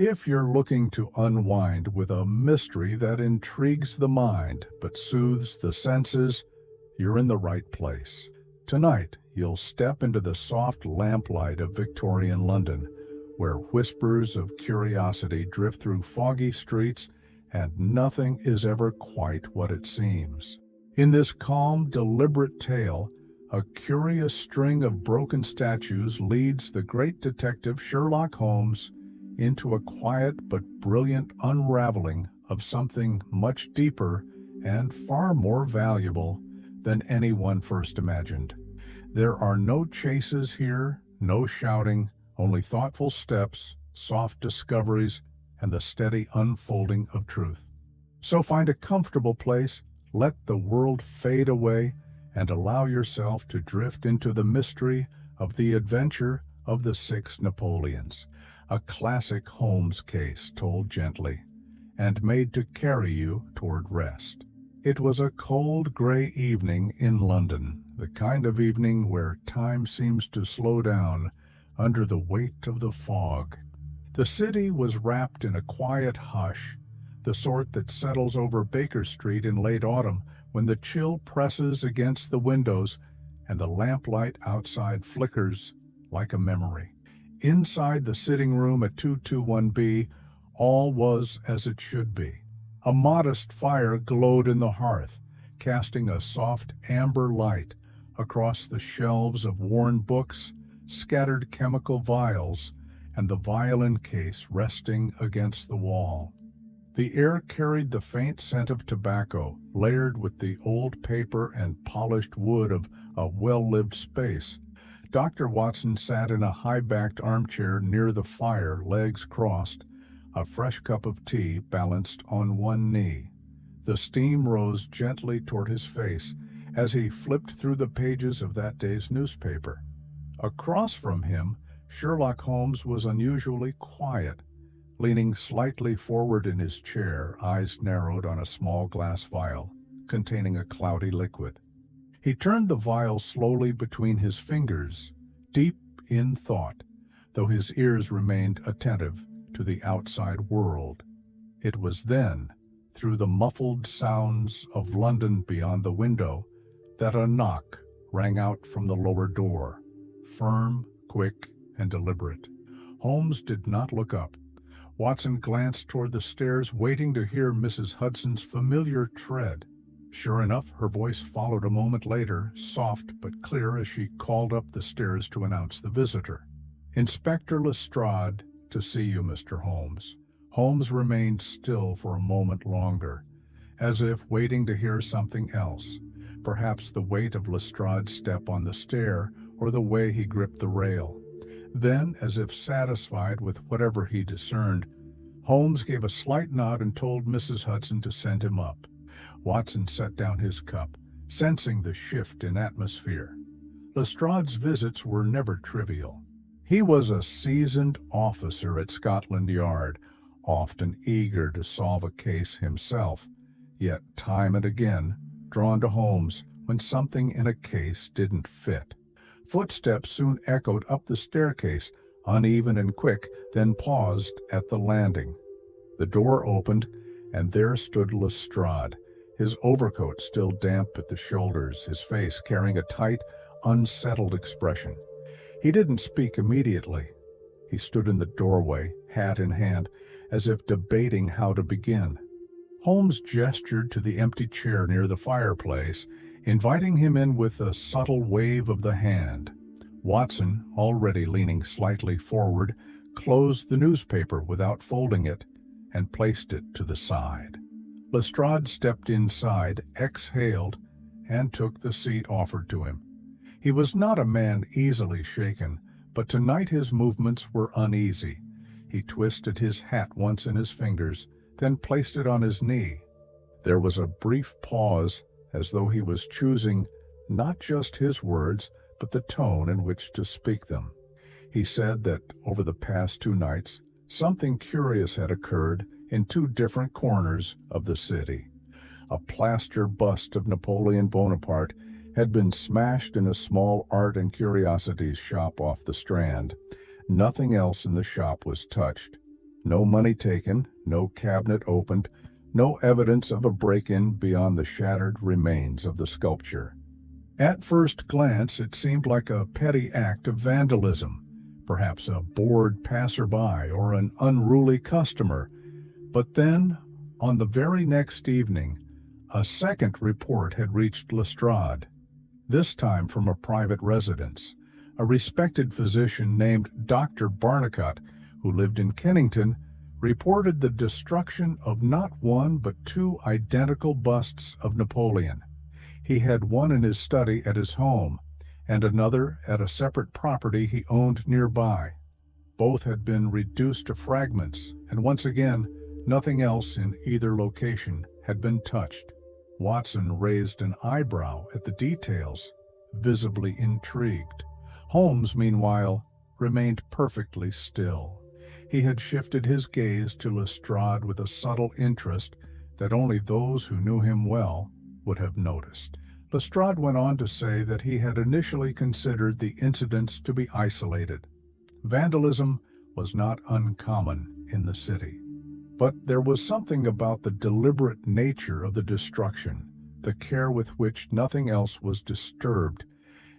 If you're looking to unwind with a mystery that intrigues the mind but soothes the senses, you're in the right place. Tonight, you'll step into the soft lamplight of Victorian London, where whispers of curiosity drift through foggy streets and nothing is ever quite what it seems. In this calm, deliberate tale, a curious string of broken statues leads the great detective Sherlock Holmes into a quiet but brilliant unraveling of something much deeper and far more valuable than anyone first imagined. There are no chases here, no shouting, only thoughtful steps, soft discoveries, and the steady unfolding of truth. So find a comfortable place, let the world fade away, and allow yourself to drift into the mystery of the adventure of the Six Napoleons, a classic Holmes case told gently and made to carry you toward rest. It was a cold, gray evening in London, the kind of evening where time seems to slow down under the weight of the fog. The city was wrapped in a quiet hush, the sort that settles over Baker Street in late autumn when the chill presses against the windows and the lamplight outside flickers like a memory. Inside the sitting room at 221B, all was as it should be. A modest fire glowed in the hearth, casting a soft amber light across the shelves of worn books, scattered chemical vials, and the violin case resting against the wall. The air carried the faint scent of tobacco, layered with the old paper and polished wood of a well-lived space. Dr. Watson sat in a high-backed armchair near the fire, legs crossed, a fresh cup of tea balanced on one knee. The steam rose gently toward his face as he flipped through the pages of that day's newspaper. Across from him, Sherlock Holmes was unusually quiet, leaning slightly forward in his chair, eyes narrowed on a small glass vial containing a cloudy liquid. He turned the vial slowly between his fingers, deep in thought, though his ears remained attentive to the outside world. It was then, through the muffled sounds of London beyond the window, that a knock rang out from the lower door, firm, quick, and deliberate. Holmes did not look up. Watson glanced toward the stairs, waiting to hear Mrs. Hudson's familiar tread. Sure enough, her voice followed a moment later, soft but clear as she called up the stairs to announce the visitor. "Inspector Lestrade, to see you, Mr. Holmes." Holmes remained still for a moment longer, as if waiting to hear something else, perhaps the weight of Lestrade's step on the stair or the way he gripped the rail. Then, as if satisfied with whatever he discerned, Holmes gave a slight nod and told Mrs. Hudson to send him up. Watson set down his cup, sensing the shift in atmosphere. Lestrade's visits were never trivial. He was a seasoned officer at Scotland Yard, often eager to solve a case himself, yet time and again drawn to Holmes when something in a case didn't fit. Footsteps soon echoed up the staircase, uneven and quick, then paused at the landing. The door opened, and there stood Lestrade, his overcoat still damp at the shoulders, his face carrying a tight, unsettled expression. He didn't speak immediately. He stood in the doorway, hat in hand, as if debating how to begin. Holmes gestured to the empty chair near the fireplace, inviting him in with a subtle wave of the hand. Watson, already leaning slightly forward, closed the newspaper without folding it and placed it to the side. Lestrade stepped inside, exhaled, and took the seat offered to him. He was not a man easily shaken, but tonight his movements were uneasy. He twisted his hat once in his fingers, then placed it on his knee. There was a brief pause, as though he was choosing not just his words, but the tone in which to speak them. He said that over the past 2 nights, something curious had occurred in 2 different corners of the city. A plaster bust of Napoleon Bonaparte had been smashed in a small art and curiosities shop off the Strand. Nothing else in the shop was touched. No money taken, no cabinet opened, no evidence of a break-in beyond the shattered remains of the sculpture. At first glance, it seemed like a petty act of vandalism, perhaps a bored passerby or an unruly customer. But then, on the very next evening, a second report had reached Lestrade, this time from a private residence. A respected physician named Dr. Barnicot, who lived in Kennington, reported the destruction of not one but two identical busts of Napoleon. He had one in his study at his home, and another at a separate property he owned nearby. Both had been reduced to fragments, and once again, nothing else in either location had been touched. Watson raised an eyebrow at the details, visibly intrigued. Holmes, meanwhile, remained perfectly still. He had shifted his gaze to Lestrade with a subtle interest that only those who knew him well would have noticed. Lestrade went on to say that he had initially considered the incidents to be isolated. Vandalism was not uncommon in the city. But there was something about the deliberate nature of the destruction, the care with which nothing else was disturbed,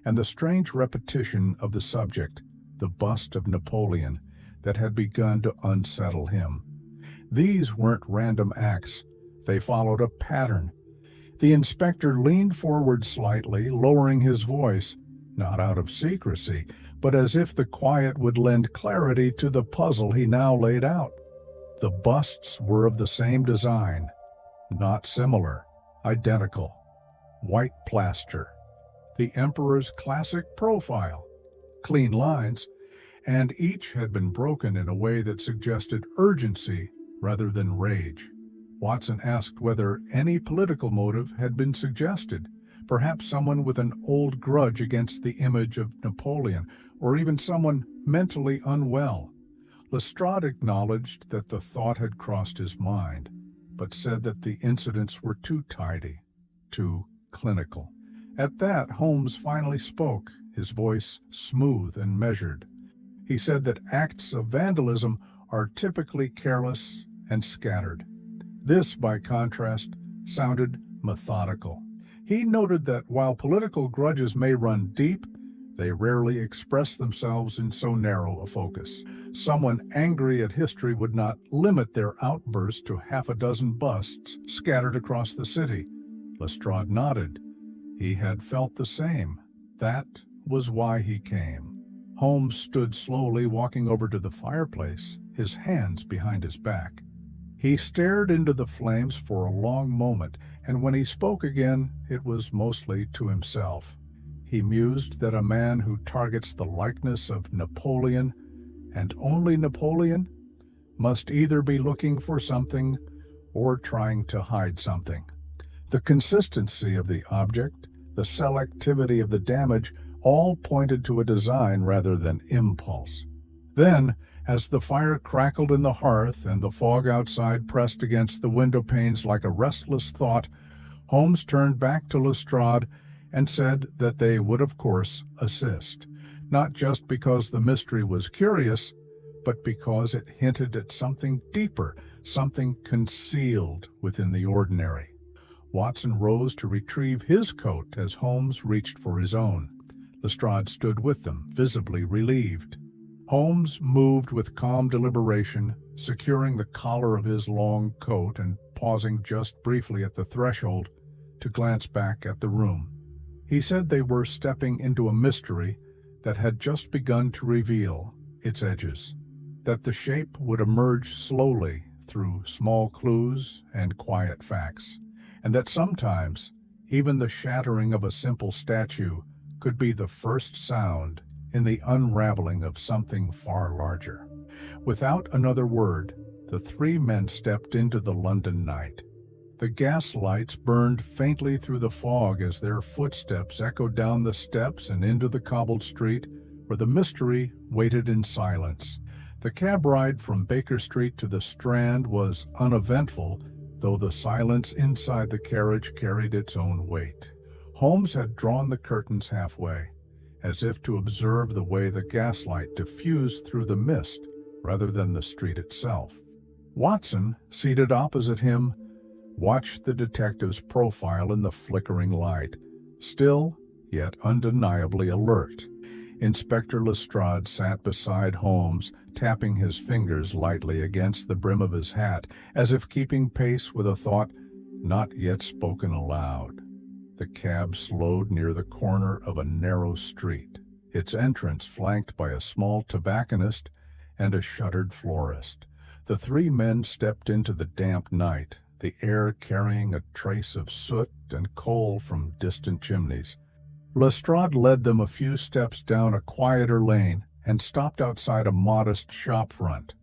and the strange repetition of the subject, the bust of Napoleon, that had begun to unsettle him. These weren't random acts. They followed a pattern. The inspector leaned forward slightly, lowering his voice, not out of secrecy, but as if the quiet would lend clarity to the puzzle he now laid out. The busts were of the same design, not similar, identical. White plaster, the emperor's classic profile, clean lines, and each had been broken in a way that suggested urgency rather than rage. Watson asked whether any political motive had been suggested, perhaps someone with an old grudge against the image of Napoleon, or even someone mentally unwell. Lestrade acknowledged that the thought had crossed his mind, but said that the incidents were too tidy, too clinical. At that, Holmes finally spoke, his voice smooth and measured. He said that acts of vandalism are typically careless and scattered. This, by contrast, sounded methodical. He noted that while political grudges may run deep, they rarely express themselves in so narrow a focus. Someone angry at history would not limit their outburst to half a dozen busts scattered across the city. Lestrade nodded. He had felt the same. That was why he came. Holmes stood slowly, walking over to the fireplace, his hands behind his back. He stared into the flames for a long moment, and when he spoke again, it was mostly to himself. He mused that a man who targets the likeness of Napoleon, and only Napoleon, must either be looking for something or trying to hide something. The consistency of the object, the selectivity of the damage, all pointed to a design rather than impulse. Then, as the fire crackled in the hearth and the fog outside pressed against the window panes like a restless thought, Holmes turned back to Lestrade and said that they would, of course, assist, not just because the mystery was curious, but because it hinted at something deeper, something concealed within the ordinary. Watson rose to retrieve his coat as Holmes reached for his own. Lestrade stood with them, visibly relieved. Holmes moved with calm deliberation, securing the collar of his long coat and pausing just briefly at the threshold to glance back at the room. He said they were stepping into a mystery that had just begun to reveal its edges, that the shape would emerge slowly through small clues and quiet facts, and that sometimes even the shattering of a simple statue could be the first sound in the unraveling of something far larger. Without another word, the three men stepped into the London night. The gas lights burned faintly through the fog as their footsteps echoed down the steps and into the cobbled street, where the mystery waited in silence. The cab ride from Baker Street to the Strand was uneventful, though the silence inside the carriage carried its own weight. Holmes had drawn the curtains halfway, as if to observe the way the gaslight diffused through the mist rather than the street itself. Watson, seated opposite him, watched the detective's profile in the flickering light, still yet undeniably alert. Inspector Lestrade sat beside Holmes, tapping his fingers lightly against the brim of his hat, as if keeping pace with a thought not yet spoken aloud. The cab slowed near the corner of a narrow street, its entrance flanked by a small tobacconist and a shuttered florist. The three men stepped into the damp night, the air carrying a trace of soot and coal from distant chimneys. Lestrade led them a few steps down a quieter lane and stopped outside a modest shop front.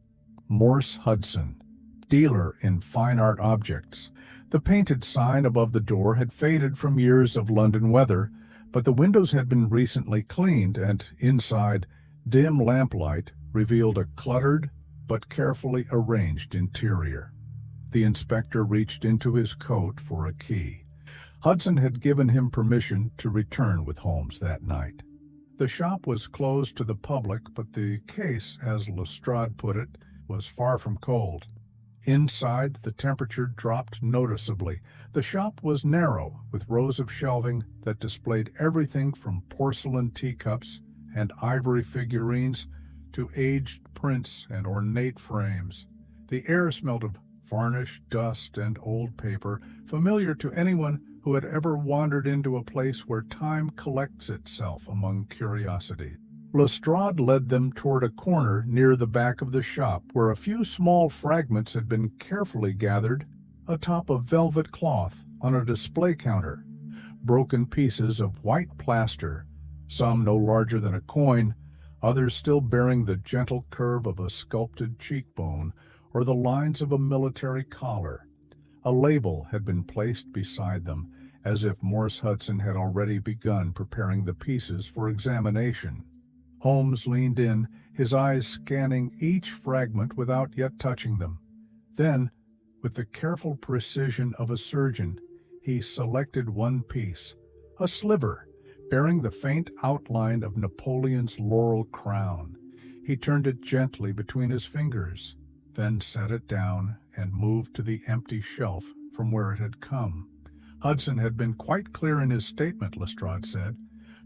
Morse Hudson, dealer in fine art objects. The painted sign above the door had faded from years of London weather, but the windows had been recently cleaned, and inside, dim lamplight revealed a cluttered but carefully arranged interior. The inspector reached into his coat for a key. Hudson had given him permission to return with Holmes that night. The shop was closed to the public, but the case, as Lestrade put it, was far from cold. Inside, the temperature dropped noticeably. The shop was narrow, with rows of shelving that displayed everything from porcelain teacups and ivory figurines to aged prints and ornate frames. The air smelled of varnish, dust, and old paper, familiar to anyone who had ever wandered into a place where time collects itself among curiosities. Lestrade led them toward a corner near the back of the shop where a few small fragments had been carefully gathered atop a velvet cloth on a display counter. Broken pieces of white plaster, some no larger than a coin, others still bearing the gentle curve of a sculpted cheekbone or the lines of a military collar. A label had been placed beside them, as if Morse Hudson had already begun preparing the pieces for examination. Holmes leaned in, his eyes scanning each fragment without yet touching them. Then, with the careful precision of a surgeon, he selected one piece, a sliver, bearing the faint outline of Napoleon's laurel crown. He turned it gently between his fingers, then set it down and moved to the empty shelf from where it had come. Hudson had been quite clear in his statement, Lestrade said.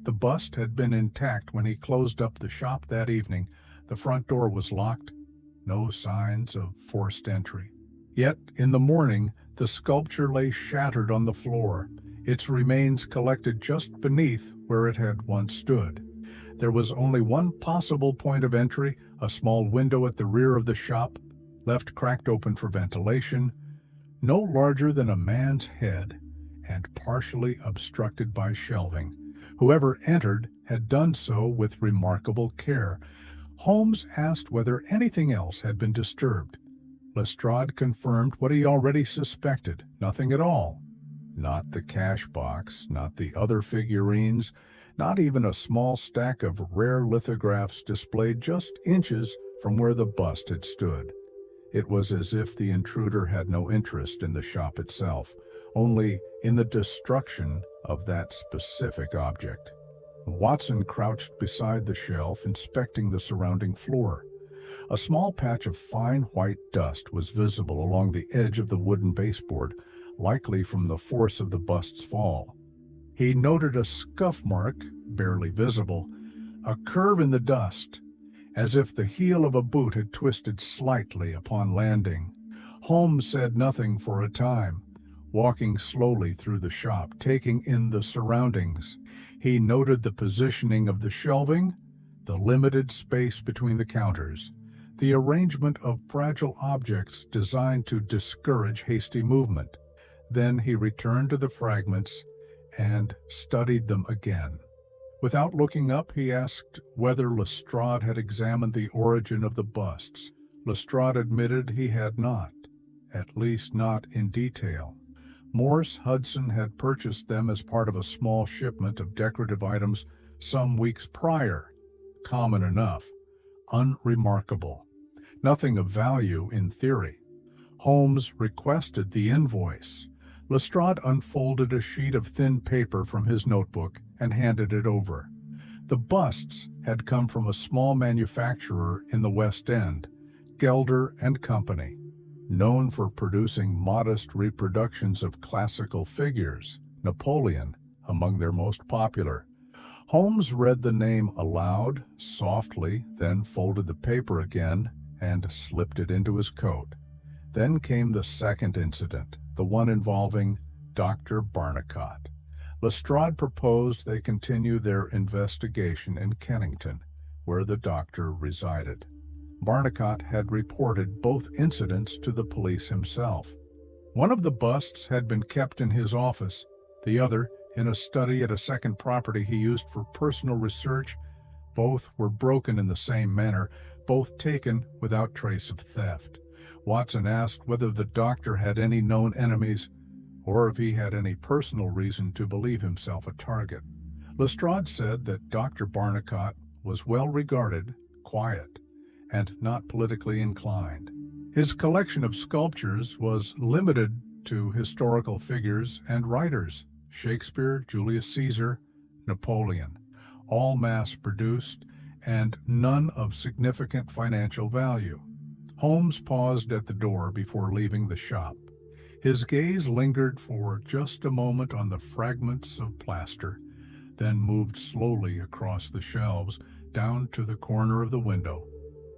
The bust had been intact when he closed up the shop that evening. The front door was locked, no signs of forced entry. Yet, in the morning, the sculpture lay shattered on the floor, its remains collected just beneath where it had once stood. There was only one possible point of entry, a small window at the rear of the shop, left cracked open for ventilation, no larger than a man's head, and partially obstructed by shelving. Whoever entered had done so with remarkable care. Holmes asked whether anything else had been disturbed. Lestrade confirmed what he already suspected, nothing at all. Not the cash box, not the other figurines, not even a small stack of rare lithographs displayed just inches from where the bust had stood. It was as if the intruder had no interest in the shop itself, only in the destruction of that specific object. Watson crouched beside the shelf, inspecting the surrounding floor. A small patch of fine white dust was visible along the edge of the wooden baseboard, likely from the force of the bust's fall. He noted a scuff mark, barely visible, a curve in the dust, as if the heel of a boot had twisted slightly upon landing. Holmes said nothing for a time, walking slowly through the shop, taking in the surroundings. He noted the positioning of the shelving, the limited space between the counters, the arrangement of fragile objects designed to discourage hasty movement. Then he returned to the fragments and studied them again. Without looking up, he asked whether Lestrade had examined the origin of the busts. Lestrade admitted he had not, at least not in detail. Morse Hudson had purchased them as part of a small shipment of decorative items some weeks prior. Common enough, unremarkable, nothing of value in theory. Holmes requested the invoice. Lestrade unfolded a sheet of thin paper from his notebook and handed it over. The busts had come from a small manufacturer in the West End, Gelder and Company, known for producing modest reproductions of classical figures, Napoleon among their most popular. Holmes read the name aloud, softly, then folded the paper again and slipped it into his coat. Then came the second incident, the one involving Dr. Barnicot. Lestrade proposed they continue their investigation in Kennington, where the doctor resided. Barnicot had reported both incidents to the police himself. One of the busts had been kept in his office, the other in a study at a second property he used for personal research. Both were broken in the same manner, both taken without trace of theft. Watson asked whether the doctor had any known enemies, or if he had any personal reason to believe himself a target. Lestrade said that Dr. Barnicot was well regarded, quiet, and not politically inclined. His collection of sculptures was limited to historical figures and writers: Shakespeare, Julius Caesar, Napoleon, all mass-produced and none of significant financial value. Holmes paused at the door before leaving the shop. His gaze lingered for just a moment on the fragments of plaster, then moved slowly across the shelves, down to the corner of the window,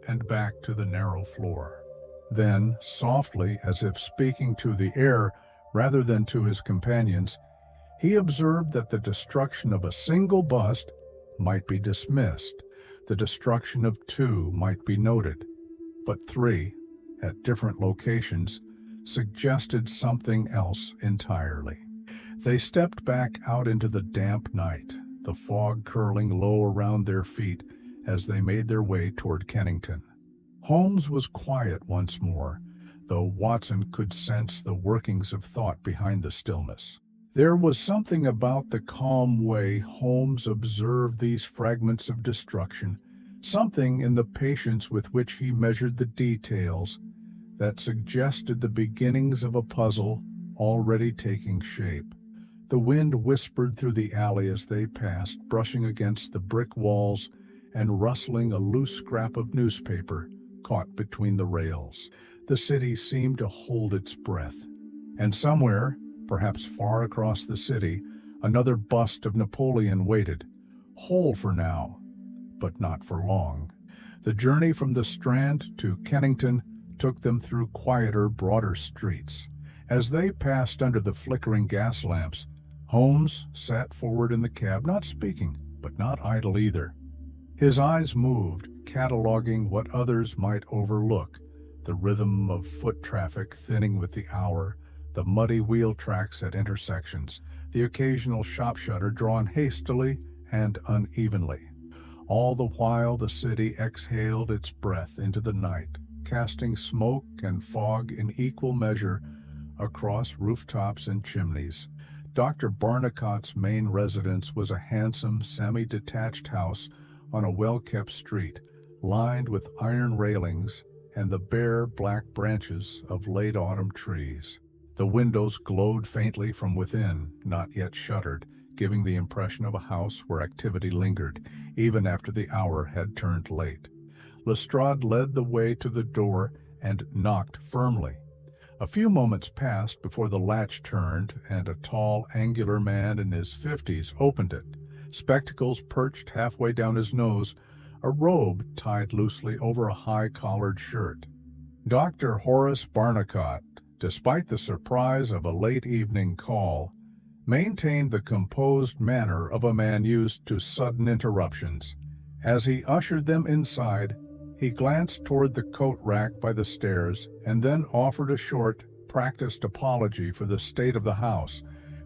and back to the narrow floor. Then, softly, as if speaking to the air rather than to his companions, he observed that the destruction of a single bust might be dismissed, the destruction of two might be noted, but three, at different locations, suggested something else entirely. They stepped back out into the damp night, the fog curling low around their feet as they made their way toward Kennington. Holmes was quiet once more, though Watson could sense the workings of thought behind the stillness. There was something about the calm way Holmes observed these fragments of destruction, something in the patience with which he measured the details, that suggested the beginnings of a puzzle already taking shape. The wind whispered through the alley as they passed, brushing against the brick walls and rustling a loose scrap of newspaper caught between the rails. The city seemed to hold its breath, and somewhere, perhaps far across the city, another bust of Napoleon waited, whole for now, but not for long. The journey from the Strand to Kennington took them through quieter, broader streets. As they passed under the flickering gas lamps, Holmes sat forward in the cab, not speaking, but not idle either. His eyes moved, cataloging what others might overlook: the rhythm of foot traffic thinning with the hour, the muddy wheel tracks at intersections, the occasional shop shutter drawn hastily and unevenly. All the while the city exhaled its breath into the night, casting smoke and fog in equal measure across rooftops and chimneys. Dr. Barnicot's main residence was a handsome, semi-detached house on a well-kept street, lined with iron railings and the bare black branches of late autumn trees. The windows glowed faintly from within, not yet shuttered, giving the impression of a house where activity lingered, even after the hour had turned late. Lestrade led the way to the door and knocked firmly. A few moments passed before the latch turned and a tall, angular man in his 50s opened it, spectacles perched halfway down his nose, a robe tied loosely over a high-collared shirt. Dr. Horace Barnicot, despite the surprise of a late evening call, maintained the composed manner of a man used to sudden interruptions. As he ushered them inside, he glanced toward the coat rack by the stairs and then offered a short, practiced apology for the state of the house,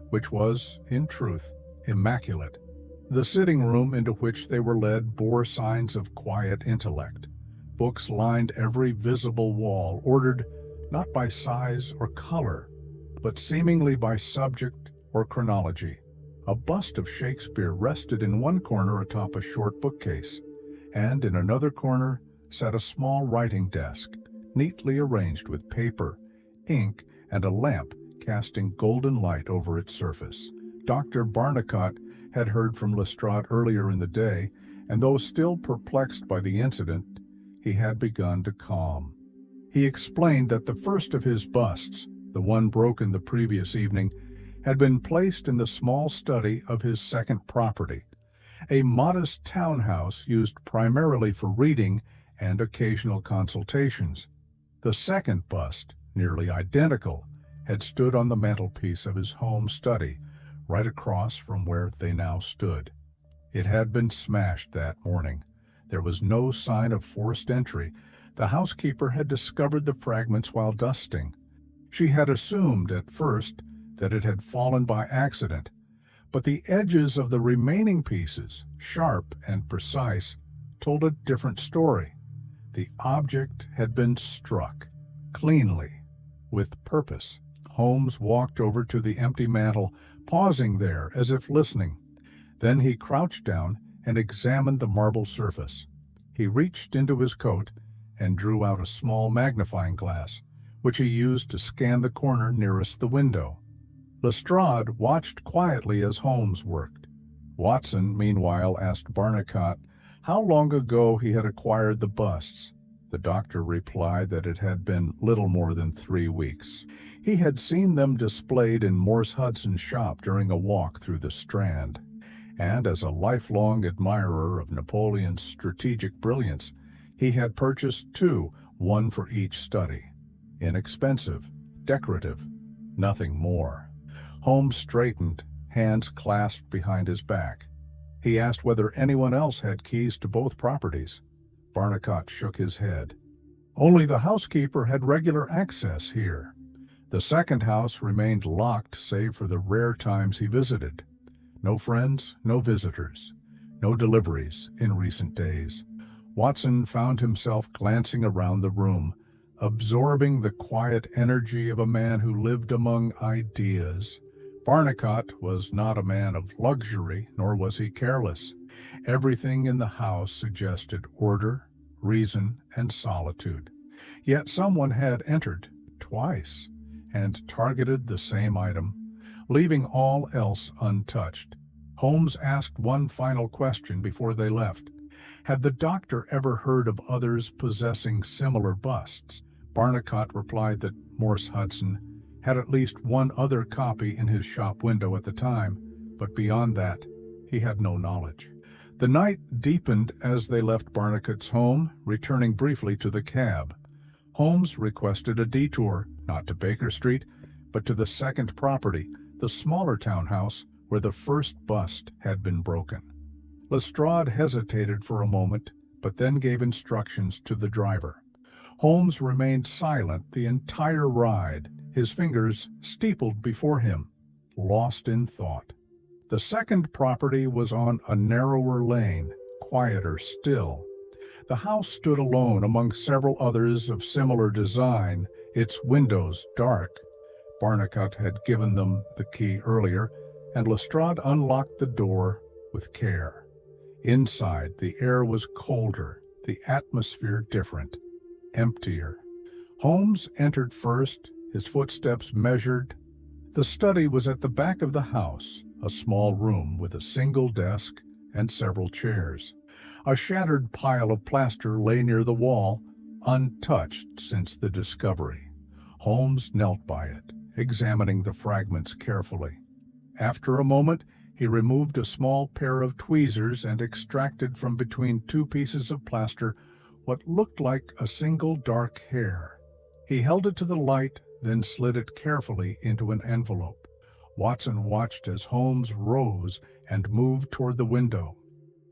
which was, in truth, immaculate. The sitting room into which they were led bore signs of quiet intellect. Books lined every visible wall, ordered not by size or color, but seemingly by subject or chronology. A bust of Shakespeare rested in one corner atop a short bookcase, and in another corner sat a small writing desk, neatly arranged with paper, ink, and a lamp casting golden light over its surface. Dr. Barnicot had heard from Lestrade earlier in the day, and though still perplexed by the incident, he had begun to calm. He explained that the first of his busts, the one broken the previous evening, had been placed in the small study of his second property, a modest townhouse used primarily for reading and occasional consultations. The second bust, nearly identical, had stood on the mantelpiece of his home study, right across from where they now stood. It had been smashed that morning. There was no sign of forced entry. The housekeeper had discovered the fragments while dusting. She had assumed at first that it had fallen by accident, but the edges of the remaining pieces, sharp and precise, told a different story. The object had been struck, cleanly, with purpose. Holmes walked over to the empty mantel, pausing there as if listening. Then he crouched down and examined the marble surface. He reached into his coat and drew out a small magnifying glass, which he used to scan the corner nearest the window. Lestrade watched quietly as Holmes worked. Watson, meanwhile, asked Barnicot how long ago he had acquired the busts. The doctor replied that it had been little more than 3 weeks. He had seen them displayed in Morse Hudson's shop during a walk through the Strand, and as a lifelong admirer of Napoleon's strategic brilliance, he had purchased 2, one for each study. Inexpensive, decorative, nothing more. Holmes straightened, hands clasped behind his back. He asked whether anyone else had keys to both properties. Barnicot shook his head. Only the housekeeper had regular access here. The second house remained locked save for the rare times he visited. No friends, no visitors, no deliveries in recent days. Watson found himself glancing around the room, absorbing the quiet energy of a man who lived among ideas. Barnicot was not a man of luxury, nor was he careless. Everything in the house suggested order, reason, and solitude. Yet someone had entered twice and targeted the same item, leaving all else untouched. Holmes asked one final question before they left. Had the doctor ever heard of others possessing similar busts? Barnicot replied that Morse Hudson had at least one other copy in his shop window at the time, but beyond that, he had no knowledge. The night deepened as they left Barnicot's home, returning briefly to the cab. Holmes requested a detour, not to Baker Street, but to the second property, the smaller townhouse where the first bust had been broken. Lestrade hesitated for a moment, but then gave instructions to the driver. Holmes remained silent the entire ride, his fingers steepled before him, lost in thought. The second property was on a narrower lane, quieter still. The house stood alone among several others of similar design, its windows dark. Barnicot had given them the key earlier, and Lestrade unlocked the door with care. Inside, the air was colder, the atmosphere different, emptier. Holmes entered first, his footsteps measured. The study was at the back of the house, a small room with a single desk and several chairs. A shattered pile of plaster lay near the wall, untouched since the discovery. Holmes knelt by it, examining the fragments carefully. After a moment, he removed a small pair of tweezers and extracted from between 2 pieces of plaster what looked like a single dark hair. He held it to the light, then slid it carefully into an envelope. Watson watched as Holmes rose and moved toward the window.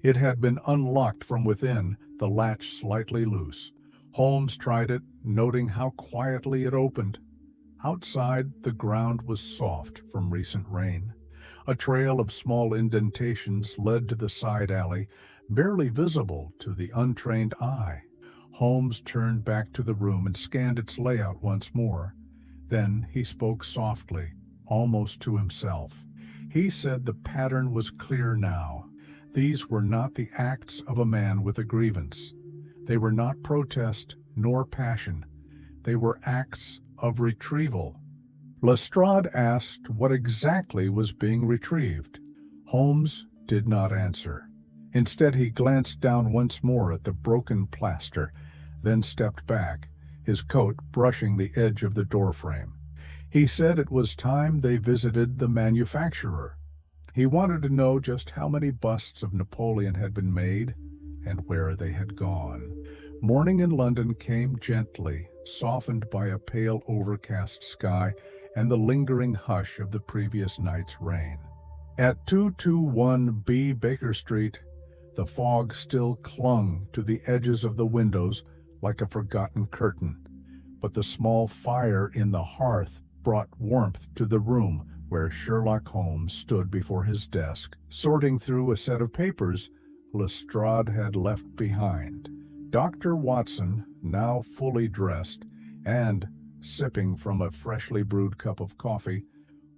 It had been unlocked from within, the latch slightly loose. Holmes tried it, noting how quietly it opened. Outside, the ground was soft from recent rain. A trail of small indentations led to the side alley, barely visible to the untrained eye. Holmes turned back to the room and scanned its layout once more. Then he spoke softly, almost to himself. He said the pattern was clear now. These were not the acts of a man with a grievance. They were not protest nor passion. They were acts of retrieval. Lestrade asked what exactly was being retrieved. Holmes did not answer. Instead, he glanced down once more at the broken plaster, then stepped back, his coat brushing the edge of the doorframe. He said it was time they visited the manufacturer. He wanted to know just how many busts of Napoleon had been made and where they had gone. Morning in London came gently, softened by a pale overcast sky and the lingering hush of the previous night's rain. At 221B Baker Street, the fog still clung to the edges of the windows like a forgotten curtain, but the small fire in the hearth brought warmth to the room where Sherlock Holmes stood before his desk, sorting through a set of papers Lestrade had left behind. Dr. Watson, now fully dressed and sipping from a freshly brewed cup of coffee,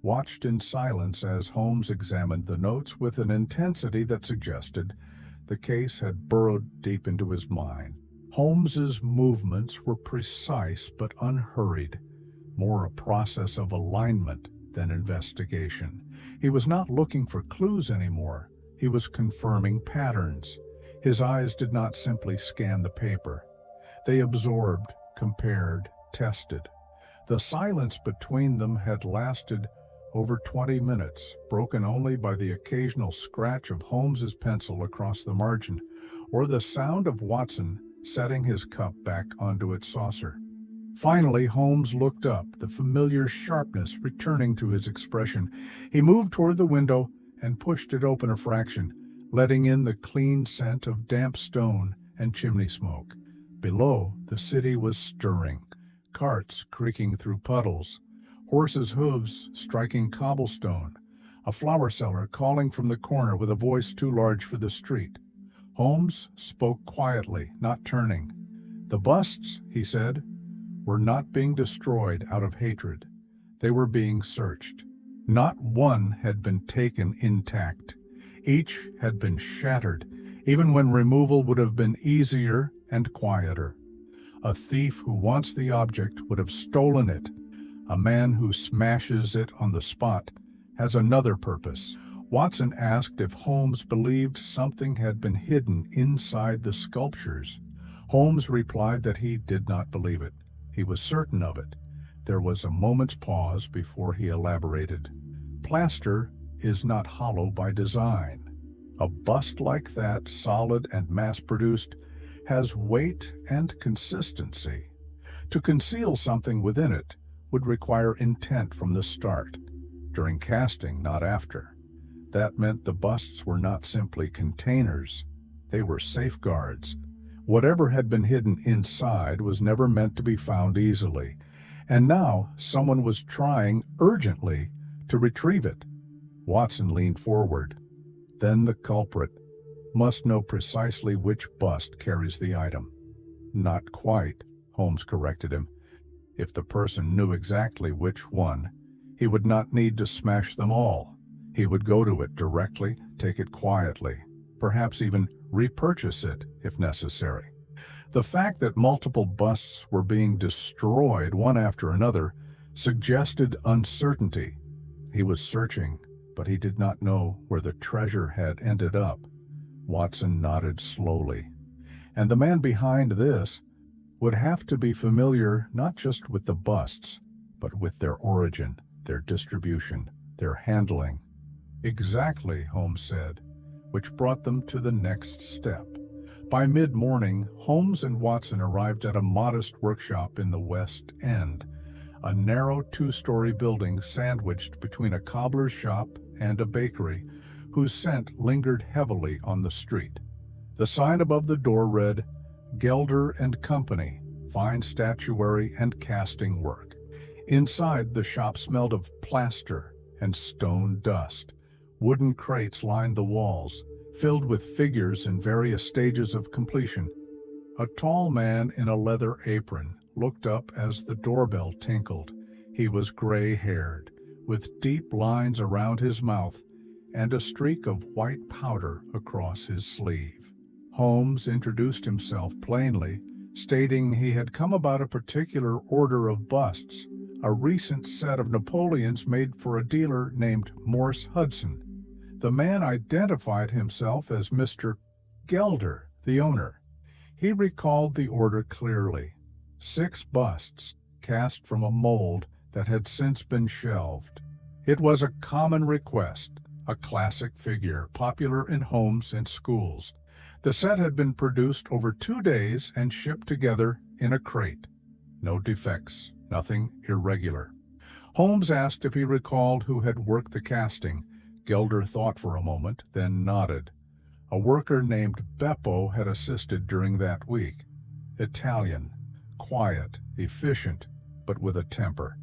watched in silence as Holmes examined the notes with an intensity that suggested the case had burrowed deep into his mind. Holmes's movements were precise but unhurried, more a process of alignment than investigation. He was not looking for clues anymore. He was confirming patterns. His eyes did not simply scan the paper. They absorbed, compared, tested. The silence between them had lasted over 20 minutes, broken only by the occasional scratch of Holmes's pencil across the margin, or the sound of Watson setting his cup back onto its saucer. Finally, Holmes looked up, the familiar sharpness returning to his expression. He moved toward the window and pushed it open a fraction, letting in the clean scent of damp stone and chimney smoke. Below, the city was stirring, carts creaking through puddles, horses' hooves striking cobblestone, a flower seller calling from the corner with a voice too large for the street. Holmes spoke quietly, not turning. The busts, he said, were not being destroyed out of hatred. They were being searched. Not one had been taken intact. Each had been shattered, even when removal would have been easier and quieter. A thief who wants the object would have stolen it. A man who smashes it on the spot has another purpose. Watson asked if Holmes believed something had been hidden inside the sculptures. Holmes replied that he did not believe it. He was certain of it. There was a moment's pause before he elaborated. Plaster is not hollow by design. A bust like that, solid and mass-produced, has weight and consistency. To conceal something within it would require intent from the start, during casting, not after. That meant the busts were not simply containers. They were safeguards. Whatever had been hidden inside was never meant to be found easily, and now someone was trying urgently to retrieve it. Watson leaned forward. Then the culprit must know precisely which bust carries the item. Not quite, Holmes corrected him. If the person knew exactly which one, he would not need to smash them all. He would go to it directly, take it quietly, perhaps even repurchase it if necessary. The fact that multiple busts were being destroyed one after another suggested uncertainty. He was searching, but he did not know where the treasure had ended up. Watson nodded slowly. And the man behind this would have to be familiar not just with the busts, but with their origin, their distribution, their handling. Exactly, Holmes said, which brought them to the next step. By mid-morning, Holmes and Watson arrived at a modest workshop in the West End, a narrow two-story building sandwiched between a cobbler's shop and a bakery, whose scent lingered heavily on the street. The sign above the door read, "Gelder and Company, fine statuary and casting work." Inside, the shop smelled of plaster and stone dust. Wooden crates lined the walls, filled with figures in various stages of completion. A tall man in a leather apron looked up as the doorbell tinkled. He was gray-haired, with deep lines around his mouth and a streak of white powder across his sleeve. Holmes introduced himself plainly, stating he had come about a particular order of busts, a recent set of Napoleons made for a dealer named Morse Hudson. The man identified himself as Mr. Gelder, the owner. He recalled the order clearly. 6 busts cast from a mold that had since been shelved. It was a common request, a classic figure popular in homes and schools. The set had been produced over 2 days and shipped together in a crate. No defects, nothing irregular. Holmes asked if he recalled who had worked the casting. Gelder thought for a moment, then nodded. A worker named Beppo had assisted during that week. Italian, quiet, efficient, but with a temper.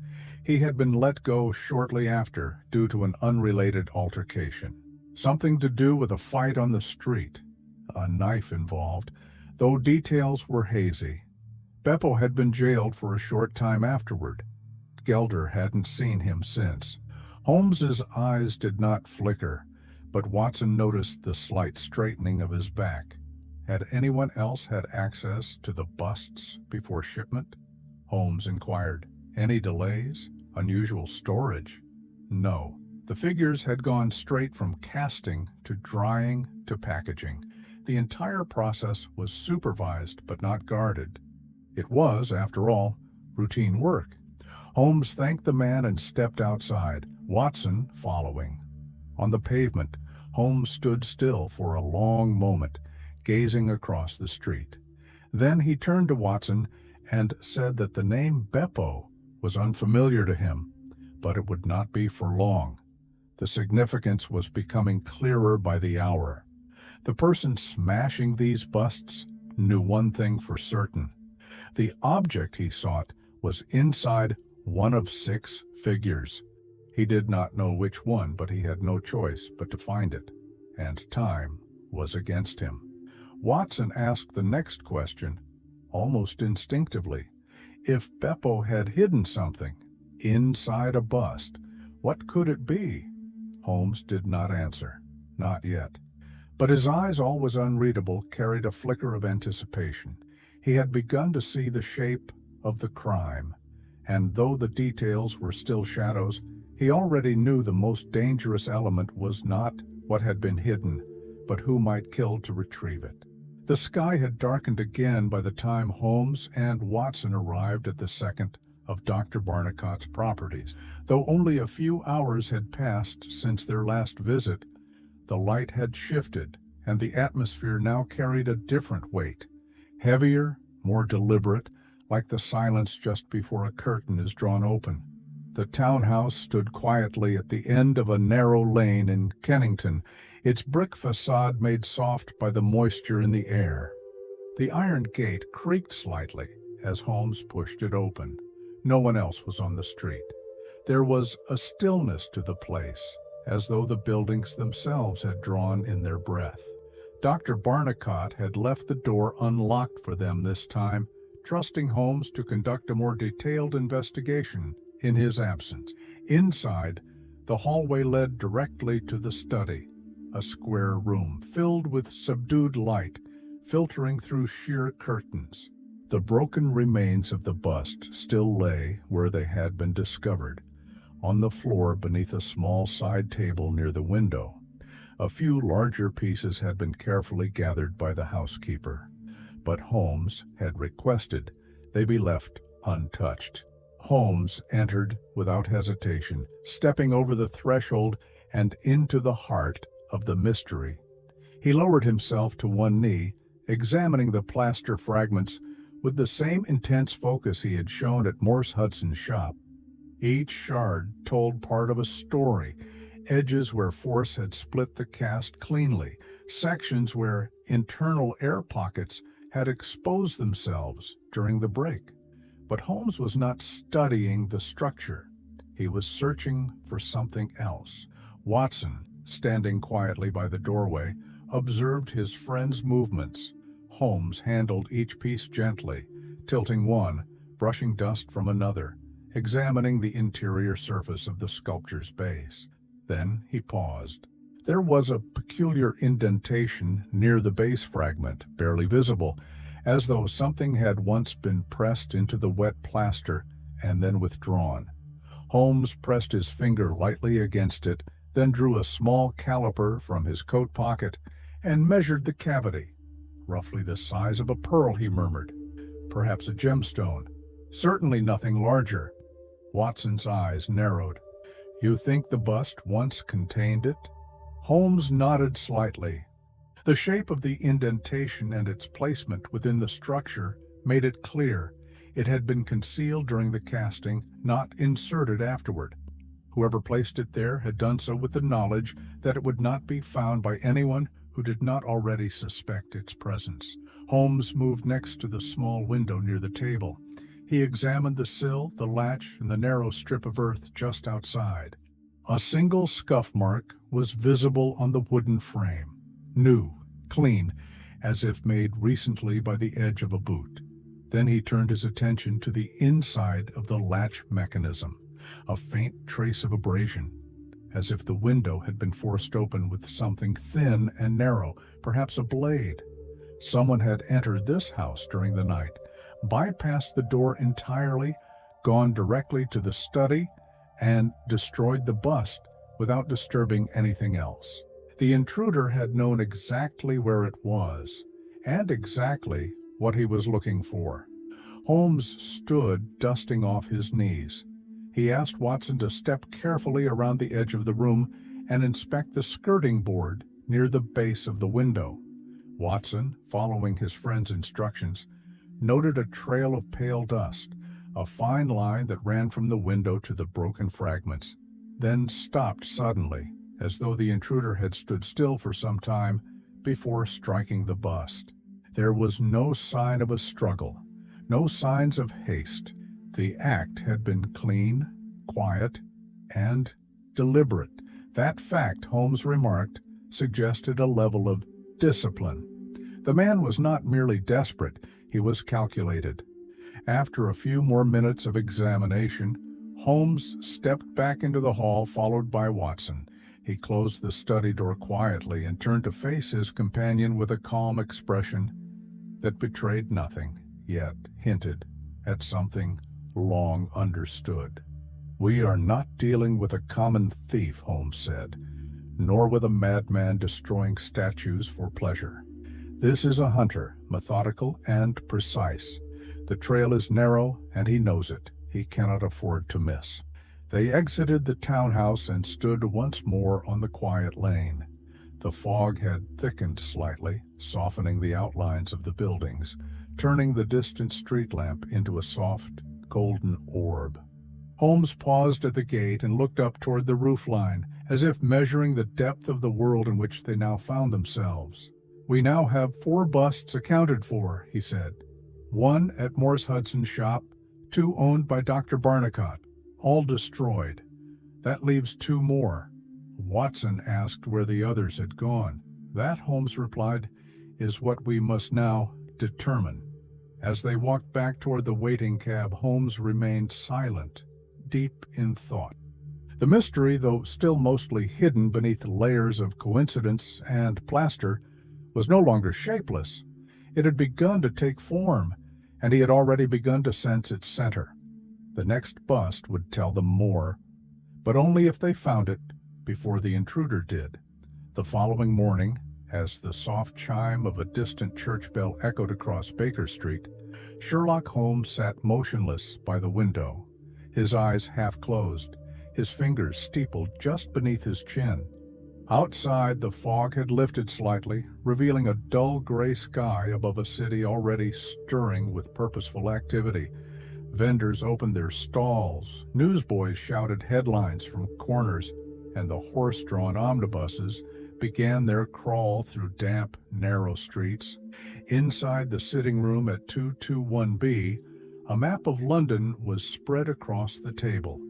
He had been let go shortly after due to an unrelated altercation. Something to do with a fight on the street. A knife involved, though details were hazy. Beppo had been jailed for a short time afterward. Gelder hadn't seen him since. Holmes's eyes did not flicker, but Watson noticed the slight straightening of his back. Had anyone else had access to the busts before shipment? Holmes inquired. Any delays? Unusual storage? No. The figures had gone straight from casting to drying to packaging. The entire process was supervised but not guarded. It was, after all, routine work. Holmes thanked the man and stepped outside, Watson following. On the pavement, Holmes stood still for a long moment, gazing across the street. Then he turned to Watson and said that the name Beppo was unfamiliar to him, but it would not be for long. The significance was becoming clearer by the hour. The person smashing these busts knew one thing for certain. The object he sought was inside one of 6 figures. He did not know which one, but he had no choice but to find it, and time was against him. Watson asked the next question, almost instinctively. If Beppo had hidden something inside a bust, what could it be? Holmes did not answer, not yet. But his eyes, always unreadable, carried a flicker of anticipation. He had begun to see the shape of the crime, and though the details were still shadows, he already knew the most dangerous element was not what had been hidden, but who might kill to retrieve it. The sky had darkened again by the time Holmes and Watson arrived at the second of Dr. Barnicott's properties. Though only a few hours had passed since their last visit, the light had shifted, and the atmosphere now carried a different weight. Heavier, more deliberate, like the silence just before a curtain is drawn open. The townhouse stood quietly at the end of a narrow lane in Kennington, its brick facade made soft by the moisture in the air. The iron gate creaked slightly as Holmes pushed it open. No one else was on the street. There was a stillness to the place, as though the buildings themselves had drawn in their breath. Dr. Barnicott had left the door unlocked for them this time, trusting Holmes to conduct a more detailed investigation in his absence. Inside, the hallway led directly to the study, a square room filled with subdued light filtering through sheer curtains. The broken remains of the bust still lay where they had been discovered, on the floor beneath a small side table near the window. A few larger pieces had been carefully gathered by the housekeeper, but Holmes had requested they be left untouched. Holmes entered without hesitation, stepping over the threshold and into the heart of the mystery. He lowered himself to one knee, examining the plaster fragments with the same intense focus he had shown at Morse Hudson's shop. Each shard told part of a story, edges where force had split the cast cleanly, sections where internal air pockets had exposed themselves during the break. But Holmes was not studying the structure. He was searching for something else. Watson, standing quietly by the doorway, observed his friend's movements. Holmes handled each piece gently, tilting one, brushing dust from another, examining the interior surface of the sculpture's base. Then he paused. There was a peculiar indentation near the base fragment, barely visible, as though something had once been pressed into the wet plaster and then withdrawn. Holmes pressed his finger lightly against it, then drew a small caliper from his coat pocket and measured the cavity. Roughly the size of a pearl, he murmured. perhaps a gemstone. Certainly nothing larger. Watson's eyes narrowed. You think the bust once contained it? Holmes nodded slightly. The shape of the indentation and its placement within the structure made it clear it had been concealed during the casting, not inserted afterward. Whoever placed it there had done so with the knowledge that it would not be found by anyone who did not already suspect its presence. Holmes moved next to the small window near the table. He examined the sill, the latch, and the narrow strip of earth just outside. A single scuff mark was visible on the wooden frame, new, clean, as if made recently by the edge of a boot. Then he turned his attention to the inside of the latch mechanism, a faint trace of abrasion, as if the window had been forced open with something thin and narrow, perhaps a blade. Someone had entered this house during the night, bypassed the door entirely, gone directly to the study, and destroyed the bust without disturbing anything else. The intruder had known exactly where it was, and exactly what he was looking for. Holmes stood dusting off his knees. He asked Watson to step carefully around the edge of the room and inspect the skirting board near the base of the window. Watson, following his friend's instructions, noted a trail of pale dust, a fine line that ran from the window to the broken fragments, then stopped suddenly, as though the intruder had stood still for some time before striking the bust. There was no sign of a struggle, no signs of haste. The act had been clean, quiet, and deliberate. That fact, Holmes remarked, suggested a level of discipline. The man was not merely desperate, he was calculated. After a few more minutes of examination, Holmes stepped back into the hall, followed by Watson. He closed the study door quietly and turned to face his companion with a calm expression that betrayed nothing, yet hinted at something long understood. We are not dealing with a common thief, Holmes said, nor with a madman destroying statues for pleasure. This is a hunter, methodical and precise. The trail is narrow, and he knows it. He cannot afford to miss. They exited the townhouse and stood once more on the quiet lane. The fog had thickened slightly, softening the outlines of the buildings, turning the distant street lamp into a soft, golden orb. Holmes paused at the gate and looked up toward the roofline, as if measuring the depth of the world in which they now found themselves. We now have 4 busts accounted for, he said. 1 at Morse Hudson's shop, 2 owned by Dr. Barnicot, all destroyed. That leaves 2 more. Watson asked where the others had gone. That, Holmes replied, is what we must now determine. As they walked back toward the waiting cab, Holmes remained silent, deep in thought. The mystery, though still mostly hidden beneath layers of coincidence and plaster, was no longer shapeless. It had begun to take form, and he had already begun to sense its center. The next bust would tell them more, but only if they found it before the intruder did. The following morning, as the soft chime of a distant church bell echoed across Baker Street, Sherlock Holmes sat motionless by the window, his eyes half closed, his fingers steepled just beneath his chin. Outside, the fog had lifted slightly, revealing a dull gray sky above a city already stirring with purposeful activity. Vendors opened their stalls, newsboys shouted headlines from corners, and the horse-drawn omnibuses began their crawl through damp, narrow streets. Inside the sitting room at 221B, a map of London was spread across the table.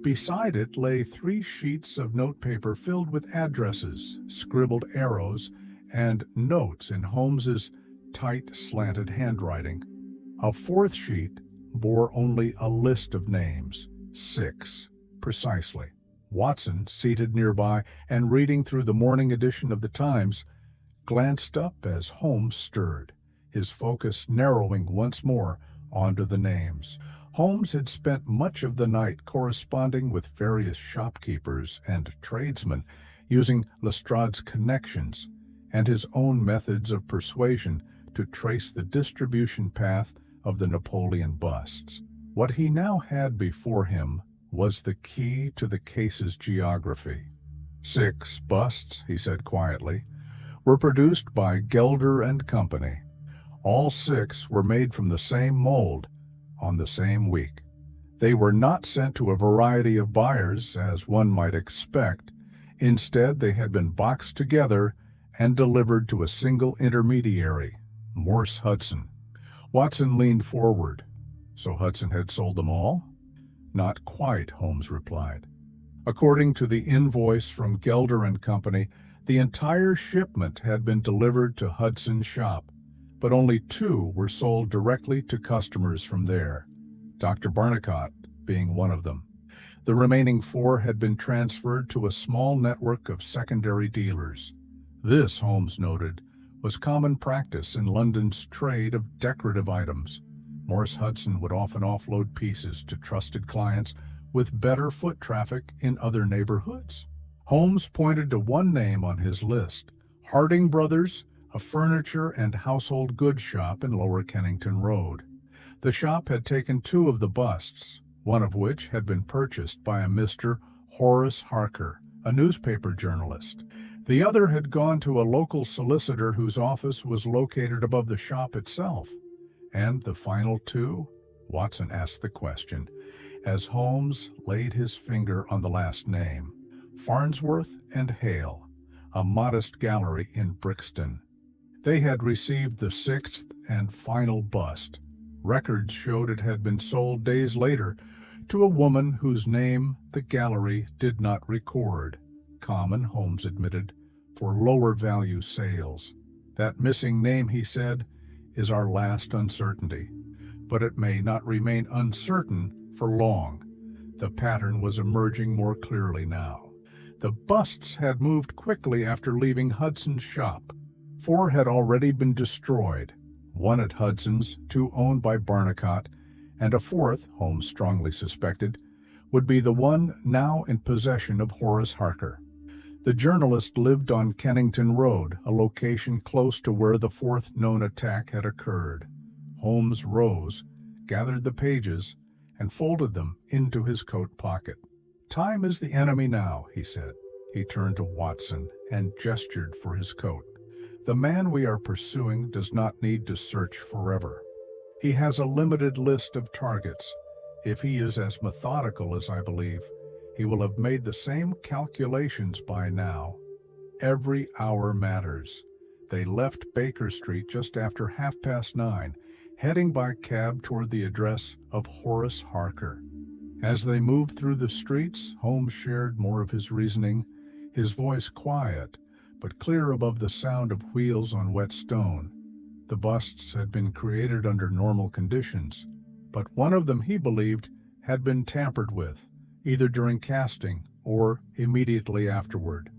Beside it lay 3 sheets of notepaper filled with addresses, scribbled arrows, and notes in Holmes's tight, slanted handwriting. A 4th sheet bore only a list of names, 6, precisely. Watson, seated nearby and reading through the morning edition of the Times, glanced up as Holmes stirred, his focus narrowing once more onto the names. Holmes had spent much of the night corresponding with various shopkeepers and tradesmen, using Lestrade's connections and his own methods of persuasion to trace the distribution path of the Napoleon busts. What he now had before him was the key to the case's geography. 6 busts, he said quietly, were produced by Gelder and Company. All 6 were made from the same mold on the same week. They were not sent to a variety of buyers, as one might expect. Instead, they had been boxed together and delivered to a single intermediary, Morse Hudson. Watson leaned forward. So Hudson had sold them all? Not quite, Holmes replied. According to the invoice from Gelder and Company, the entire shipment had been delivered to Hudson's shop, but only 2 were sold directly to customers from there, Dr. Barnicot being one of them. The remaining 4 had been transferred to a small network of secondary dealers. This, Holmes noted, was common practice in London's trade of decorative items. Morse Hudson would often offload pieces to trusted clients with better foot traffic in other neighborhoods. Holmes pointed to one name on his list, Harding Brothers, a furniture and household goods shop in Lower Kennington Road. The shop had taken 2 of the busts, one of which had been purchased by a Mr. Horace Harker, a newspaper journalist. The other had gone to a local solicitor whose office was located above the shop itself. And the final 2? Watson asked the question, as Holmes laid his finger on the last name. Farnsworth and Hale, a modest gallery in Brixton. They had received the 6th and final bust. Records showed it had been sold days later to a woman whose name the gallery did not record. Common, Holmes admitted, for lower value sales. That missing name, he said, is our last uncertainty, but it may not remain uncertain for long. The pattern was emerging more clearly now. The busts had moved quickly after leaving Hudson's shop. 4 had already been destroyed, 1 at Hudson's, 2 owned by Barnicot, and a 4th, Holmes strongly suspected, would be the one now in possession of Horace Harker. The journalist lived on Kennington Road, a location close to where the 4th known attack had occurred. Holmes rose, gathered the pages, and folded them into his coat pocket. Time is the enemy now, he said. He turned to Watson and gestured for his coat. The man we are pursuing does not need to search forever. He has a limited list of targets. If he is as methodical as I believe, he will have made the same calculations by now. Every hour matters. They left Baker Street just after 9:30, heading by cab toward the address of Horace Harker. As they moved through the streets, Holmes shared more of his reasoning, his voice quiet, but clear above the sound of wheels on wet stone. The busts had been created under normal conditions, but one of them, he believed, had been tampered with, either during casting or immediately afterward.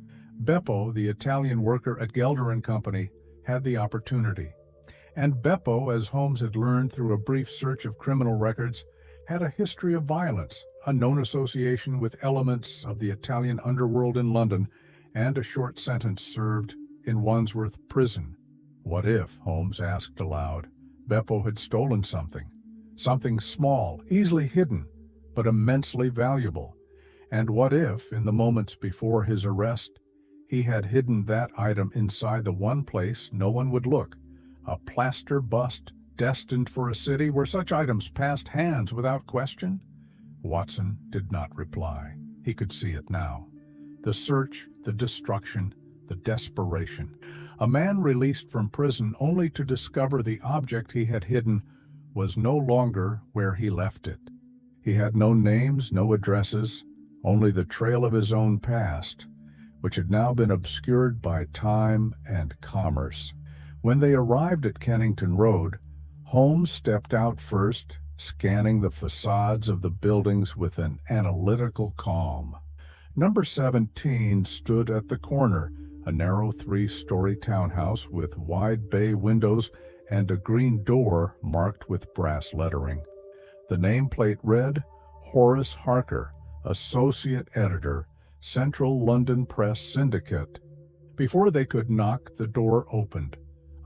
Beppo, the Italian worker at Gelder and Company, had the opportunity. And Beppo, as Holmes had learned through a brief search of criminal records, had a history of violence, a known association with elements of the Italian underworld in London, and a short sentence served in Wandsworth Prison. What if, Holmes asked aloud, Beppo had stolen something? Something small, easily hidden, but immensely valuable. And what if, in the moments before his arrest, he had hidden that item inside the one place no one would look, a plaster bust destined for a city where such items passed hands without question? Watson did not reply. He could see it now. The search, the destruction, the desperation. A man released from prison only to discover the object he had hidden was no longer where he left it. He had no names, no addresses, only the trail of his own past, which had now been obscured by time and commerce. When they arrived at Kennington Road, Holmes stepped out first, scanning the facades of the buildings with an analytical calm. Number 17 stood at the corner, a narrow 3-story townhouse with wide bay windows and a green door marked with brass lettering. The nameplate read, Horace Harker, Associate Editor, Central London Press Syndicate. Before they could knock, the door opened.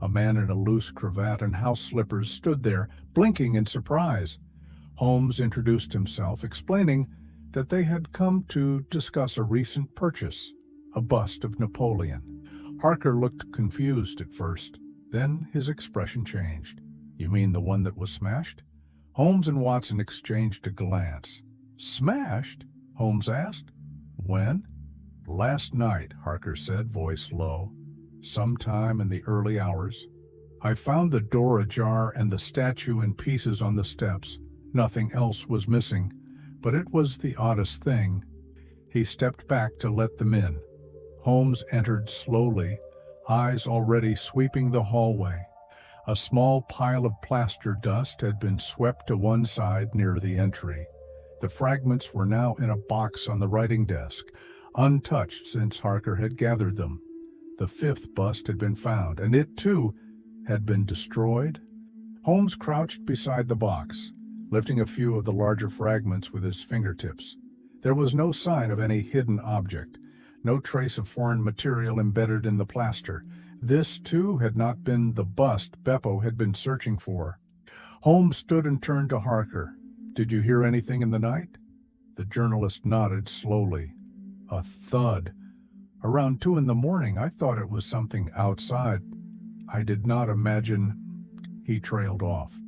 A man in a loose cravat and house slippers stood there, blinking in surprise. Holmes introduced himself, explaining that they had come to discuss a recent purchase, a bust of Napoleon. Harker looked confused at first. Then his expression changed. "You mean the one that was smashed?" Holmes and Watson exchanged a glance. "Smashed?" Holmes asked. "When?" "Last night," Harker said, voice low. "Sometime in the early hours. I found the door ajar and the statue in pieces on the steps. Nothing else was missing, but it was the oddest thing." He stepped back to let them in. Holmes entered slowly, eyes already sweeping the hallway. A small pile of plaster dust had been swept to one side near the entry. The fragments were now in a box on the writing desk, untouched since Harker had gathered them. The fifth bust had been found, and it, too, had been destroyed. Holmes crouched beside the box, lifting a few of the larger fragments with his fingertips. There was no sign of any hidden object, no trace of foreign material embedded in the plaster. This, too, had not been the bust Beppo had been searching for. Holmes stood and turned to Harker. "Did you hear anything in the night?" The journalist nodded slowly. "A thud. Around 2 in the morning, I thought it was something outside. I did not imagine—" He trailed off.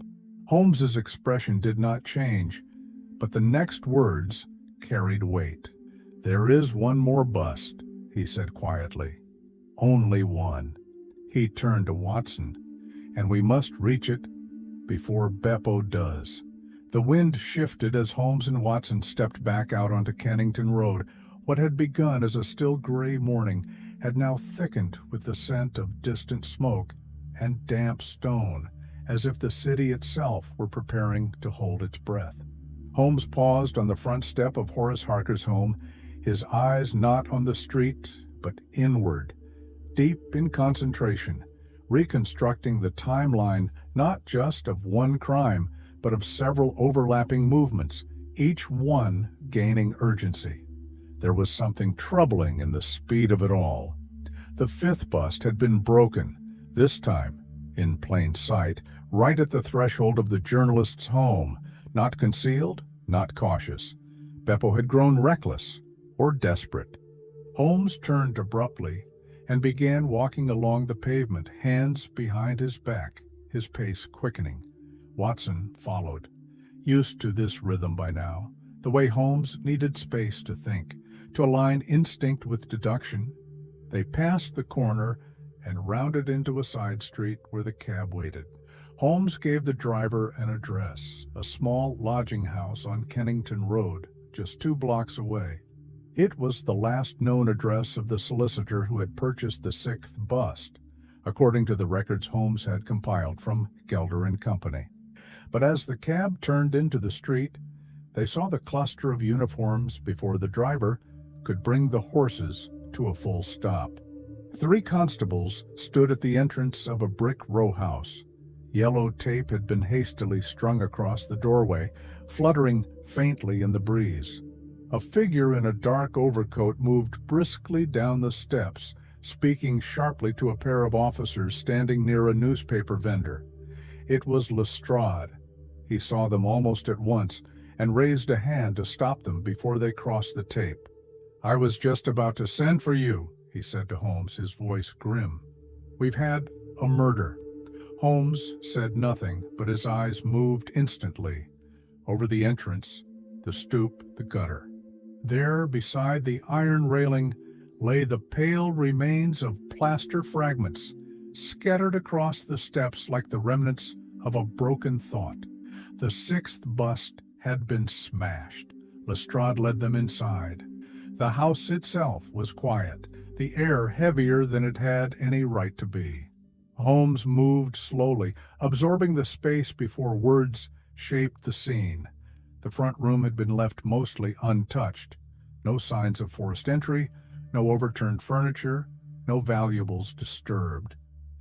Holmes's expression did not change, but the next words carried weight. "There is one more bust," he said quietly. "Only one." He turned to Watson. "And we must reach it before Beppo does." The wind shifted as Holmes and Watson stepped back out onto Kennington Road. What had begun as a still gray morning had now thickened with the scent of distant smoke and damp stone, as if the city itself were preparing to hold its breath. Holmes paused on the front step of Horace Harker's home, his eyes not on the street, but inward, deep in concentration, reconstructing the timeline not just of one crime, but of several overlapping movements, each one gaining urgency. There was something troubling in the speed of it all. The fifth bust had been broken, this time in plain sight, right at the threshold of the journalist's home, not concealed, not cautious. Beppo had grown reckless or desperate. Holmes turned abruptly and began walking along the pavement, hands behind his back, his pace quickening. Watson followed, used to this rhythm by now, the way Holmes needed space to think, to align instinct with deduction. They passed the corner and rounded into a side street where the cab waited. Holmes gave the driver an address, a small lodging house on Kennington Road, just 2 blocks away. It was the last known address of the solicitor who had purchased the 6th bust, according to the records Holmes had compiled from Gelder and Company. But as the cab turned into the street, they saw the cluster of uniforms before the driver could bring the horses to a full stop. 3 constables stood at the entrance of a brick row house. Yellow tape had been hastily strung across the doorway, fluttering faintly in the breeze. A figure in a dark overcoat moved briskly down the steps, speaking sharply to a pair of officers standing near a newspaper vendor. It was Lestrade. He saw them almost at once and raised a hand to stop them before they crossed the tape. "I was just about to send for you," he said to Holmes, his voice grim. "We've had a murder." Holmes said nothing, but his eyes moved instantly. Over the entrance, the stoop, the gutter. There, beside the iron railing, lay the pale remains of plaster fragments, scattered across the steps like the remnants of a broken thought. The 6th bust had been smashed. Lestrade led them inside. The house itself was quiet, the air heavier than it had any right to be. Holmes moved slowly, absorbing the space before words shaped the scene. The front room had been left mostly untouched. No signs of forced entry, no overturned furniture, no valuables disturbed.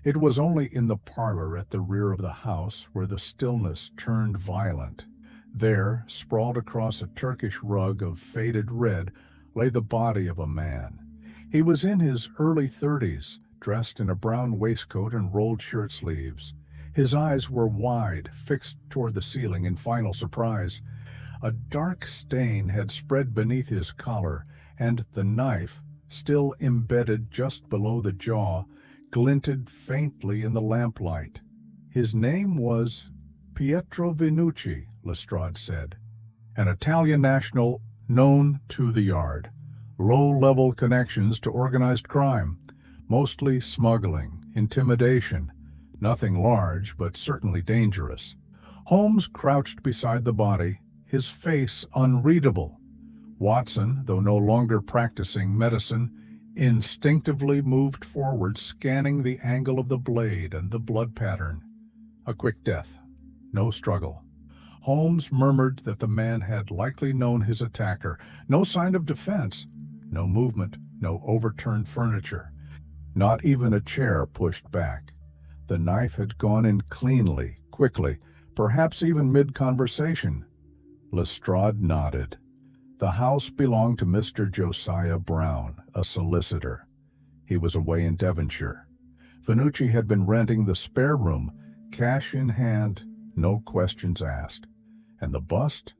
It was only in the parlor at the rear of the house where the stillness turned violent. There, sprawled across a Turkish rug of faded red, lay the body of a man. He was in his early 30s, dressed in a brown waistcoat and rolled shirt sleeves. His eyes were wide, fixed toward the ceiling in final surprise. A dark stain had spread beneath his collar, and the knife, still embedded just below the jaw, glinted faintly in the lamplight. His name was Pietro Venucci, Lestrade said, an Italian national known to the yard. Low-level connections to organized crime, mostly smuggling, intimidation, nothing large but certainly dangerous. Holmes crouched beside the body, his face unreadable. Watson, though no longer practicing medicine, instinctively moved forward, scanning the angle of the blade and the blood pattern. A quick death. No struggle. Holmes murmured that the man had likely known his attacker. No sign of defense. No movement, no overturned furniture. Not even a chair pushed back. The knife had gone in cleanly, quickly, perhaps even mid-conversation. Lestrade nodded. The house belonged to Mr. Josiah Brown, a solicitor. He was away in Devonshire. Venucci had been renting the spare room, cash in hand, no questions asked. And the bust?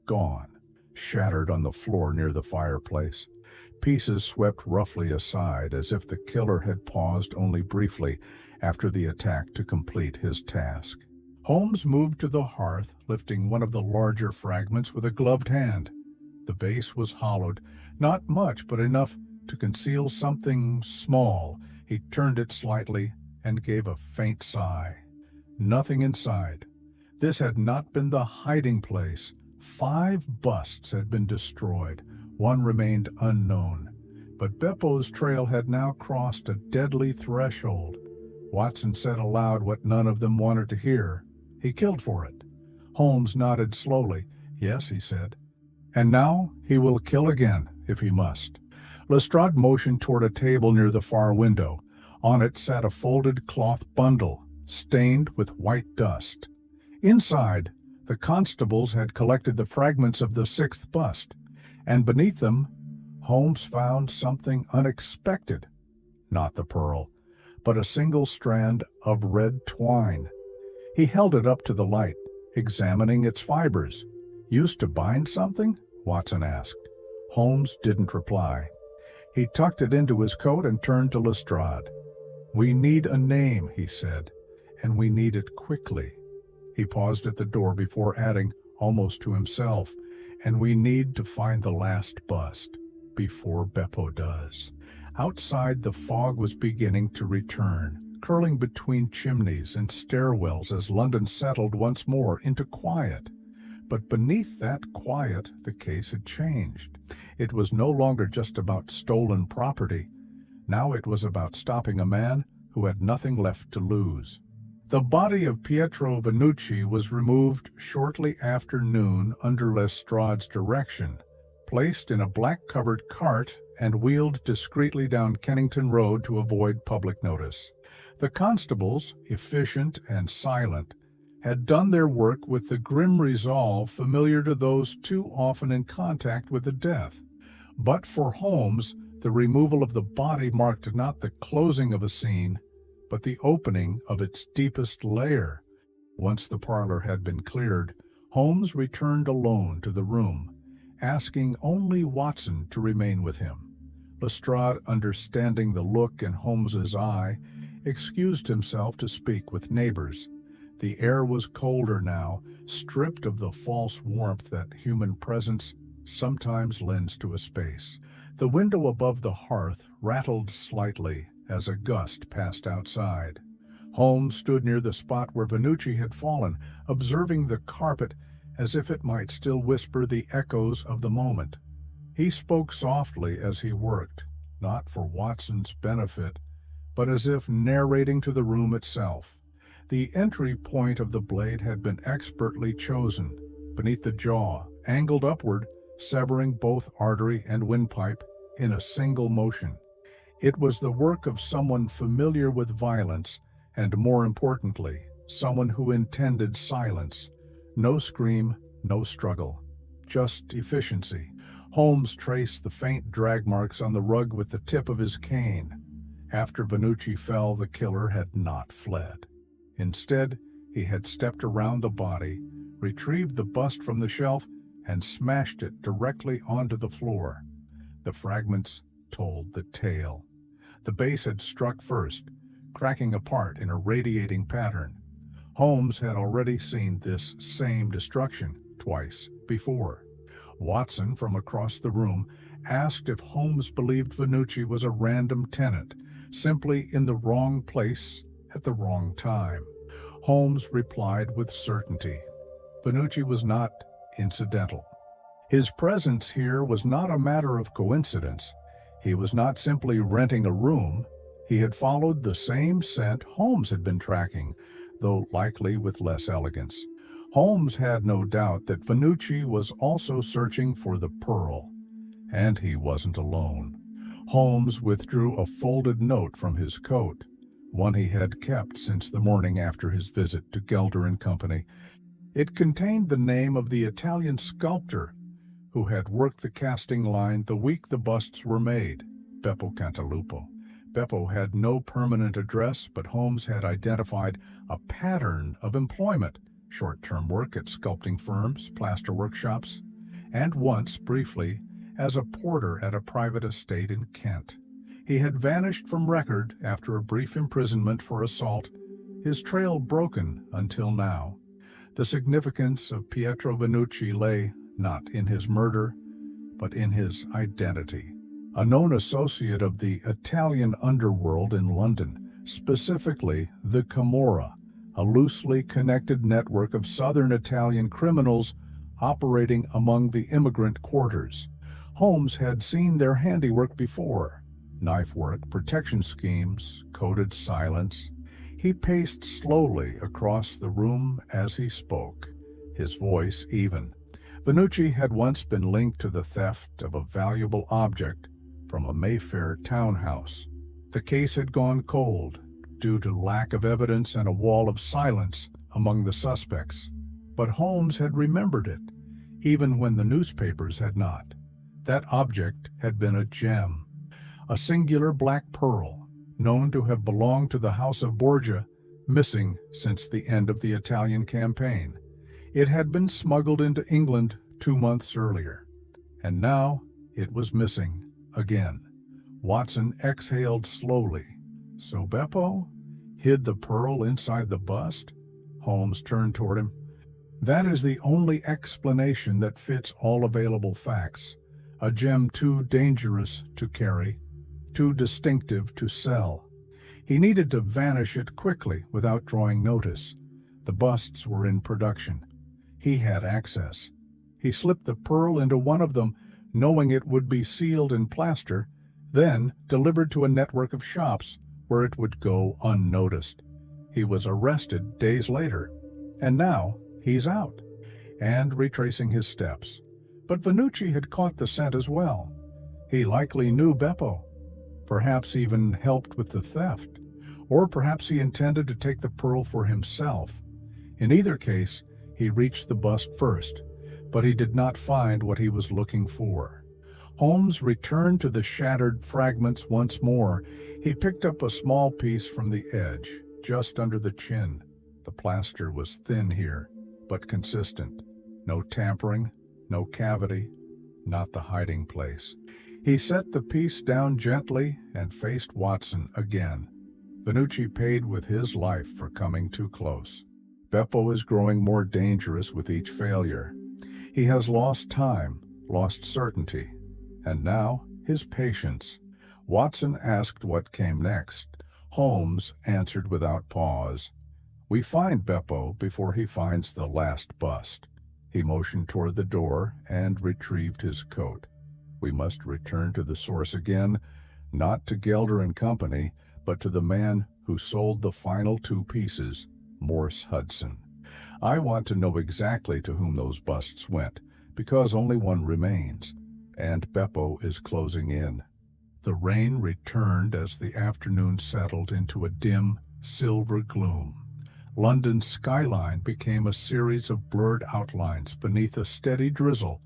Gone, shattered on the floor near the fireplace. Pieces swept roughly aside, as if the killer had paused only briefly after the attack to complete his task. Holmes moved to the hearth, lifting one of the larger fragments with a gloved hand. The base was hollowed, not much, but enough to conceal something small. He turned it slightly and gave a faint sigh. Nothing inside. This had not been the hiding place. 5 busts had been destroyed. One remained unknown. But Beppo's trail had now crossed a deadly threshold. Watson said aloud what none of them wanted to hear. He killed for it. Holmes nodded slowly. Yes, he said. And now he will kill again, if he must. Lestrade motioned toward a table near the far window. On it sat a folded cloth bundle, stained with white dust. Inside, the constables had collected the fragments of the 6th bust, and beneath them, Holmes found something unexpected. Not the pearl, but a single strand of red twine. He held it up to the light, examining its fibers. Used to bind something? Watson asked. Holmes didn't reply. He tucked it into his coat and turned to Lestrade. We need a name, he said, and we need it quickly. He paused at the door before adding, almost to himself, and we need to find the last bust, before Beppo does. Outside, the fog was beginning to return, curling between chimneys and stairwells as London settled once more into quiet. But beneath that quiet, the case had changed. It was no longer just about stolen property. Now it was about stopping a man who had nothing left to lose. The body of Pietro Venucci was removed shortly after noon under Lestrade's direction, placed in a black-covered cart, and wheeled discreetly down Kennington Road to avoid public notice. The constables, efficient and silent, had done their work with the grim resolve familiar to those too often in contact with the death. But for Holmes, the removal of the body marked not the closing of a scene, but the opening of its deepest layer. Once the parlor had been cleared, Holmes returned alone to the room, asking only Watson to remain with him. Lestrade, understanding the look in Holmes's eye, excused himself to speak with neighbors. The air was colder now, stripped of the false warmth that human presence sometimes lends to a space. The window above the hearth rattled slightly as a gust passed outside. Holmes stood near the spot where Venucci had fallen, observing the carpet as if it might still whisper the echoes of the moment. He spoke softly as he worked, not for Watson's benefit, but as if narrating to the room itself. The entry point of the blade had been expertly chosen, beneath the jaw, angled upward, severing both artery and windpipe in a single motion. It was the work of someone familiar with violence, and more importantly, someone who intended silence. No scream, no struggle, just efficiency. Holmes traced the faint drag marks on the rug with the tip of his cane, After Vannucci fell, the killer had not fled. Instead, he had stepped around the body, retrieved the bust from the shelf, and smashed it directly onto the floor. The fragments told the tale. The base had struck first, cracking apart in a radiating pattern. Holmes had already seen this same destruction twice before. Watson, from across the room, asked if Holmes believed Vannucci was a random tenant, simply in the wrong place at the wrong time. Holmes replied with certainty. Vannucci was not incidental. His presence here was not a matter of coincidence. He was not simply renting a room. He had followed the same scent Holmes had been tracking, though likely with less elegance. Holmes had no doubt that Vannucci was also searching for the pearl, and he wasn't alone. Holmes withdrew a folded note from his coat, one he had kept since the morning after his visit to Gelder and Company. It contained the name of the Italian sculptor who had worked the casting line the week the busts were made, Beppo Cantalupo. Beppo had no permanent address, but Holmes had identified a pattern of employment: short-term work at sculpting firms, plaster workshops, and once, briefly, as a porter at a private estate in Kent. He had vanished from record after a brief imprisonment for assault, his trail broken until now. The significance of Pietro Vannucci lay not in his murder, but in his identity. A known associate of the Italian underworld in London, specifically the Camorra, a loosely connected network of southern Italian criminals operating among the immigrant quarters. Holmes had seen their handiwork before: knife work, protection schemes, coded silence. He paced slowly across the room as he spoke, his voice even. Vannucci had once been linked to the theft of a valuable object from a Mayfair townhouse. The case had gone cold due to lack of evidence and a wall of silence among the suspects. But Holmes had remembered it, even when the newspapers had not. That object had been a gem, a singular black pearl, known to have belonged to the House of Borgia, missing since the end of the Italian campaign. It had been smuggled into England 2 months earlier, and now it was missing again. Watson exhaled slowly. So Beppo hid the pearl inside the bust? Holmes turned toward him. That is the only explanation that fits all available facts. A gem too dangerous to carry, too distinctive to sell. He needed to vanish it quickly without drawing notice. The busts were in production. He had access. He slipped the pearl into one of them, knowing it would be sealed in plaster, then delivered to a network of shops where it would go unnoticed. He was arrested days later, and now he's out and retracing his steps. But Vannucci had caught the scent as well. He likely knew Beppo, perhaps even helped with the theft, or perhaps he intended to take the pearl for himself. In either case, he reached the bust first, but he did not find what he was looking for. Holmes returned to the shattered fragments once more. He picked up a small piece from the edge, just under the chin. The plaster was thin here, but consistent. No tampering, no cavity, not the hiding place. He set the piece down gently and faced Watson again. Vannucci paid with his life for coming too close. Beppo is growing more dangerous with each failure. He has lost time, lost certainty, and now his patience. Watson asked what came next. Holmes answered without pause. We find Beppo before he finds the last bust. He motioned toward the door and retrieved his coat. We must return to the source again, not to Gelder and Company, but to the man who sold the final 2 pieces, Morse Hudson. I want to know exactly to whom those busts went, because only one remains, and Beppo is closing in. The rain returned as the afternoon settled into a dim, silver gloom. London's skyline became a series of blurred outlines beneath a steady drizzle,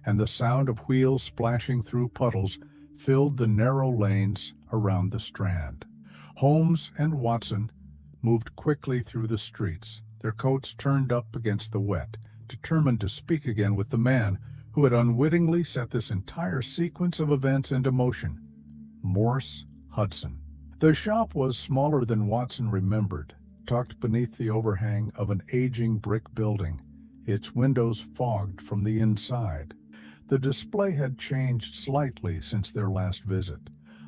and the sound of wheels splashing through puddles filled the narrow lanes around the Strand. Holmes and Watson moved quickly through the streets, their coats turned up against the wet, determined to speak again with the man who had unwittingly set this entire sequence of events into motion. Morse Hudson. The shop was smaller than Watson remembered, tucked beneath the overhang of an aging brick building, its windows fogged from the inside. The display had changed slightly since their last visit.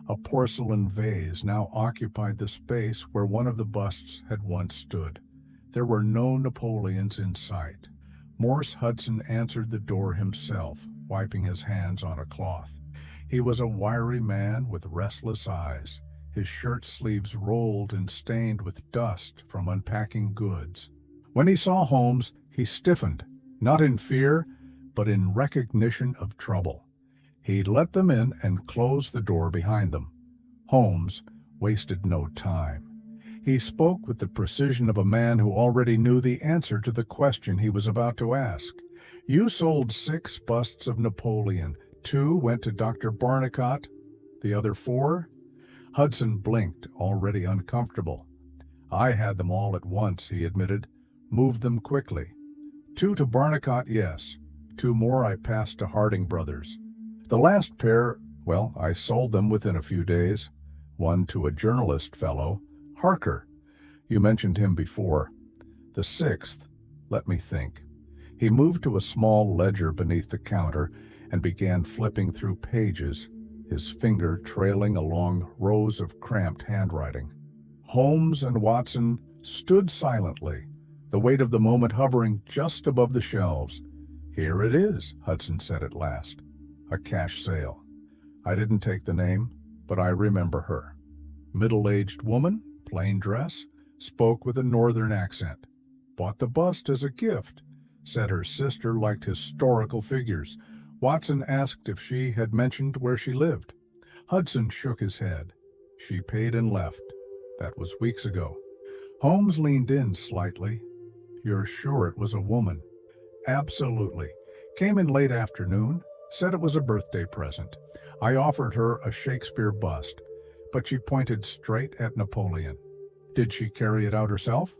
A porcelain vase now occupied the space where one of the busts had once stood. There were no Napoleons in sight. Morse Hudson answered the door himself, wiping his hands on a cloth. He was a wiry man with restless eyes, his shirt sleeves rolled and stained with dust from unpacking goods. When he saw Holmes, he stiffened, not in fear, but in recognition of trouble. He let them in and closed the door behind them. Holmes wasted no time. He spoke with the precision of a man who already knew the answer to the question he was about to ask. "You sold 6 busts of Napoleon. 2 went to Dr. Barnicot. The other 4? Hudson blinked, already uncomfortable. "I had them all at once," he admitted. "Moved them quickly. 2 to Barnicot, yes. 2 more I passed to Harding Brothers. The last pair, well, I sold them within a few days. 1 to a journalist fellow, Harker. You mentioned him before. The 6th, let me think." He moved to a small ledger beneath the counter and began flipping through pages, his finger trailing along rows of cramped handwriting. Holmes and Watson stood silently, the weight of the moment hovering just above the shelves. "Here it is," Hudson said at last. "A cash sale. I didn't take the name, but I remember her. Middle-aged woman, plain dress, spoke with a northern accent. Bought the bust as a gift. Said her sister liked historical figures. Watson asked if she had mentioned where she lived. Hudson shook his head. She paid and left. That was weeks ago." Holmes leaned in slightly. "You're sure it was a woman?" "Absolutely. Came in late afternoon. Said it was a birthday present. I offered her a Shakespeare bust, but she pointed straight at Napoleon." "Did she carry it out herself?"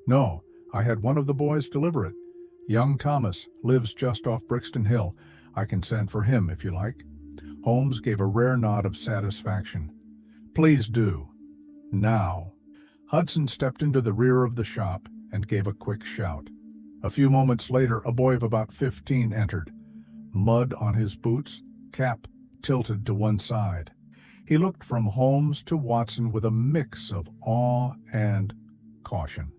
"No, I had one of the boys deliver it. Young Thomas lives just off Brixton Hill. I can send for him if you like." Holmes gave a rare nod of satisfaction. "Please do. Now." Hudson stepped into the rear of the shop and gave a quick shout. A few moments later, a boy of about 15 entered. Mud on his boots, cap tilted to one side. He looked from Holmes to Watson with a mix of awe and caution.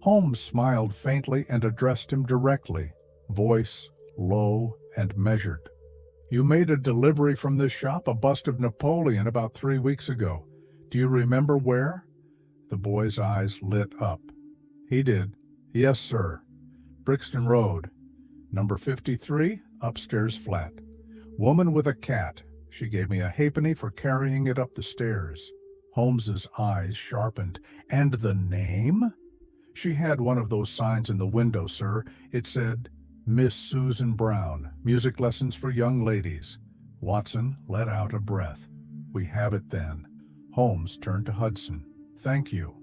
Holmes smiled faintly and addressed him directly, voice low and measured. "You made a delivery from this shop, a bust of Napoleon, about 3 weeks ago. Do you remember where?" The boy's eyes lit up. He did. "Yes, sir. Brixton Road. Number 53, upstairs flat. Woman with a cat. She gave me a halfpenny for carrying it up the stairs." Holmes's eyes sharpened. "And the name?" "She had one of those signs in the window, sir. It said, 'Miss Susan Brown, music lessons for young ladies.'" Watson let out a breath. "We have it then." Holmes turned to Hudson. "Thank you.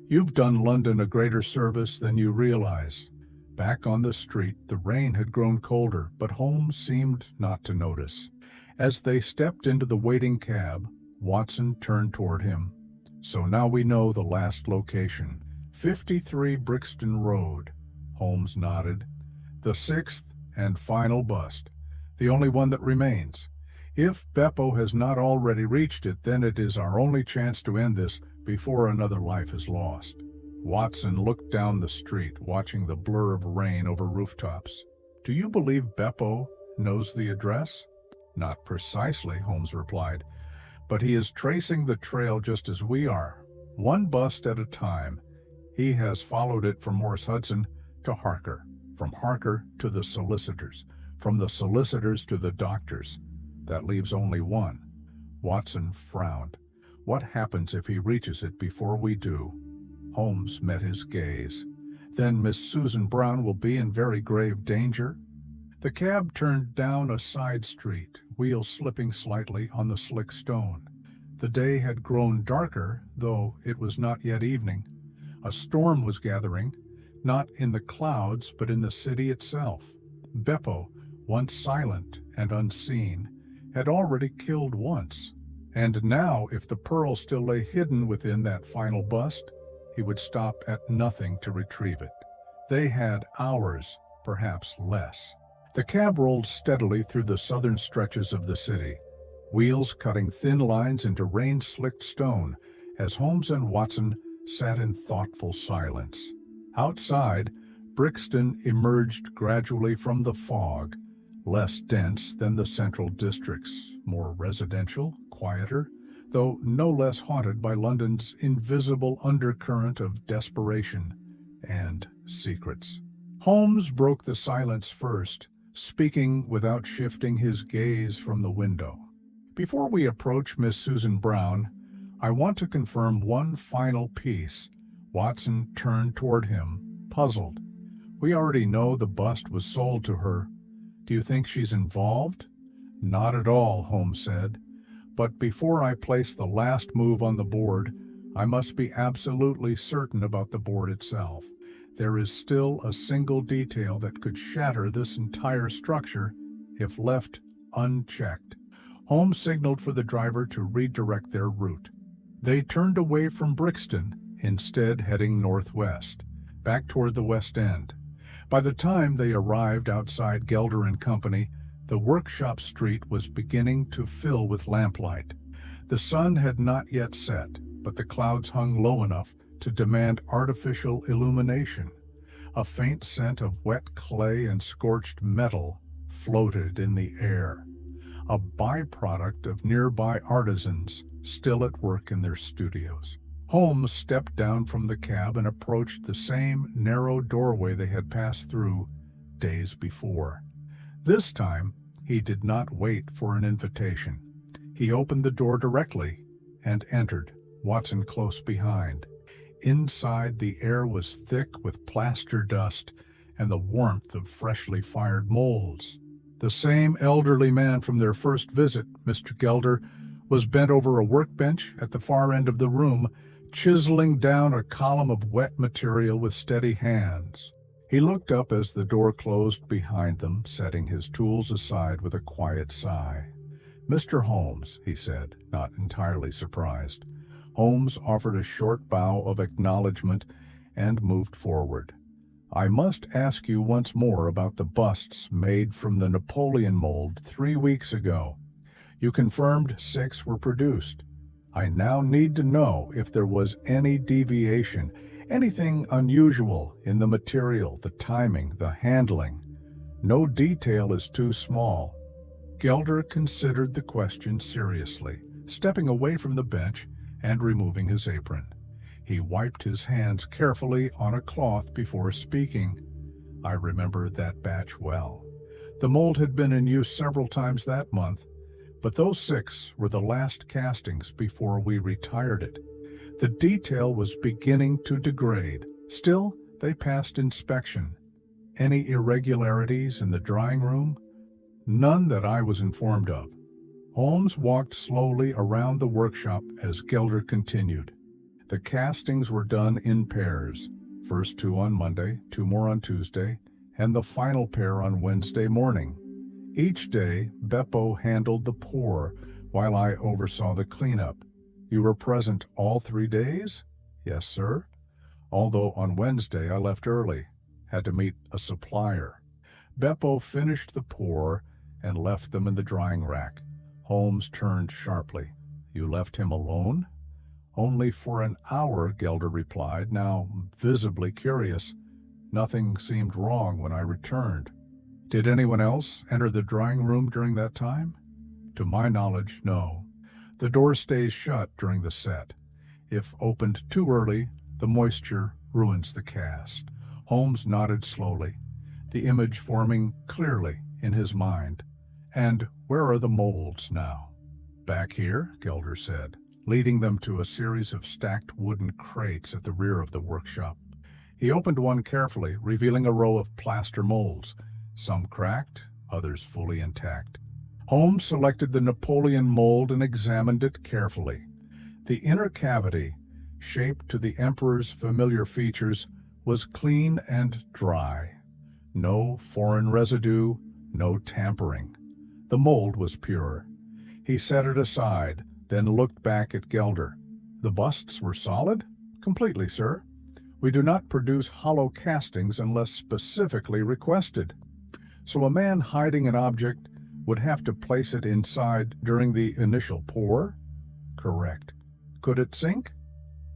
You've done London a greater service than you realize." Back on the street, the rain had grown colder, but Holmes seemed not to notice. As they stepped into the waiting cab, Watson turned toward him. "So now we know the last location. 53 Brixton Road." Holmes nodded. "The 6th and final bust. The only one that remains. If Beppo has not already reached it, then it is our only chance to end this before another life is lost." Watson looked down the street, watching the blur of rain over rooftops. "Do you believe Beppo knows the address?" "Not precisely," Holmes replied, "but he is tracing the trail just as we are, one bust at a time. He has followed it from Morse Hudson to Harker, from Harker to the solicitors, from the solicitors to the doctors. That leaves only one." Watson frowned. "What happens if he reaches it before we do?" Holmes met his gaze. "Then Miss Susan Brown will be in very grave danger?" The cab turned down a side street, wheels slipping slightly on the slick stone. The day had grown darker, though it was not yet evening. A storm was gathering, not in the clouds, but in the city itself. Beppo, once silent and unseen, had already killed once. And now, if the pearl still lay hidden within that final bust, he would stop at nothing to retrieve it. They had hours, perhaps less. The cab rolled steadily through the southern stretches of the city, wheels cutting thin lines into rain-slicked stone, as Holmes and Watson sat in thoughtful silence. Outside, Brixton emerged gradually from the fog, less dense than the central districts, more residential, quieter, though no less haunted by London's invisible undercurrent of desperation and secrets. Holmes broke the silence first, speaking without shifting his gaze from the window. "Before we approach Miss Susan Brown, I want to confirm one final piece." Watson turned toward him, puzzled. "We already know the bust was sold to her. Do you think she's involved?" "Not at all," Holmes said. "But before I place the last move on the board, I must be absolutely certain about the board itself. There is still a single detail that could shatter this entire structure if left unchecked." Holmes signaled for the driver to redirect their route. They turned away from Brixton, instead heading northwest, back toward the West End. By the time they arrived outside Gelder and Company, the workshop street was beginning to fill with lamplight. The sun had not yet set, but the clouds hung low enough to demand artificial illumination. A faint scent of wet clay and scorched metal floated in the air, a byproduct of nearby artisans still at work in their studios. Holmes stepped down from the cab and approached the same narrow doorway they had passed through days before. This time, he did not wait for an invitation. He opened the door directly and entered, Watson close behind. Inside, the air was thick with plaster dust and the warmth of freshly fired moulds. The same elderly man from their first visit, Mr. Gelder, was bent over a workbench at the far end of the room, chiseling down a column of wet material with steady hands. He looked up as the door closed behind them, setting his tools aside with a quiet sigh. "Mr. Holmes," he said, not entirely surprised. Holmes offered a short bow of acknowledgement and moved forward. "I must ask you once more about the busts made from the Napoleon mold 3 weeks ago. You confirmed 6 were produced. I now need to know if there was any deviation, anything unusual in the material, the timing, the handling. No detail is too small." Gelder considered the question seriously, stepping away from the bench and removing his apron. He wiped his hands carefully on a cloth before speaking. "I remember that batch well. The mold had been in use several times that month, but those 6 were the last castings before we retired it. The detail was beginning to degrade. Still, they passed inspection. Any irregularities in the drying room? None that I was informed of." Holmes walked slowly around the workshop as Gelder continued. "The castings were done in pairs, first 2 on Monday, 2 more on Tuesday, and the final pair on Wednesday morning. Each day, Beppo handled the pour while I oversaw the cleanup. You were present all 3 days?" "Yes, sir. Although on Wednesday I left early, had to meet a supplier." Beppo finished the pour and left them in the drying rack. Holmes turned sharply. "You left him alone?" "Only for an hour," Gelder replied, now visibly curious. "Nothing seemed wrong when I returned." "Did anyone else enter the drying room during that time?" "To my knowledge, no. The door stays shut during the set. If opened too early, the moisture ruins the cast." Holmes nodded slowly, the image forming clearly in his mind. "And where are the molds now?" "Back here," Gelder said, leading them to a series of stacked wooden crates at the rear of the workshop. He opened one carefully, revealing a row of plaster molds, some cracked, others fully intact. Holmes selected the Napoleon mold and examined it carefully. The inner cavity, shaped to the emperor's familiar features, was clean and dry. No foreign residue, no tampering. The mold was pure. He set it aside, then looked back at Gelder. The busts were solid? Completely, sir. We do not produce hollow castings unless specifically requested. So a man hiding an object would have to place it inside during the initial pour? Correct. Could it sink?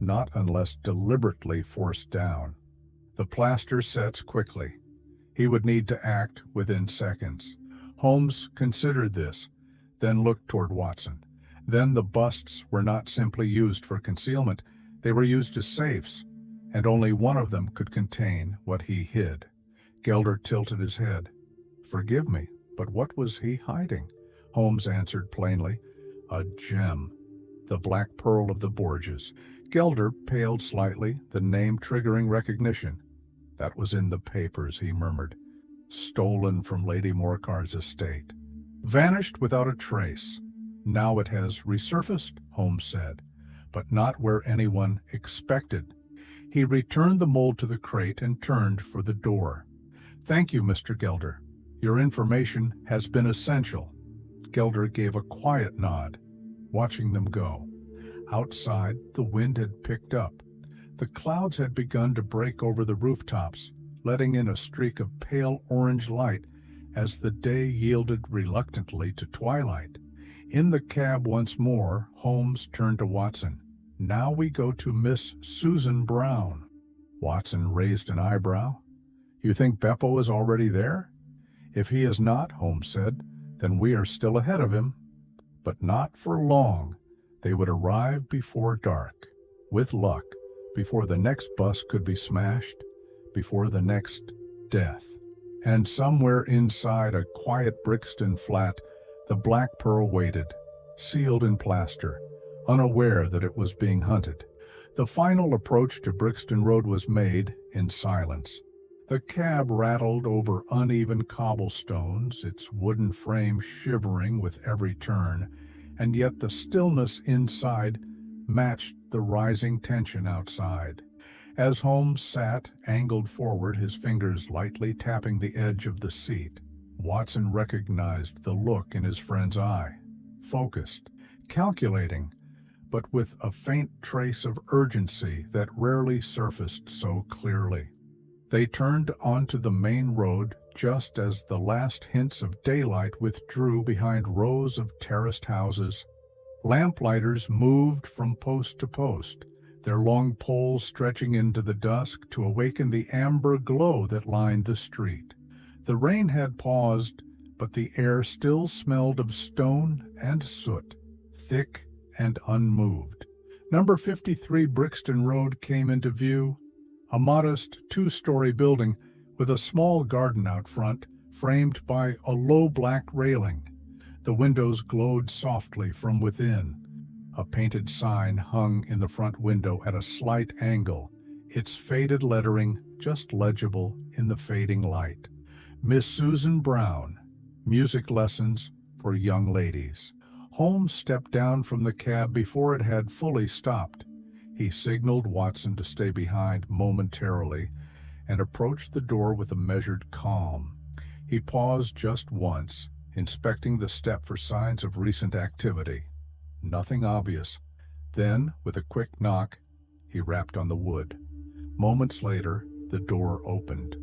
Not unless deliberately forced down. The plaster sets quickly. He would need to act within seconds. Holmes considered this, then looked toward Watson. Then the busts were not simply used for concealment, they were used as safes, and only one of them could contain what he hid. Gelder tilted his head. Forgive me, but what was he hiding? Holmes answered plainly. A gem. The black pearl of the Borgias. Gelder paled slightly, the name triggering recognition. That was in the papers, he murmured. Stolen from Lady Morcar's estate. Vanished without a trace. Now it has resurfaced, Holmes said, but not where anyone expected. He returned the mold to the crate and turned for the door. Thank you, Mr. Gelder. Your information has been essential. Gelder gave a quiet nod, watching them go. Outside, the wind had picked up. The clouds had begun to break over the rooftops, letting in a streak of pale orange light as the day yielded reluctantly to twilight. In the cab once more, Holmes turned to Watson. Now we go to Miss Susan Brown. Watson raised an eyebrow. You think Beppo is already there? If he is not, Holmes said, then we are still ahead of him. But not for long. They would arrive before dark. With luck, before the next bus could be smashed, before the next death. And somewhere inside a quiet Brixton flat, the Black Pearl waited, sealed in plaster, unaware that it was being hunted. The final approach to Brixton Road was made in silence. The cab rattled over uneven cobblestones, its wooden frame shivering with every turn, and yet the stillness inside matched the rising tension outside. As Holmes sat, angled forward, his fingers lightly tapping the edge of the seat, Watson recognized the look in his friend's eye. Focused, calculating, but with a faint trace of urgency that rarely surfaced so clearly. They turned onto the main road just as the last hints of daylight withdrew behind rows of terraced houses. Lamplighters moved from post to post, their long poles stretching into the dusk to awaken the amber glow that lined the street. The rain had paused, but the air still smelled of stone and soot, thick and unmoved. Number 53 Brixton Road came into view, a modest two-story building with a small garden out front, framed by a low black railing. The windows glowed softly from within. A painted sign hung in the front window at a slight angle, its faded lettering just legible in the fading light. Miss Susan Brown, music lessons for young ladies. Holmes stepped down from the cab before it had fully stopped. He signaled Watson to stay behind momentarily and approached the door with a measured calm. He paused just once, inspecting the step for signs of recent activity. Nothing obvious. Then, with a quick knock, he rapped on the wood. Moments later, the door opened.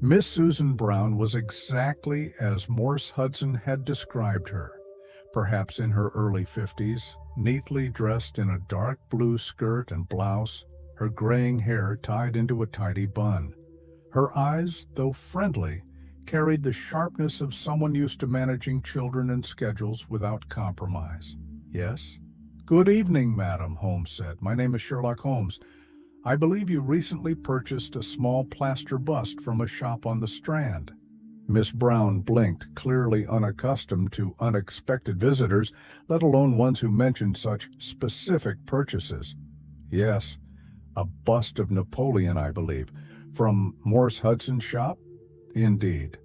Miss Susan Brown was exactly as Morse Hudson had described her, perhaps in her early 50s, neatly dressed in a dark blue skirt and blouse, her graying hair tied into a tidy bun. Her eyes, though friendly, carried the sharpness of someone used to managing children and schedules without compromise. Yes? Good evening, madam, Holmes said. My name is Sherlock Holmes. I believe you recently purchased a small plaster bust from a shop on the Strand. Miss Brown blinked, clearly unaccustomed to unexpected visitors, let alone ones who mentioned such specific purchases. Yes, a bust of Napoleon, I believe. From Morse Hudson's shop? Indeed.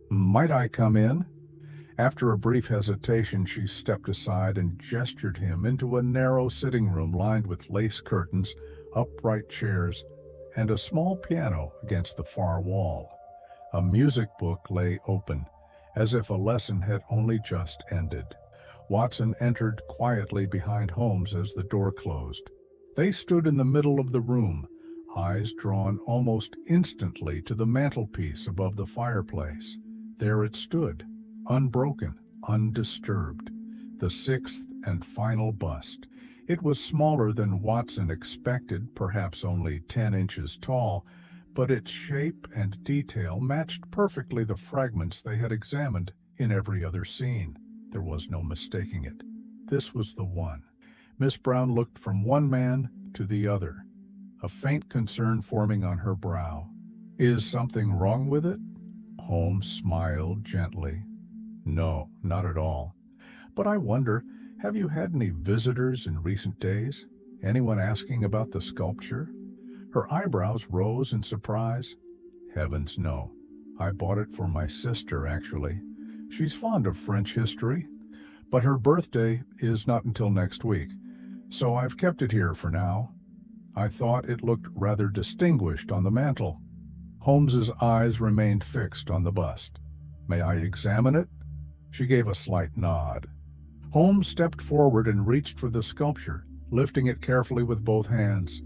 Might I come in? After a brief hesitation, she stepped aside and gestured him into a narrow sitting room lined with lace curtains, upright chairs, and a small piano against the far wall. A music book lay open, as if a lesson had only just ended. Watson entered quietly behind Holmes as the door closed. They stood in the middle of the room, eyes drawn almost instantly to the mantelpiece above the fireplace. There it stood, unbroken, undisturbed, the sixth and final bust. It was smaller than Watson expected, perhaps only 10 inches tall, but its shape and detail matched perfectly the fragments they had examined in every other scene. There was no mistaking it. This was the one. Miss Brown looked from one man to the other, a faint concern forming on her brow. "Is something wrong with it?" Holmes smiled gently. "No, not at all. But I wonder, have you had any visitors in recent days? Anyone asking about the sculpture?" Her eyebrows rose in surprise. "Heavens, no. I bought it for my sister, actually. She's fond of French history, but her birthday is not until next week, so I've kept it here for now. I thought it looked rather distinguished on the mantel." Holmes's eyes remained fixed on the bust. "May I examine it?" She gave a slight nod. Holmes stepped forward and reached for the sculpture, lifting it carefully with both hands.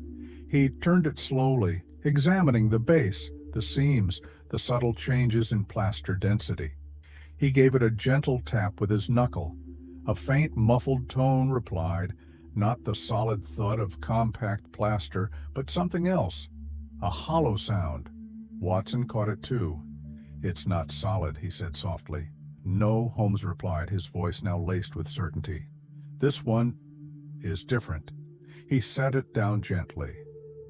He turned it slowly, examining the base, the seams, the subtle changes in plaster density. He gave it a gentle tap with his knuckle. A faint, muffled tone replied, not the solid thud of compact plaster, but something else, a hollow sound. Watson caught it too. "It's not solid," he said softly. "No," Holmes replied, his voice now laced with certainty. "This one is different." He set it down gently.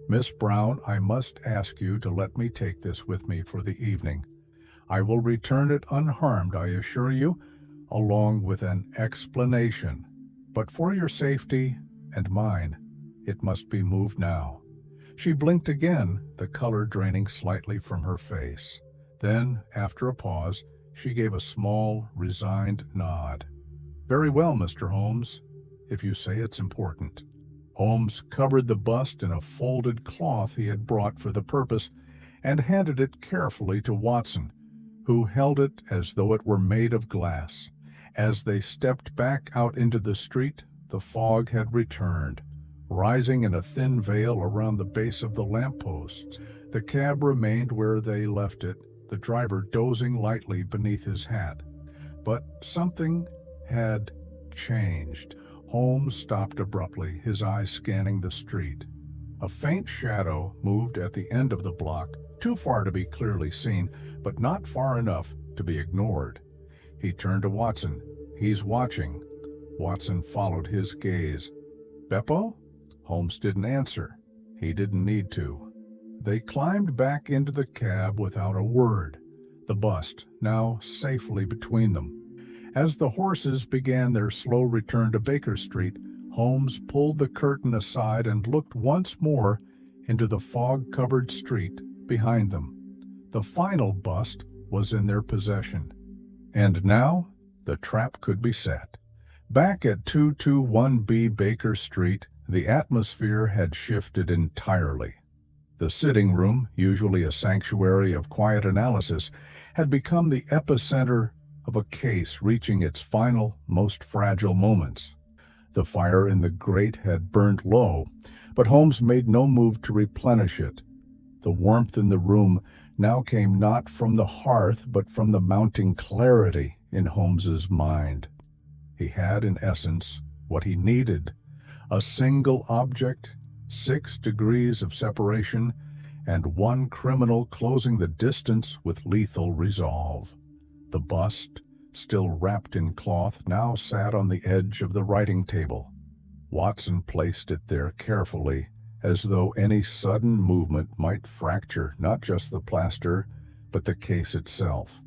"Miss Brown, I must ask you to let me take this with me for the evening. I will return it unharmed, I assure you, along with an explanation. But for your safety and mine, it must be moved now." She blinked again, the color draining slightly from her face. Then, after a pause, she gave a small, resigned nod. "Very well, Mr. Holmes, if you say it's important." Holmes covered the bust in a folded cloth he had brought for the purpose and handed it carefully to Watson, who held it as though it were made of glass. As they stepped back out into the street, the fog had returned, rising in a thin veil around the base of the lampposts. The cab remained where they left it, the driver dozing lightly beneath his hat. But something had changed. Holmes stopped abruptly, his eyes scanning the street. A faint shadow moved at the end of the block, too far to be clearly seen, but not far enough to be ignored. He turned to Watson. "He's watching." Watson followed his gaze. "Beppo?" Holmes didn't answer. He didn't need to. They climbed back into the cab without a word, the bust now safely between them. As the horses began their slow return to Baker Street, Holmes pulled the curtain aside and looked once more into the fog-covered street behind them. The final bust was in their possession. And now the trap could be set. Back at 221B Baker Street, the atmosphere had shifted entirely. The sitting room, usually a sanctuary of quiet analysis, had become the epicenter of a case reaching its final, most fragile moments. The fire in the grate had burned low, but Holmes made no move to replenish it. The warmth in the room now came not from the hearth, but from the mounting clarity in Holmes's mind. He had, in essence, what he needed: a single object, 6 degrees of separation, and one criminal closing the distance with lethal resolve. The bust, still wrapped in cloth, now sat on the edge of the writing table. Watson placed it there carefully, as though any sudden movement might fracture not just the plaster, but the case itself.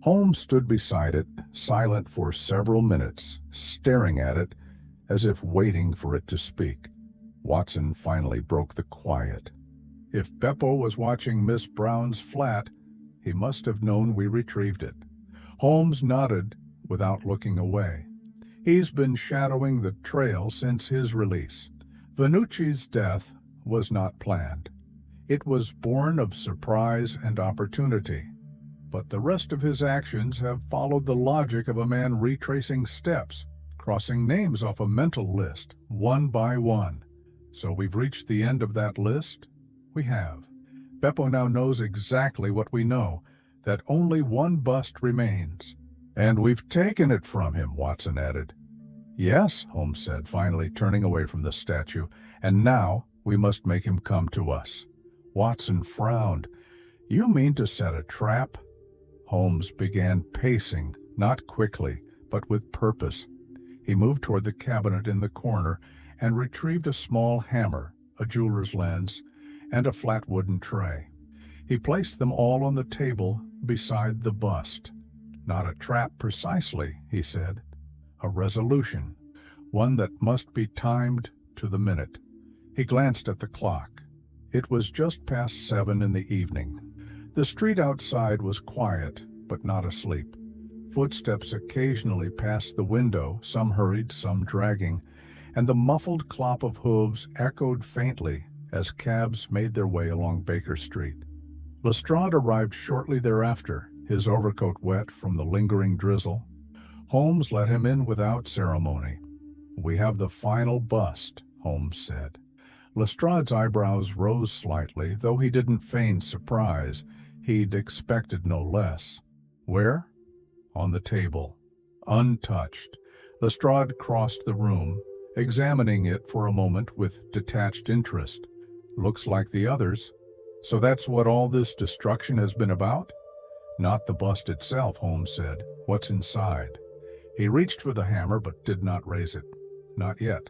Holmes stood beside it, silent for several minutes, staring at it as if waiting for it to speak. Watson finally broke the quiet. "If Beppo was watching Miss Brown's flat, he must have known we retrieved it." Holmes nodded without looking away. He's been shadowing the trail since his release. Vanucci's death was not planned. It was born of surprise and opportunity. But the rest of his actions have followed the logic of a man retracing steps, crossing names off a mental list, one by one. So we've reached the end of that list? We have. Beppo now knows exactly what we know, that only one bust remains. And we've taken it from him, Watson added. Yes, Holmes said, finally turning away from the statue, and now we must make him come to us. Watson frowned. You mean to set a trap? Holmes began pacing, not quickly, but with purpose. He moved toward the cabinet in the corner and retrieved a small hammer, a jeweler's lens, and a flat wooden tray. He placed them all on the table beside the bust. Not a trap precisely, he said. A resolution, one that must be timed to the minute. He glanced at the clock. It was just past 7 in the evening. The street outside was quiet, but not asleep. Footsteps occasionally passed the window, some hurried, some dragging, and the muffled clop of hooves echoed faintly as cabs made their way along Baker Street. Lestrade arrived shortly thereafter, his overcoat wet from the lingering drizzle. Holmes let him in without ceremony. We have the final bust, Holmes said. Lestrade's eyebrows rose slightly, though he didn't feign surprise. He'd expected no less. Where? On the table. Untouched. Lestrade crossed the room, examining it for a moment with detached interest. Looks like the others. So that's what all this destruction has been about? Not the bust itself, Holmes said. What's inside? He reached for the hammer but did not raise it. Not yet.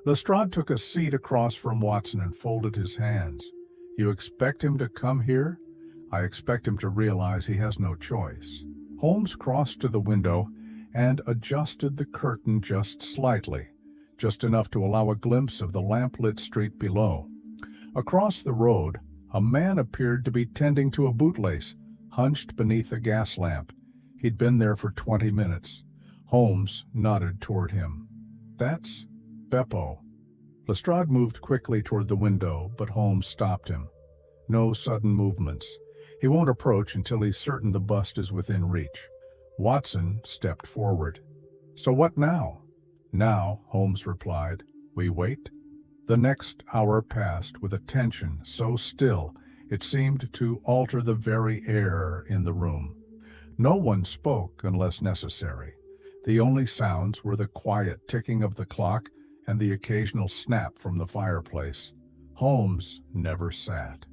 Lestrade took a seat across from Watson and folded his hands. You expect him to come here? I expect him to realize he has no choice. Holmes crossed to the window and adjusted the curtain just slightly, just enough to allow a glimpse of the lamp-lit street below. Across the road, a man appeared to be tending to a bootlace, hunched beneath a gas lamp. He'd been there for 20 minutes. Holmes nodded toward him. That's Beppo. Lestrade moved quickly toward the window, but Holmes stopped him. No sudden movements. He won't approach until he's certain the bust is within reach. Watson stepped forward. So what now? Now, Holmes replied, we wait. The next hour passed with a tension so still it seemed to alter the very air in the room. No one spoke unless necessary. The only sounds were the quiet ticking of the clock and the occasional snap from the fireplace. Holmes never sat.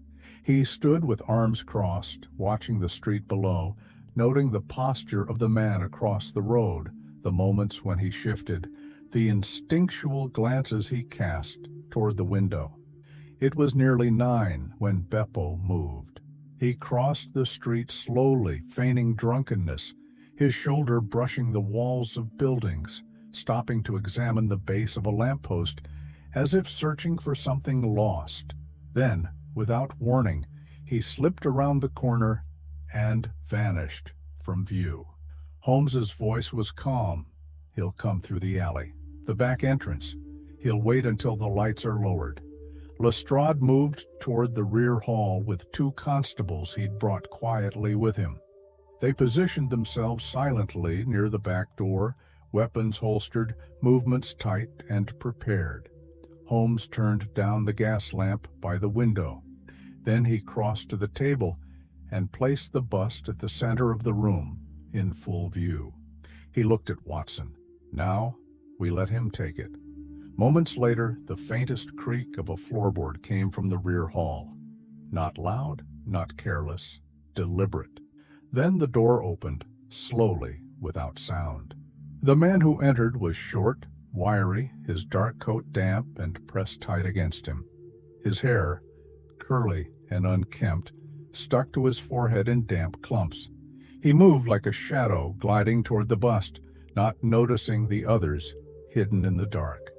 He stood with arms crossed, watching the street below, noting the posture of the man across the road, the moments when he shifted, the instinctual glances he cast toward the window. It was nearly 9 when Beppo moved. He crossed the street slowly, feigning drunkenness, his shoulder brushing the walls of buildings, stopping to examine the base of a lamppost, as if searching for something lost. Then, without warning, he slipped around the corner and vanished from view. Holmes's voice was calm. He'll come through the alley, the back entrance. He'll wait until the lights are lowered. Lestrade moved toward the rear hall with 2 constables he'd brought quietly with him. They positioned themselves silently near the back door, weapons holstered, movements tight and prepared. Holmes turned down the gas lamp by the window. Then he crossed to the table and placed the bust at the center of the room, in full view. He looked at Watson. Now, we let him take it. Moments later, the faintest creak of a floorboard came from the rear hall. Not loud, not careless, deliberate. Then the door opened, slowly, without sound. The man who entered was short, wiry, his dark coat damp and pressed tight against him. His hair, curly and unkempt, stuck to his forehead in damp clumps. He moved like a shadow gliding toward the bust, not noticing the others hidden in the dark.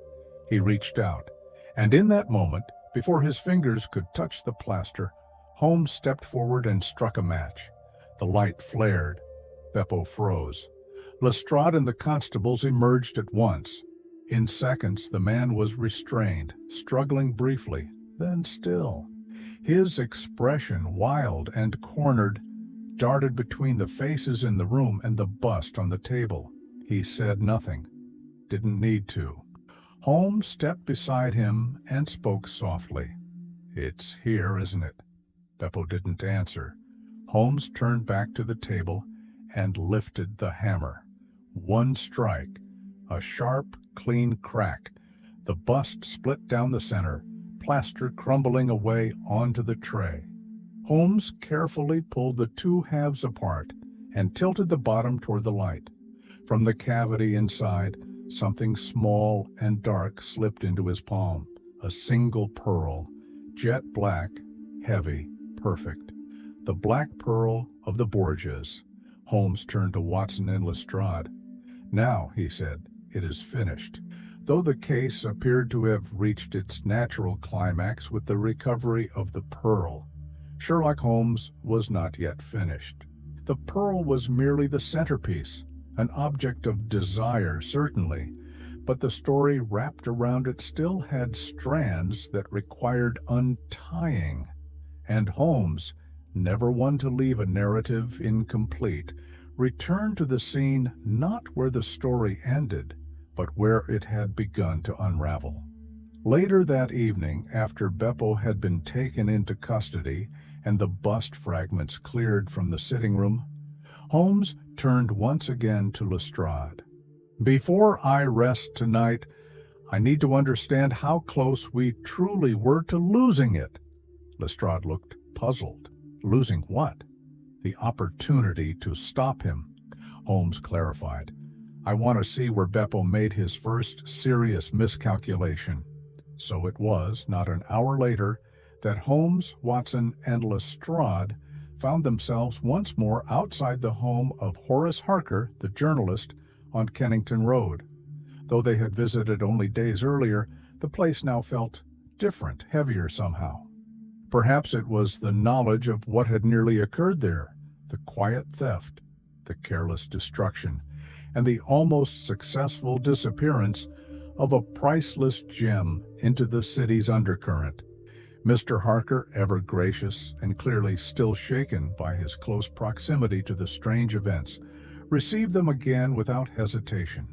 He reached out, and in that moment, before his fingers could touch the plaster, Holmes stepped forward and struck a match. The light flared. Beppo froze. Lestrade and the constables emerged at once. In seconds, the man was restrained, struggling briefly, then still. His expression, wild and cornered, darted between the faces in the room and the bust on the table. He said nothing. Didn't need to. Holmes stepped beside him and spoke softly. "It's here, isn't it?" Beppo didn't answer. Holmes turned back to the table and lifted the hammer. One strike, a sharp, clean crack. The bust split down the center, plaster crumbling away onto the tray. Holmes carefully pulled the two halves apart and tilted the bottom toward the light. From the cavity inside, something small and dark slipped into his palm. A single pearl, jet black, heavy, perfect. The black pearl of the Borgias. Holmes turned to Watson and Lestrade. "Now," he said, "it is finished." Though the case appeared to have reached its natural climax with the recovery of the pearl, Sherlock Holmes was not yet finished. The pearl was merely the centerpiece, an object of desire, certainly, but the story wrapped around it still had strands that required untying. And Holmes, never one to leave a narrative incomplete, returned to the scene not where the story ended, but where it had begun to unravel. Later that evening, after Beppo had been taken into custody and the bust fragments cleared from the sitting room, Holmes turned once again to Lestrade. "Before I rest tonight, I need to understand how close we truly were to losing it." Lestrade looked puzzled. Losing what? The opportunity to stop him. Holmes clarified. "I want to see where Beppo made his first serious miscalculation." So it was, not an hour later, that Holmes, Watson, and Lestrade found themselves once more outside the home of Horace Harker, the journalist, on Kennington Road. Though they had visited only days earlier, the place now felt different, heavier somehow. Perhaps it was the knowledge of what had nearly occurred there, the quiet theft, the careless destruction, and the almost successful disappearance of a priceless gem into the city's undercurrent. Mr. Harker, ever gracious and clearly still shaken by his close proximity to the strange events, received them again without hesitation.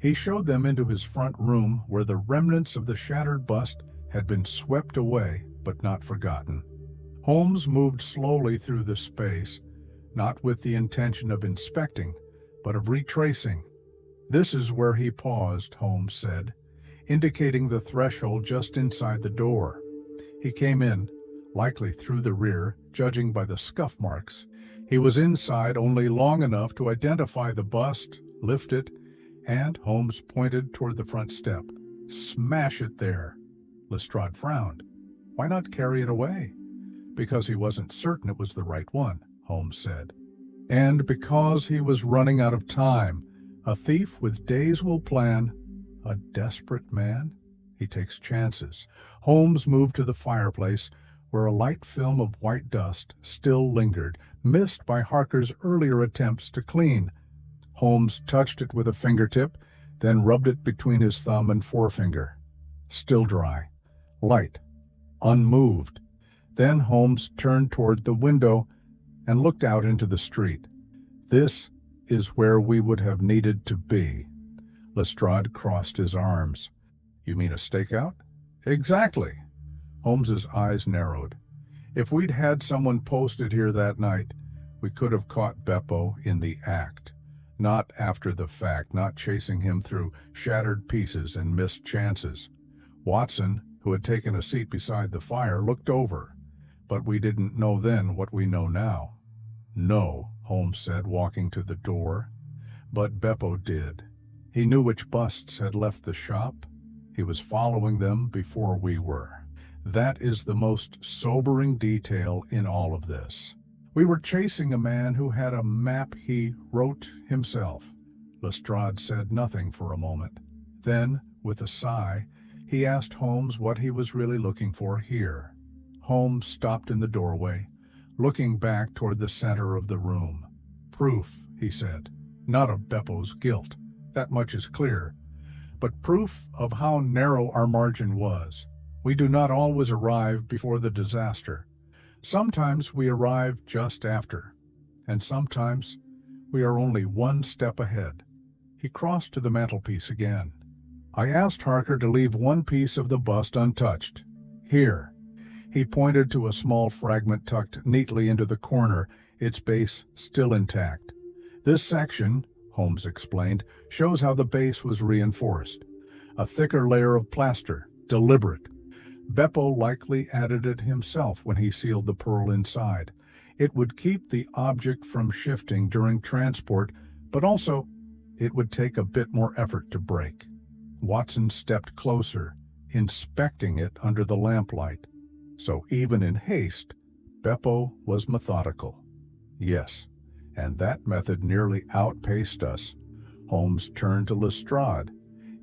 He showed them into his front room where the remnants of the shattered bust had been swept away but not forgotten. Holmes moved slowly through the space, not with the intention of inspecting, but of retracing. "This is where he paused," Holmes said, indicating the threshold just inside the door. He came in, likely through the rear, judging by the scuff marks. He was inside only long enough to identify the bust, lift it, and Holmes pointed toward the front step. "Smash it there." Lestrade frowned. "Why not carry it away?" "Because he wasn't certain it was the right one," Holmes said. "And because he was running out of time. A thief with days will plan. A desperate man? He takes chances." Holmes moved to the fireplace, where a light film of white dust still lingered, missed by Harker's earlier attempts to clean. Holmes touched it with a fingertip, then rubbed it between his thumb and forefinger. Still dry, light, unmoved. Then Holmes turned toward the window and looked out into the street. "This is where we would have needed to be." Lestrade crossed his arms. "You mean a stakeout?" "Exactly." Holmes's eyes narrowed. "If we'd had someone posted here that night, we could have caught Beppo in the act. Not after the fact, not chasing him through shattered pieces and missed chances." Watson, who had taken a seat beside the fire, looked over. "But we didn't know then what we know now." "No," Holmes said, walking to the door. "But Beppo did. He knew which busts had left the shop. He was following them before we were. That is the most sobering detail in all of this. We were chasing a man who had a map he wrote himself." Lestrade said nothing for a moment. Then, with a sigh, he asked Holmes what he was really looking for here. Holmes stopped in the doorway, looking back toward the center of the room. "Proof," he said. Not of Beppo's guilt, that much is clear, but proof of how narrow our margin was. We do not always arrive before the disaster. Sometimes we arrive just after, and sometimes we are only one step ahead. He crossed to the mantelpiece again. I asked Harker to leave one piece of the bust untouched. Here. He pointed to a small fragment tucked neatly into the corner, its base still intact. This section, Holmes explained, shows how the base was reinforced. A thicker layer of plaster, deliberate. Beppo likely added it himself when he sealed the pearl inside. It would keep the object from shifting during transport, but also it would take a bit more effort to break. Watson stepped closer, inspecting it under the lamplight. So even in haste, Beppo was methodical. Yes, and that method nearly outpaced us. Holmes turned to Lestrade.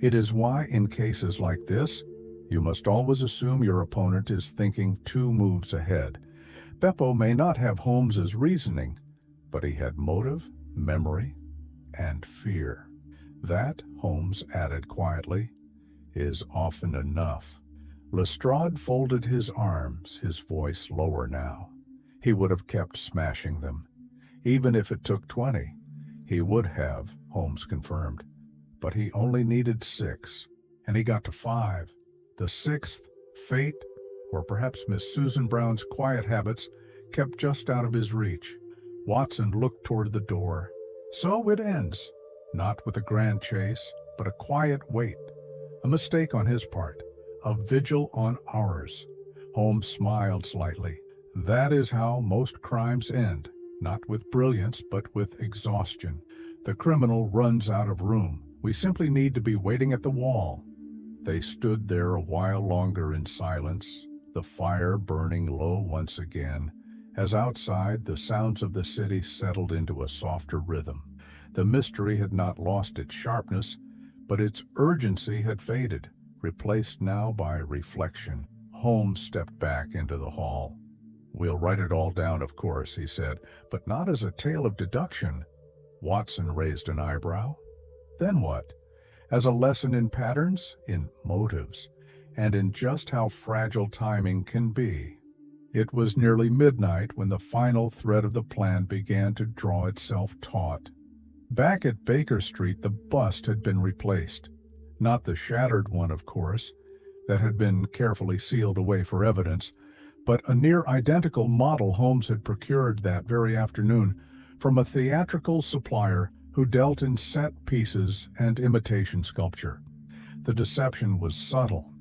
It is why, in cases like this, you must always assume your opponent is thinking 2 moves ahead. Beppo may not have Holmes's reasoning, but he had motive, memory, and fear. That, Holmes added quietly, is often enough. Lestrade folded his arms, his voice lower now. He would have kept smashing them. Even if it took 20, he would have, Holmes confirmed. But he only needed 6, and he got to 5. The 6th, fate, or perhaps Miss Susan Brown's quiet habits, kept just out of his reach. Watson looked toward the door. So it ends. Not with a grand chase, but a quiet wait. A mistake on his part. A vigil on ours. Holmes smiled slightly. That is how most crimes end. Not with brilliance, but with exhaustion. The criminal runs out of room. We simply need to be waiting at the wall. They stood there a while longer in silence, the fire burning low once again, as outside the sounds of the city settled into a softer rhythm. The mystery had not lost its sharpness, but its urgency had faded, replaced now by reflection. Holmes stepped back into the hall. "We'll write it all down, of course," he said, "but not as a tale of deduction." Watson raised an eyebrow. "Then what? As a lesson in patterns, in motives, and in just how fragile timing can be." It was nearly midnight when the final thread of the plan began to draw itself taut. Back at Baker Street, the bust had been replaced. Not the shattered one, of course, that had been carefully sealed away for evidence, but a near-identical model Holmes had procured that very afternoon from a theatrical supplier who dealt in set pieces and imitation sculpture. The deception was subtle.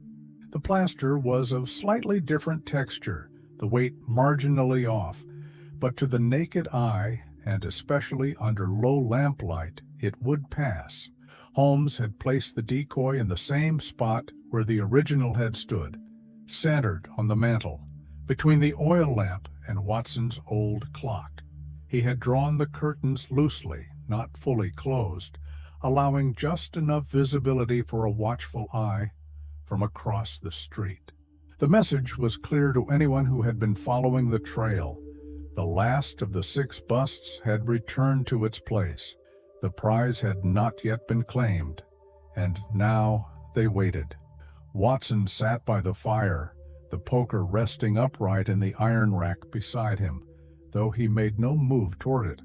The plaster was of slightly different texture, the weight marginally off, but to the naked eye, and especially under low lamplight, it would pass. Holmes had placed the decoy in the same spot where the original had stood, centered on the mantel, between the oil lamp and Watson's old clock. He had drawn the curtains loosely, not fully closed, allowing just enough visibility for a watchful eye from across the street. The message was clear to anyone who had been following the trail. The last of the 6 busts had returned to its place. The prize had not yet been claimed, and now they waited. Watson sat by the fire, the poker resting upright in the iron rack beside him, though he made no move toward it.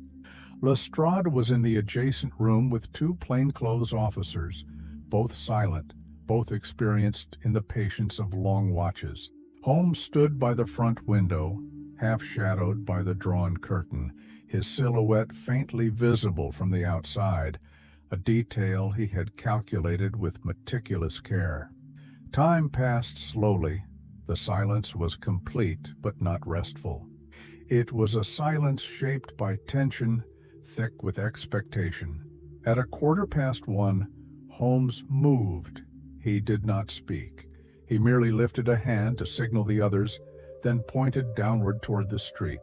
Lestrade was in the adjacent room with 2 plainclothes officers, both silent, both experienced in the patience of long watches. Holmes stood by the front window, half shadowed by the drawn curtain, his silhouette faintly visible from the outside, a detail he had calculated with meticulous care. Time passed slowly. The silence was complete but not restful. It was a silence shaped by tension, thick with expectation. At 1:15, Holmes moved. He did not speak. He merely lifted a hand to signal the others, then pointed downward toward the street.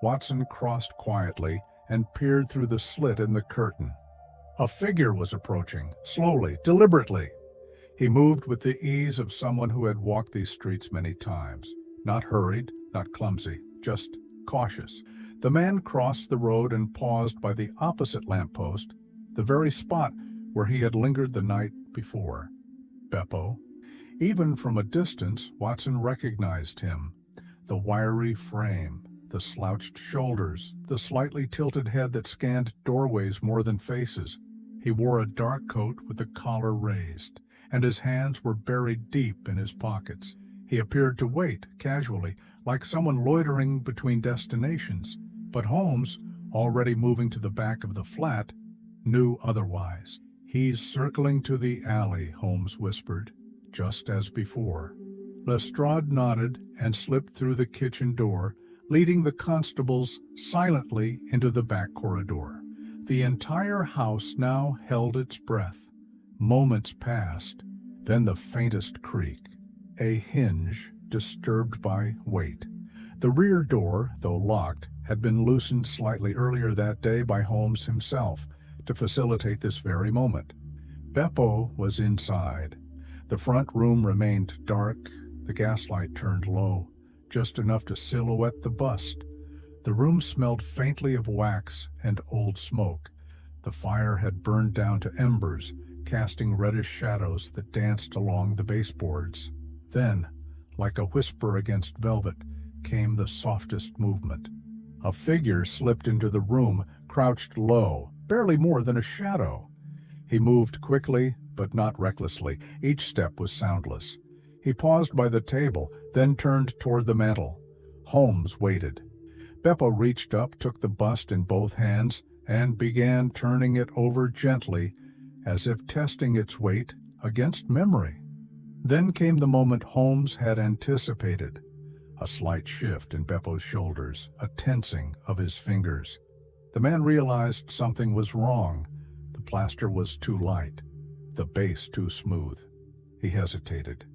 Watson crossed quietly and peered through the slit in the curtain. A figure was approaching, slowly, deliberately. He moved with the ease of someone who had walked these streets many times. Not hurried, not clumsy, just cautious. The man crossed the road and paused by the opposite lamppost, the very spot where he had lingered the night before. Beppo. Even from a distance, Watson recognized him. The wiry frame, the slouched shoulders, the slightly tilted head that scanned doorways more than faces. He wore a dark coat with the collar raised, and his hands were buried deep in his pockets. He appeared to wait, casually, like someone loitering between destinations. But Holmes, already moving to the back of the flat, knew otherwise. "He's circling to the alley," Holmes whispered, just as before. Lestrade nodded and slipped through the kitchen door, leading the constables silently into the back corridor. The entire house now held its breath. Moments passed, then the faintest creak. A hinge disturbed by weight. The rear door, though locked, had been loosened slightly earlier that day by Holmes himself to facilitate this very moment. Beppo was inside. The front room remained dark, the gaslight turned low, just enough to silhouette the bust. The room smelled faintly of wax and old smoke. The fire had burned down to embers, casting reddish shadows that danced along the baseboards. Then, like a whisper against velvet, came the softest movement. A figure slipped into the room, crouched low, barely more than a shadow. He moved quickly, but not recklessly. Each step was soundless. He paused by the table, then turned toward the mantel. Holmes waited. Beppo reached up, took the bust in both hands, and began turning it over gently, as if testing its weight against memory. Then came the moment Holmes had anticipated. A slight shift in Beppo's shoulders, a tensing of his fingers. The man realized something was wrong. The plaster was too light, the base too smooth. He hesitated.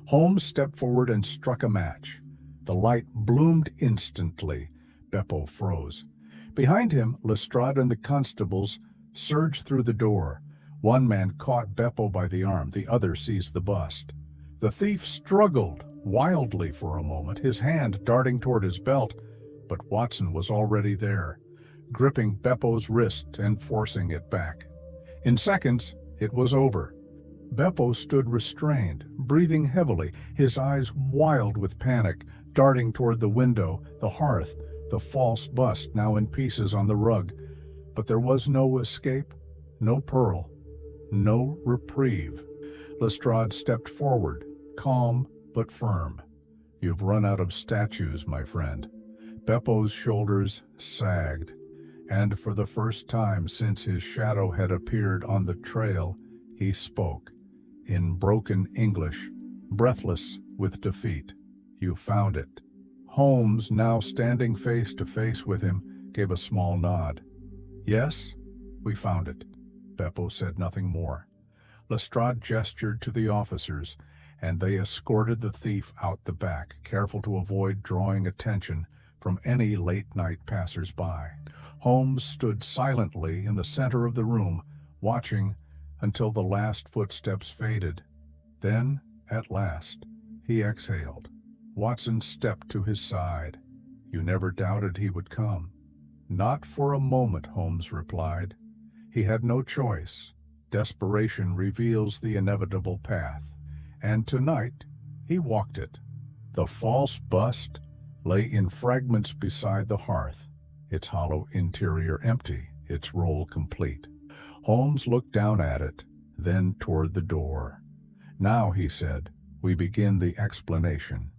Holmes stepped forward and struck a match. The light bloomed instantly. Beppo froze. Behind him, Lestrade and the constables surged through the door. One man caught Beppo by the arm, the other seized the bust. The thief struggled wildly for a moment, his hand darting toward his belt, but Watson was already there, gripping Beppo's wrist and forcing it back. In seconds, it was over. Beppo stood restrained, breathing heavily, his eyes wild with panic, darting toward the window, the hearth, the false bust now in pieces on the rug. But there was no escape, no pearl, no reprieve. Lestrade stepped forward, calm but firm. "You've run out of statues, my friend." Beppo's shoulders sagged, and for the first time since his shadow had appeared on the trail, he spoke, in broken English, breathless with defeat. "You found it." Holmes, now standing face to face with him, gave a small nod. "Yes, we found it." Beppo said nothing more. Lestrade gestured to the officers, and they escorted the thief out the back, careful to avoid drawing attention from any late-night passers-by. Holmes stood silently in the center of the room, watching until the last footsteps faded. Then, at last, he exhaled. Watson stepped to his side. "You never doubted he would come." "Not for a moment," Holmes replied. He had no choice. Desperation reveals the inevitable path, and tonight he walked it. The false bust lay in fragments beside the hearth, its hollow interior empty, its roll complete. Holmes looked down at it, then toward the door. "Now," he said, "we begin the explanation."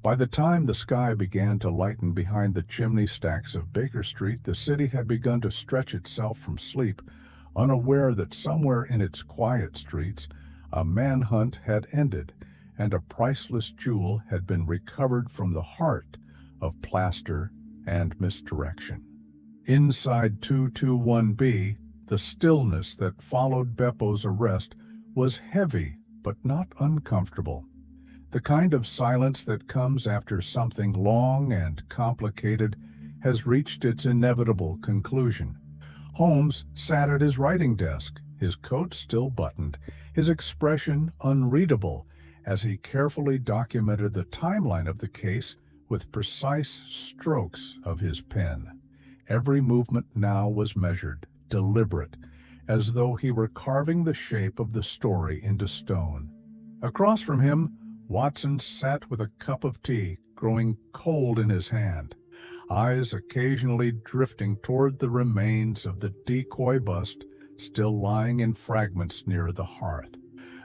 By the time the sky began to lighten behind the chimney stacks of Baker Street, the city had begun to stretch itself from sleep, unaware that somewhere in its quiet streets a manhunt had ended, and a priceless jewel had been recovered from the heart of plaster and misdirection. Inside 221B, the stillness that followed Beppo's arrest was heavy but not uncomfortable. The kind of silence that comes after something long and complicated has reached its inevitable conclusion. Holmes sat at his writing desk, his coat still buttoned, his expression unreadable, as he carefully documented the timeline of the case with precise strokes of his pen. Every movement now was measured, deliberate, as though he were carving the shape of the story into stone. Across from him, Watson sat with a cup of tea growing cold in his hand, eyes occasionally drifting toward the remains of the decoy bust still lying in fragments near the hearth.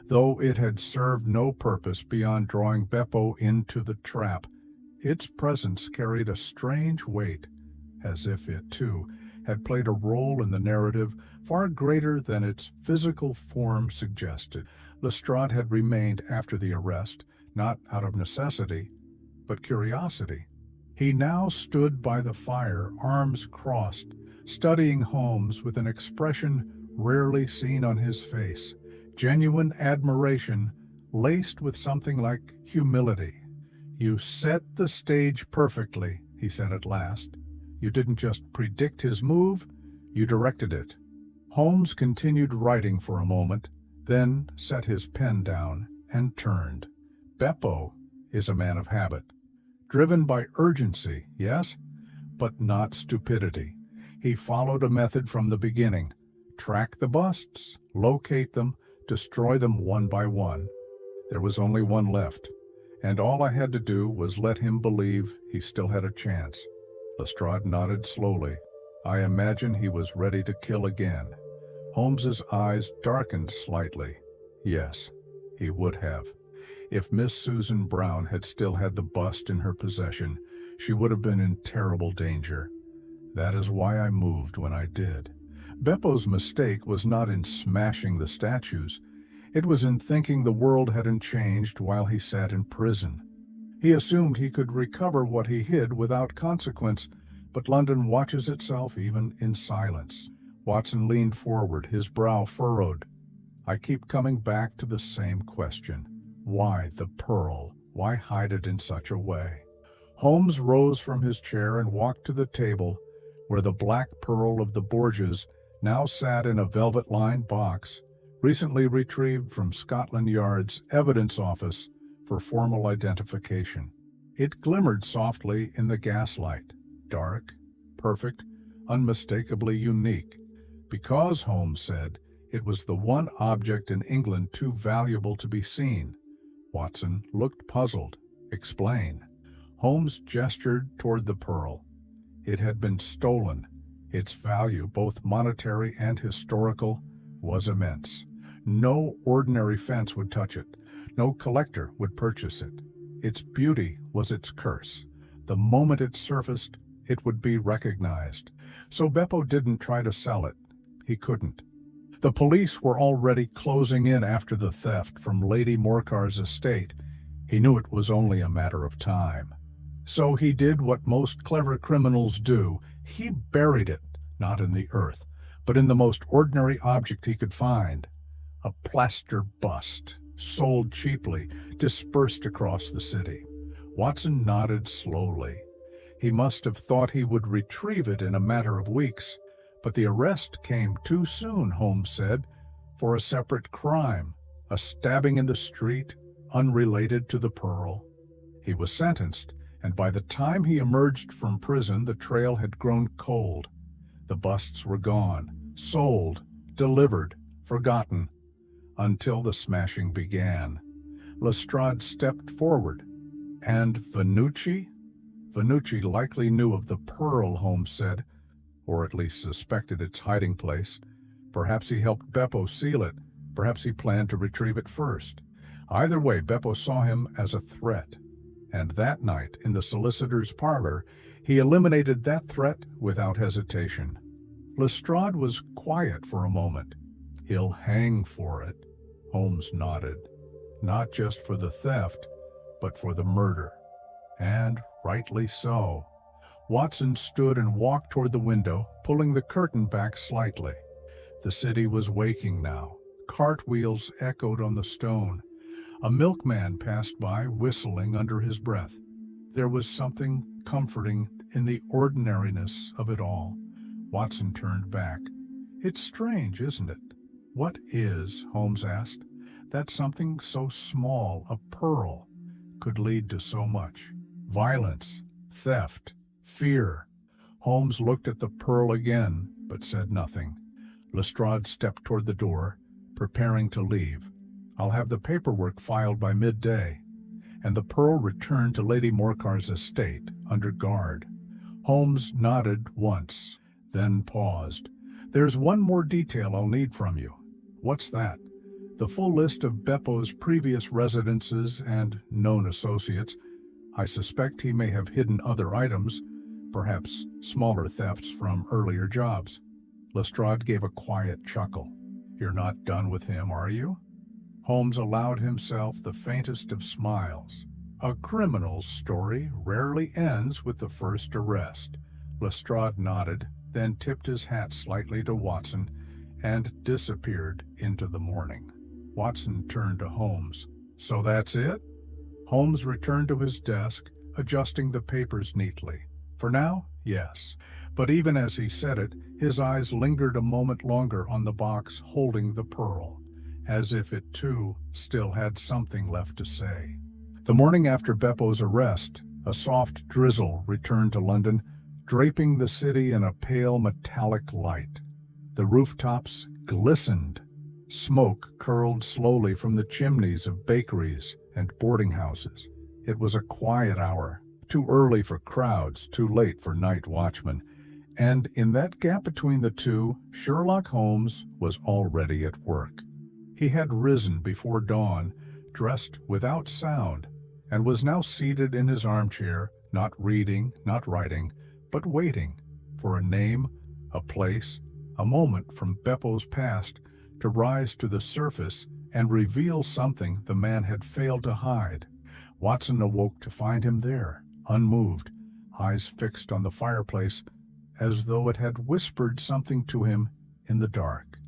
Though it had served no purpose beyond drawing Beppo into the trap, its presence carried a strange weight, as if it, too, had played a role in the narrative far greater than its physical form suggested. Lestrade had remained after the arrest, not out of necessity, but curiosity. He now stood by the fire, arms crossed, studying Holmes with an expression rarely seen on his face, genuine admiration laced with something like humility. "You set the stage perfectly," he said at last. "You didn't just predict his move, you directed it." Holmes continued writing for a moment, then set his pen down and turned. "Beppo is a man of habit. Driven by urgency, yes, but not stupidity. He followed a method from the beginning. Track the busts, locate them, destroy them one by one. There was only one left, and all I had to do was let him believe he still had a chance." Lestrade nodded slowly. "I imagine he was ready to kill again." Holmes's eyes darkened slightly. Yes, he would have. If Miss Susan Brown had still had the bust in her possession, she would have been in terrible danger. That is why I moved when I did. Beppo's mistake was not in smashing the statues. It was in thinking the world hadn't changed while he sat in prison. He assumed he could recover what he hid without consequence, but London watches itself even in silence. Watson leaned forward, his brow furrowed. "I keep coming back to the same question. Why the pearl? Why hide it in such a way?" Holmes rose from his chair and walked to the table where the black pearl of the Borgias now sat in a velvet-lined box, recently retrieved from Scotland Yard's evidence office for formal identification. It glimmered softly in the gaslight, dark, perfect, unmistakably unique. Because, Holmes said, it was the one object in England too valuable to be seen. Watson looked puzzled. "Explain." Holmes gestured toward the pearl. It had been stolen. Its value, both monetary and historical, was immense. No ordinary fence would touch it. No collector would purchase it. Its beauty was its curse. The moment it surfaced, it would be recognized. So Beppo didn't try to sell it. He couldn't. The police were already closing in after the theft from Lady Morcar's estate. He knew it was only a matter of time. So he did what most clever criminals do. He buried it, not in the earth, but in the most ordinary object he could find. A plaster bust, sold cheaply, dispersed across the city. Watson nodded slowly. He must have thought he would retrieve it in a matter of weeks, but the arrest came too soon, Holmes said, for a separate crime, a stabbing in the street, unrelated to the pearl. He was sentenced, and by the time he emerged from prison, the trail had grown cold. The busts were gone, sold, delivered, forgotten, until the smashing began. Lestrade stepped forward. "And Vannucci?" "Vannucci likely knew of the pearl," Holmes said, "or at least suspected its hiding place. Perhaps he helped Beppo seal it. Perhaps he planned to retrieve it first. Either way, Beppo saw him as a threat. And that night, in the solicitor's parlor, he eliminated that threat without hesitation." Lestrade was quiet for a moment. "He'll hang for it," Holmes nodded. "Not just for the theft, but for the murder. And rightly so." Watson stood and walked toward the window, pulling the curtain back slightly. The city was waking now. Cartwheels echoed on the stone. A milkman passed by, whistling under his breath. There was something comforting in the ordinariness of it all. Watson turned back. "It's strange, isn't it?" "What is?" Holmes asked. "That something so small, a pearl, could lead to so much. Violence, theft, fear." Holmes looked at the pearl again, but said nothing. Lestrade stepped toward the door, preparing to leave. "I'll have the paperwork filed by midday." And the pearl returned to Lady Morcar's estate under guard. Holmes nodded once, then paused. "There's one more detail I'll need from you." "What's that?" "The full list of Beppo's previous residences and known associates. I suspect he may have hidden other items, perhaps smaller thefts from earlier jobs." Lestrade gave a quiet chuckle. "You're not done with him, are you?" Holmes allowed himself the faintest of smiles. A criminal's story rarely ends with the first arrest. Lestrade nodded, then tipped his hat slightly to Watson and disappeared into the morning. Watson turned to Holmes. "So that's it?" Holmes returned to his desk, adjusting the papers neatly. "For now, yes." But even as he said it, his eyes lingered a moment longer on the box holding the pearl, as if it too still had something left to say. The morning after Beppo's arrest, a soft drizzle returned to London, draping the city in a pale metallic light. The rooftops glistened. Smoke curled slowly from the chimneys of bakeries and boarding houses. It was a quiet hour, too early for crowds, too late for night watchmen. And in that gap between the two, Sherlock Holmes was already at work. He had risen before dawn, dressed without sound, and was now seated in his armchair, not reading, not writing, but waiting for a name, a place, a moment from Beppo's past to rise to the surface and reveal something the man had failed to hide. Watson awoke to find him there, unmoved, eyes fixed on the fireplace, as though it had whispered something to him in the dark.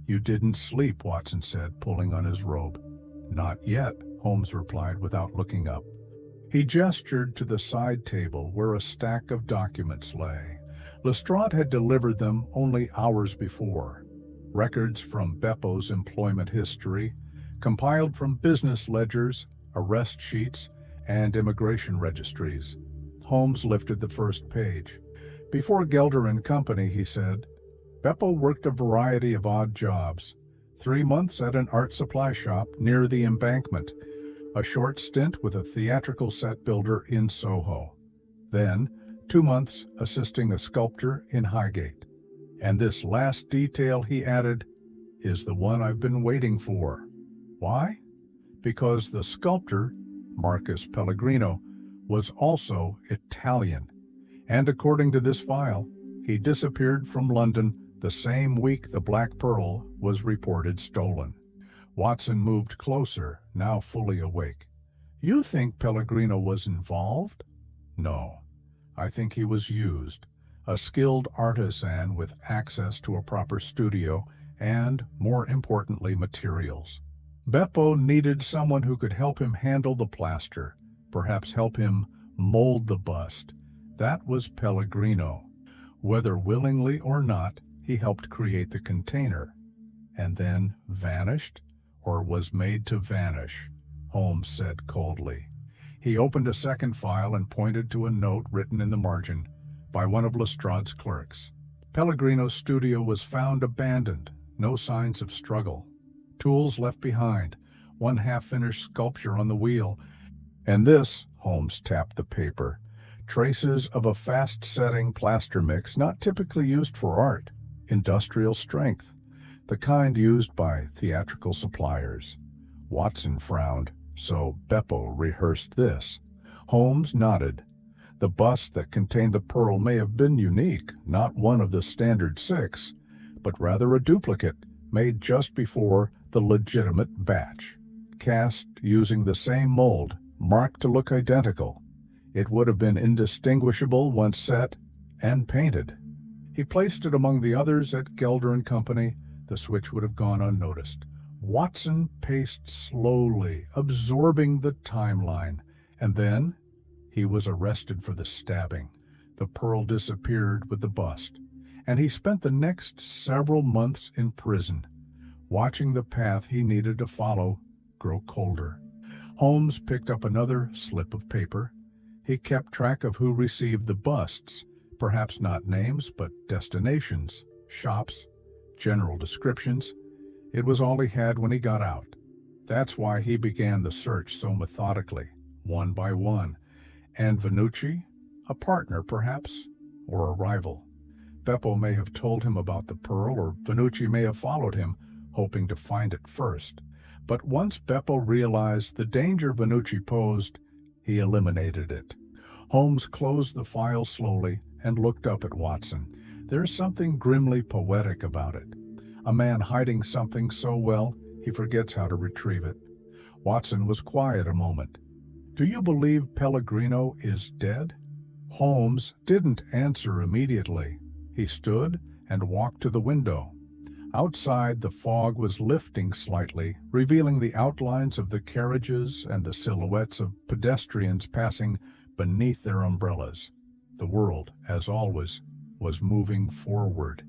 "You didn't sleep," Watson said, pulling on his robe. "Not yet," Holmes replied without looking up. He gestured to the side table where a stack of documents lay. Lestrade had delivered them only hours before. Records from Beppo's employment history, compiled from business ledgers, arrest sheets, and immigration registries. Holmes lifted the first page. "Before Gelder and Company," he said, "Beppo worked a variety of odd jobs. 3 months at an art supply shop near the Embankment, a short stint with a theatrical set builder in Soho. Then 2 months assisting a sculptor in Highgate. And this last detail," he added, "is the one I've been waiting for." "Why?" "Because the sculptor, Marcus Pellegrino, was also Italian. And according to this file, he disappeared from London the same week the Black Pearl was reported stolen." Watson moved closer, now fully awake. "You think Pellegrino was involved?" "No. I think he was used. A skilled artisan with access to a proper studio and, more importantly, materials. Beppo needed someone who could help him handle the plaster, perhaps help him mold the bust. That was Pellegrino. Whether willingly or not, he helped create the container. And then vanished, or was made to vanish," Holmes said coldly. He opened a second file and pointed to a note written in the margin by one of Lestrade's clerks. "Pellegrino's studio was found abandoned, no signs of struggle. Tools left behind, one half-finished sculpture on the wheel. And this," Holmes tapped the paper, "traces of a fast-setting plaster mix not typically used for art, industrial strength, the kind used by theatrical suppliers." Watson frowned. "So Beppo rehearsed this." Holmes nodded. "The bust that contained the pearl may have been unique, not one of the standard 6, but rather a duplicate, made just before the legitimate batch. Cast using the same mold, marked to look identical. It would have been indistinguishable once set and painted. He placed it among the others at Gelder and Company. The switch would have gone unnoticed." Watson paced slowly, absorbing the timeline, and then he was arrested for the stabbing. The pearl disappeared with the bust, and he spent the next several months in prison, watching the path he needed to follow grow colder. Holmes picked up another slip of paper. He kept track of who received the busts, perhaps not names, but destinations, shops, general descriptions. It was all he had when he got out. That's why he began the search so methodically, one by one. And Vannucci? A partner, perhaps? Or a rival? Beppo may have told him about the pearl, or Vannucci may have followed him, hoping to find it first. But once Beppo realized the danger Vannucci posed, he eliminated it. Holmes closed the file slowly and looked up at Watson. There's something grimly poetic about it. A man hiding something so well, he forgets how to retrieve it. Watson was quiet a moment. "Do you believe Pellegrino is dead?" Holmes didn't answer immediately. He stood and walked to the window. Outside, the fog was lifting slightly, revealing the outlines of the carriages and the silhouettes of pedestrians passing beneath their umbrellas. The world, as always, was moving forward.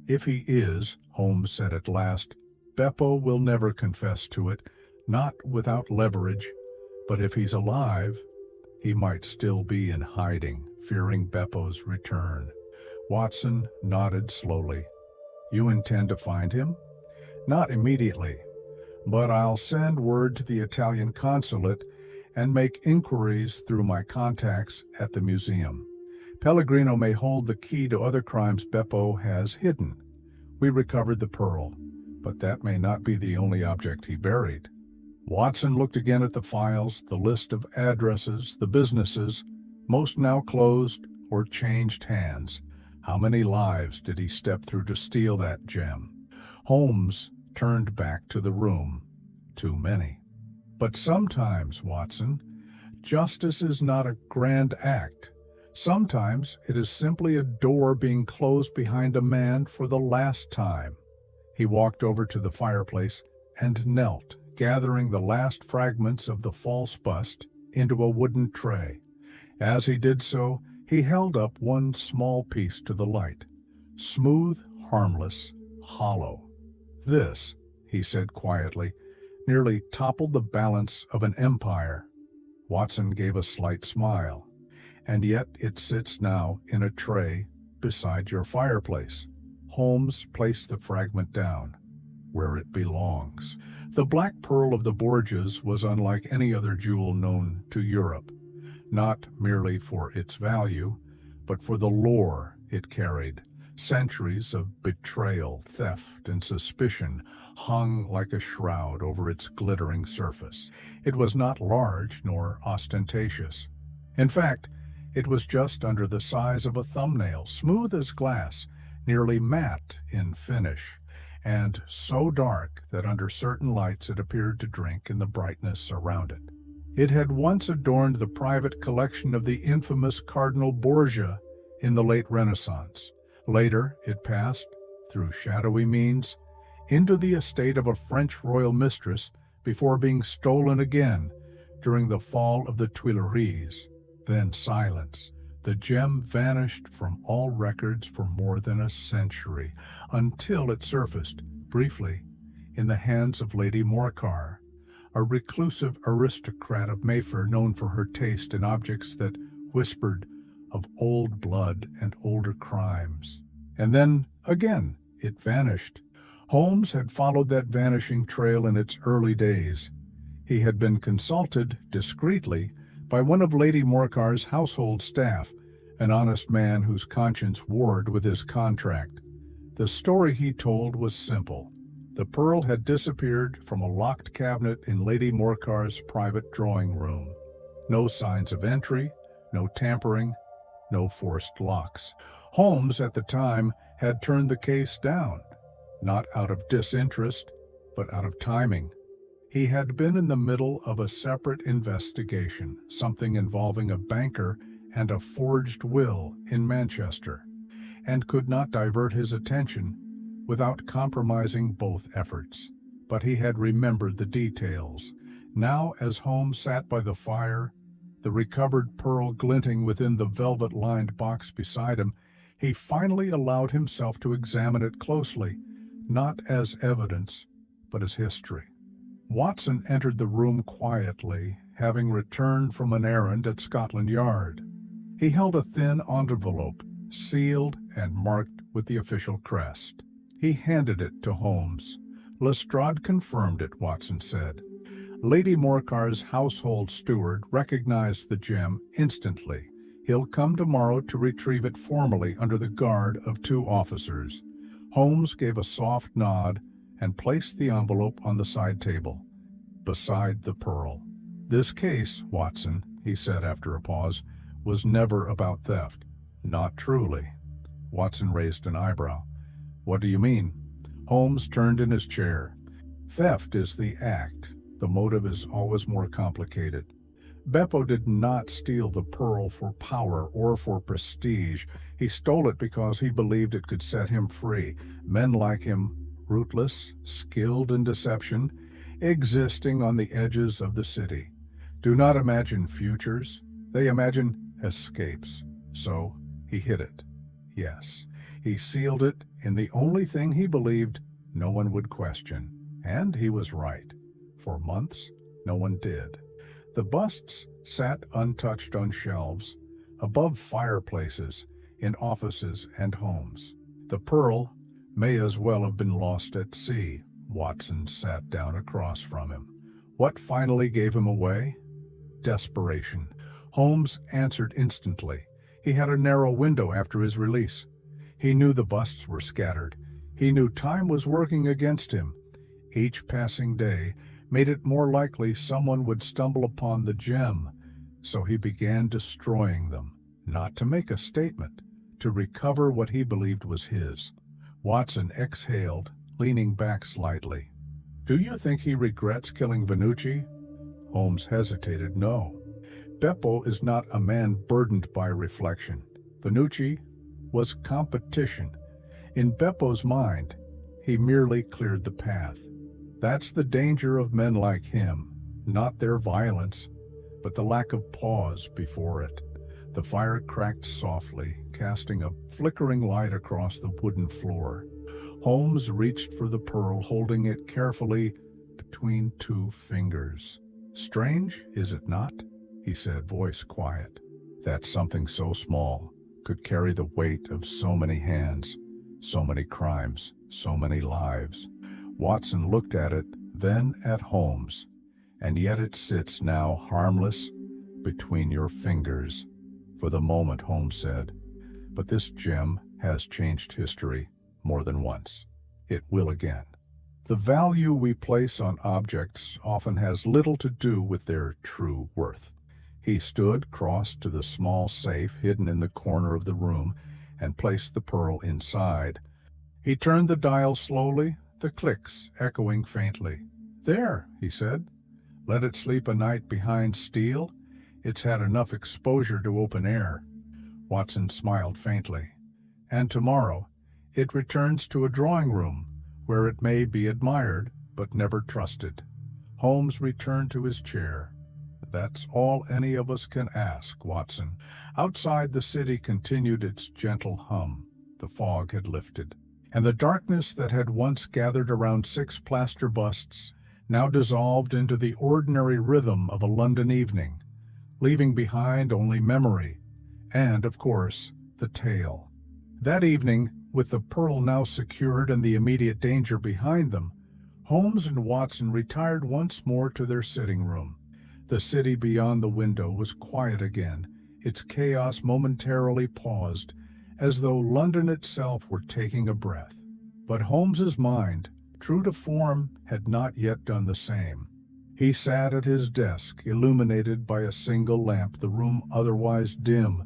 "If he is," Holmes said at last, "Beppo will never confess to it, not without leverage. But if he's alive, he might still be in hiding, fearing Beppo's return." Watson nodded slowly. "You intend to find him?" "Not immediately, but I'll send word to the Italian consulate and make inquiries through my contacts at the museum. Pellegrino may hold the key to other crimes Beppo has hidden. We recovered the pearl, but that may not be the only object he buried." Watson looked again at the files, the list of addresses, the businesses, most now closed or changed hands. How many lives did he step through to steal that gem? Holmes turned back to the room. Too many. "But sometimes, Watson, justice is not a grand act. Sometimes it is simply a door being closed behind a man for the last time." He walked over to the fireplace and knelt, gathering the last fragments of the false bust into a wooden tray. As he did so, he held up one small piece to the light. Smooth, harmless, hollow. "This," he said quietly, "nearly toppled the balance of an empire." Watson gave a slight smile. "And yet it sits now in a tray beside your fireplace." Holmes placed the fragment down, where it belongs. The black pearl of the Borgias was unlike any other jewel known to Europe, not merely for its value, but for the lore it carried. Centuries of betrayal, theft, and suspicion hung like a shroud over its glittering surface. It was not large nor ostentatious. In fact, it was just under the size of a thumbnail, smooth as glass, nearly matte in finish, and so dark that under certain lights it appeared to drink in the brightness around it. It had once adorned the private collection of the infamous Cardinal Borgia in the late Renaissance. Later, it passed, through shadowy means, into the estate of a French royal mistress before being stolen again during the fall of the Tuileries. Then silence. The gem vanished from all records for more than a century, until it surfaced, briefly, in the hands of Lady Morcar, a reclusive aristocrat of Mayfair known for her taste in objects that whispered of old blood and older crimes. And then, again, it vanished. Holmes had followed that vanishing trail in its early days. He had been consulted, discreetly, by one of Lady Morcar's household staff, an honest man whose conscience warred with his contract. The story he told was simple. The pearl had disappeared from a locked cabinet in Lady Morcar's private drawing room. No signs of entry, no tampering, no forced locks. Holmes, at the time, had turned the case down, not out of disinterest, but out of timing. He had been in the middle of a separate investigation, something involving a banker and a forged will in Manchester, and could not divert his attention without compromising both efforts. But he had remembered the details. Now, as Holmes sat by the fire, the recovered pearl glinting within the velvet-lined box beside him, he finally allowed himself to examine it closely, not as evidence, but as history. Watson entered the room quietly, having returned from an errand at Scotland Yard. He held a thin envelope, sealed and marked with the official crest. He handed it to Holmes. Lestrade confirmed it, Watson said. Lady Morcar's household steward recognized the gem instantly. He'll come tomorrow to retrieve it formally under the guard of 2 officers. Holmes gave a soft nod and placed the envelope on the side table, beside the pearl. This case, Watson, he said after a pause, was never about theft. Not truly. Watson raised an eyebrow. What do you mean? Holmes turned in his chair. Theft is the act. The motive is always more complicated. Beppo did not steal the pearl for power or for prestige. He stole it because he believed it could set him free. Men like him, ruthless, skilled in deception, existing on the edges of the city, do not imagine futures. They imagine escapes. So he hid it. Yes, he sealed it in the only thing he believed no one would question. And he was right. For months, no one did. The busts sat untouched on shelves, above fireplaces, in offices and homes. The pearl may as well have been lost at sea. Watson sat down across from him. What finally gave him away? Desperation. Holmes answered instantly. He had a narrow window after his release. He knew the busts were scattered. He knew time was working against him. Each passing day made it more likely someone would stumble upon the gem, so he began destroying them, not to make a statement, to recover what he believed was his. Watson exhaled, leaning back slightly. Do you think he regrets killing Vannucci? Holmes hesitated. No. Beppo is not a man burdened by reflection. Vannucci was competition. In Beppo's mind, he merely cleared the path. That's the danger of men like him, not their violence, but the lack of pause before it. The fire cracked softly, casting a flickering light across the wooden floor. Holmes reached for the pearl, holding it carefully between 2 fingers. Strange, is it not? He said, voice quiet. That something so small could carry the weight of so many hands, so many crimes, so many lives. Watson looked at it, then at Holmes. And yet it sits now harmless between your fingers. For the moment, Holmes said. But this gem has changed history more than once. It will again. The value we place on objects often has little to do with their true worth. He stood, crossed to the small safe hidden in the corner of the room, and placed the pearl inside. He turned the dial slowly, the clicks echoing faintly. There, he said. Let it sleep a night behind steel. It's had enough exposure to open air. Watson smiled faintly. And tomorrow, it returns to a drawing room, where it may be admired, but never trusted. Holmes returned to his chair. That's all any of us can ask, Watson. Outside, the city continued its gentle hum. The fog had lifted, and the darkness that had once gathered around 6 plaster busts now dissolved into the ordinary rhythm of a London evening, leaving behind only memory and, of course, the tale. That evening, with the pearl now secured and the immediate danger behind them, Holmes and Watson retired once more to their sitting room. The city beyond the window was quiet again. Its chaos momentarily paused, as though London itself were taking a breath. But Holmes's mind, true to form, had not yet done the same. He sat at his desk, illuminated by a single lamp, the room otherwise dim.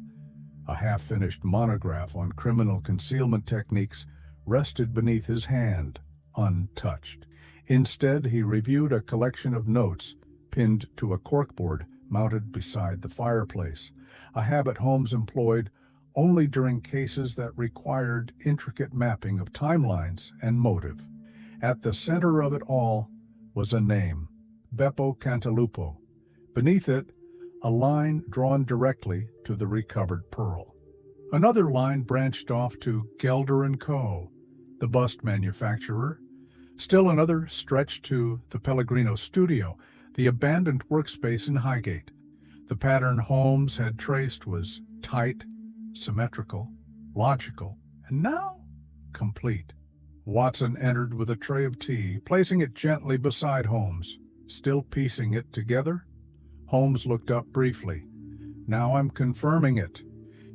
A half-finished monograph on criminal concealment techniques rested beneath his hand, untouched. Instead, he reviewed a collection of notes pinned to a corkboard mounted beside the fireplace, a habit Holmes employed only during cases that required intricate mapping of timelines and motive. At the center of it all was a name, Beppo Cantalupo. Beneath it, a line drawn directly to the recovered pearl. Another line branched off to Gelder & Co., the bust manufacturer. Still another stretched to the Pellegrino Studio, the abandoned workspace in Highgate. The pattern Holmes had traced was tight, symmetrical, logical, and now complete. Watson entered with a tray of tea, placing it gently beside Holmes. Still piecing it together? Holmes looked up briefly. Now I'm confirming it.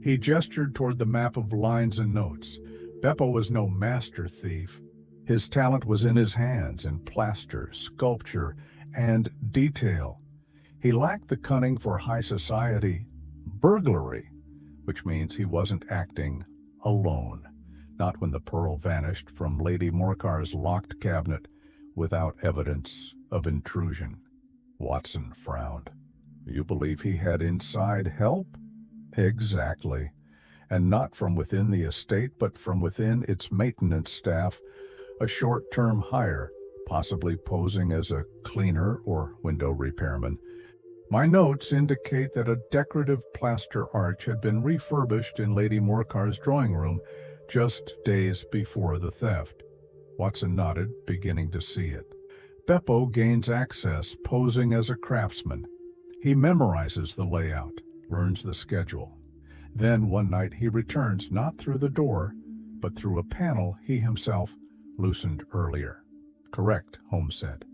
He gestured toward the map of lines and notes. Beppo was no master thief. His talent was in his hands, in plaster, sculpture, and detail. He lacked the cunning for high society burglary, which means he wasn't acting alone. Not when the pearl vanished from Lady Morcar's locked cabinet without evidence of intrusion. Watson frowned. You believe he had inside help? Exactly. And not from within the estate, but from within its maintenance staff, a short-term hire, possibly posing as a cleaner or window repairman. My notes indicate that a decorative plaster arch had been refurbished in Lady Morcar's drawing room just days before the theft. Watson nodded, beginning to see it. Beppo gains access, posing as a craftsman. He memorizes the layout, learns the schedule. Then one night he returns not through the door, but through a panel he himself loosened earlier. Correct, Holmes said.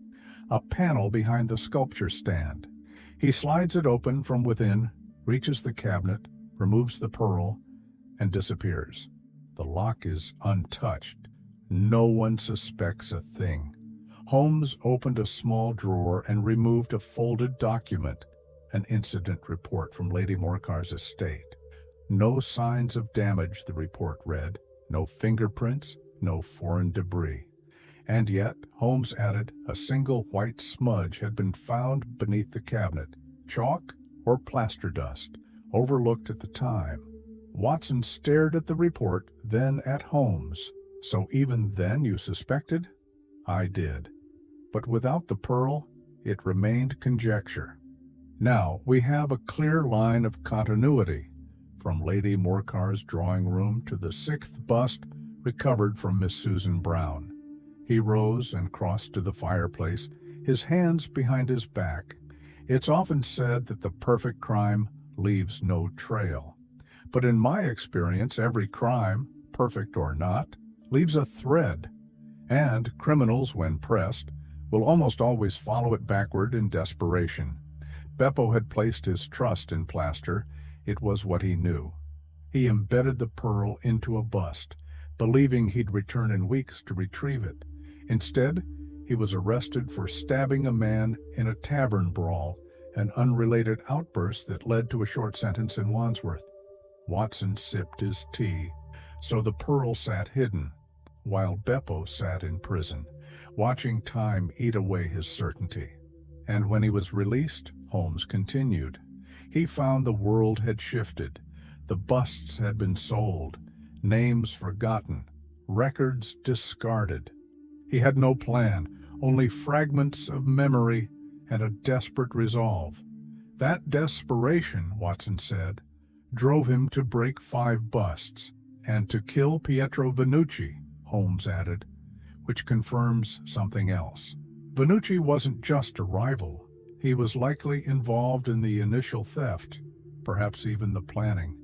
A panel behind the sculpture stand. He slides it open from within, reaches the cabinet, removes the pearl, and disappears. The lock is untouched. No one suspects a thing. Holmes opened a small drawer and removed a folded document, an incident report from Lady Morcar's estate. No signs of damage, the report read. No fingerprints, no foreign debris. And yet, Holmes added, a single white smudge had been found beneath the cabinet. Chalk or plaster dust, overlooked at the time. Watson stared at the report, then at Holmes. So even then you suspected? I did. But without the pearl, it remained conjecture. Now we have a clear line of continuity, from Lady Morcar's drawing room to the 6th bust recovered from Miss Susan Brown. He rose and crossed to the fireplace, his hands behind his back. It's often said that the perfect crime leaves no trail. But in my experience, every crime, perfect or not, leaves a thread. And criminals, when pressed, will almost always follow it backward in desperation. Beppo had placed his trust in plaster. It was what he knew. He embedded the pearl into a bust, believing he'd return in weeks to retrieve it. Instead, he was arrested for stabbing a man in a tavern brawl, an unrelated outburst that led to a short sentence in Wandsworth. Watson sipped his tea, so the pearl sat hidden, while Beppo sat in prison, watching time eat away his certainty. And when he was released, Holmes continued. He found the world had shifted. The busts had been sold, names forgotten, records discarded. He had no plan, only fragments of memory and a desperate resolve. That desperation, Watson said, drove him to break 5 busts and to kill Pietro Vannucci, Holmes added, which confirms something else. Vannucci wasn't just a rival. He was likely involved in the initial theft, perhaps even the planning.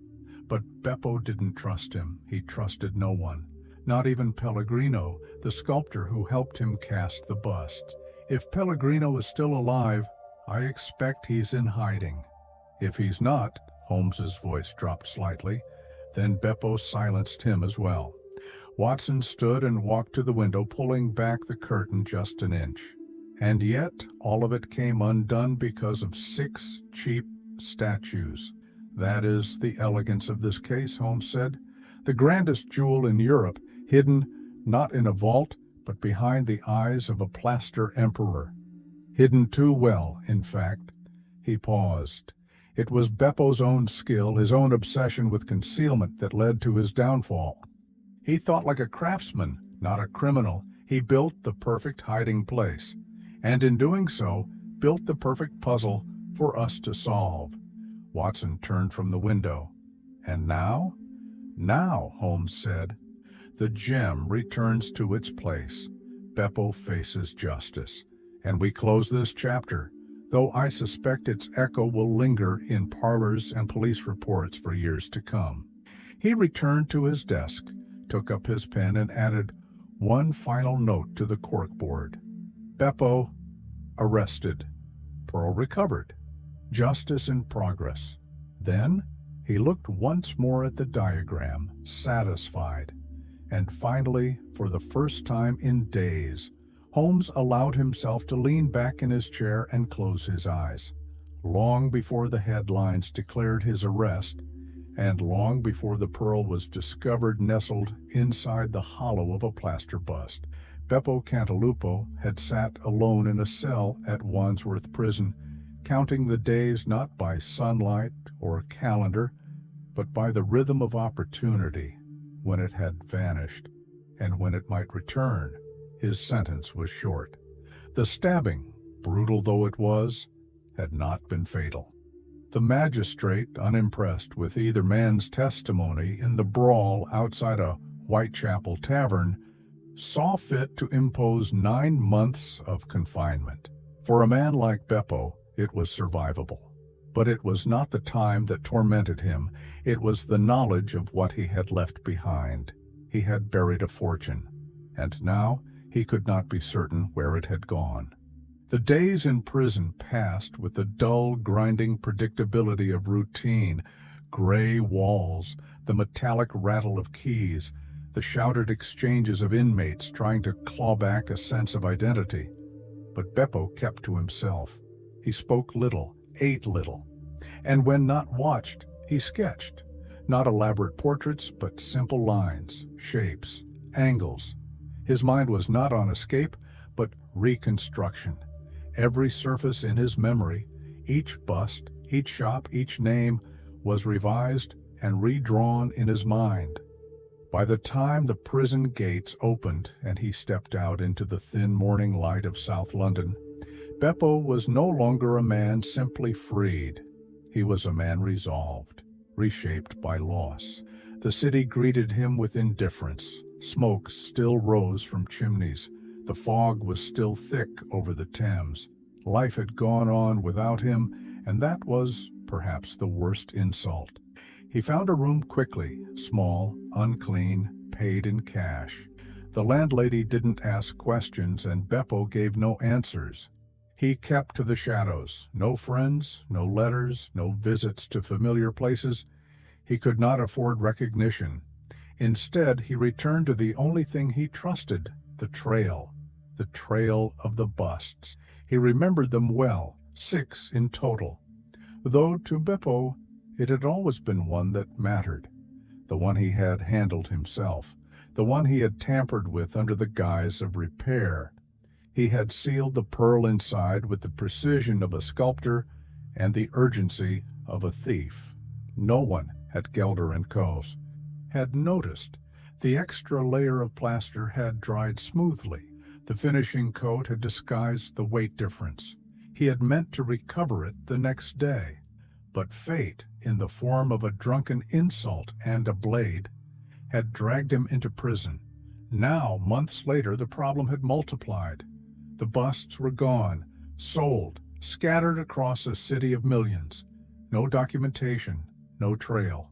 But Beppo didn't trust him. He trusted no one, not even Pellegrino, the sculptor who helped him cast the busts. If Pellegrino is still alive, I expect he's in hiding. If he's not, Holmes's voice dropped slightly, then Beppo silenced him as well. Watson stood and walked to the window, pulling back the curtain just an inch. And yet, all of it came undone because of 6 cheap statues. That is the elegance of this case, Holmes said. The grandest jewel in Europe, hidden not in a vault, but behind the eyes of a plaster emperor. Hidden too well, in fact. He paused. It was Beppo's own skill, his own obsession with concealment that led to his downfall. He thought like a craftsman, not a criminal. He built the perfect hiding place, and in doing so, built the perfect puzzle for us to solve. Watson turned from the window. And now? Now, Holmes said. The gem returns to its place. Beppo faces justice. And we close this chapter, though I suspect its echo will linger in parlors and police reports for years to come. He returned to his desk, took up his pen, and added, One final note to the corkboard. Beppo arrested. Pearl recovered. Justice in progress. Then he looked once more at the diagram, satisfied. And finally, for the first time in days, Holmes allowed himself to lean back in his chair and close his eyes. Long before the headlines declared his arrest, and long before the pearl was discovered nestled inside the hollow of a plaster bust, Beppo Cantalupo had sat alone in a cell at Wandsworth Prison, counting the days not by sunlight or calendar, but by the rhythm of opportunity, when it had vanished, and when it might return. His sentence was short. The stabbing, brutal though it was, had not been fatal. The magistrate, unimpressed with either man's testimony in the brawl outside a Whitechapel tavern, saw fit to impose 9 months of confinement. For a man like Beppo, it was survivable. But it was not the time that tormented him. It was the knowledge of what he had left behind. He had buried a fortune, and now he could not be certain where it had gone. The days in prison passed with the dull, grinding predictability of routine, gray walls, the metallic rattle of keys, the shouted exchanges of inmates trying to claw back a sense of identity. But Beppo kept to himself. He spoke little, ate little, and when not watched, he sketched. Not elaborate portraits, but simple lines, shapes, angles. His mind was not on escape, but reconstruction. Every surface in his memory, each bust, each shop, each name, was revised and redrawn in his mind. By the time the prison gates opened and he stepped out into the thin morning light of South London, Beppo was no longer a man simply freed. He was a man resolved, reshaped by loss. The city greeted him with indifference. Smoke still rose from chimneys. The fog was still thick over the Thames. Life had gone on without him, and that was perhaps the worst insult. He found a room quickly, small, unclean, paid in cash. The landlady didn't ask questions, and Beppo gave no answers. He kept to the shadows. No friends, no letters, no visits to familiar places. He could not afford recognition. Instead, he returned to the only thing he trusted, the trail of the busts. He remembered them well, 6 in total, though to Beppo it had always been one that mattered, the one he had handled himself, the one he had tampered with under the guise of repair. He had sealed the pearl inside with the precision of a sculptor and the urgency of a thief. No one at Gelder & Co.'s had noticed. The extra layer of plaster had dried smoothly. The finishing coat had disguised the weight difference. He had meant to recover it the next day. But fate, in the form of a drunken insult and a blade, had dragged him into prison. Now, months later, the problem had multiplied. The busts were gone, sold, scattered across a city of millions. No documentation, no trail,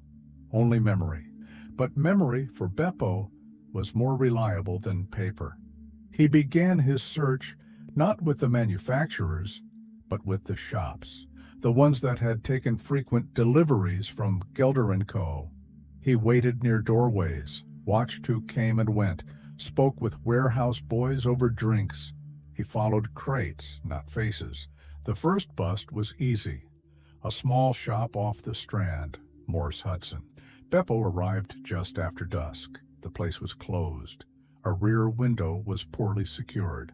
only memory. But memory, for Beppo, was more reliable than paper. He began his search not with the manufacturers, but with the shops, the ones that had taken frequent deliveries from Gelder & Co. He waited near doorways, watched who came and went, spoke with warehouse boys over drinks. He followed crates, not faces. The first bust was easy. A small shop off the Strand, Morse Hudson. Beppo arrived just after dusk. The place was closed. A rear window was poorly secured.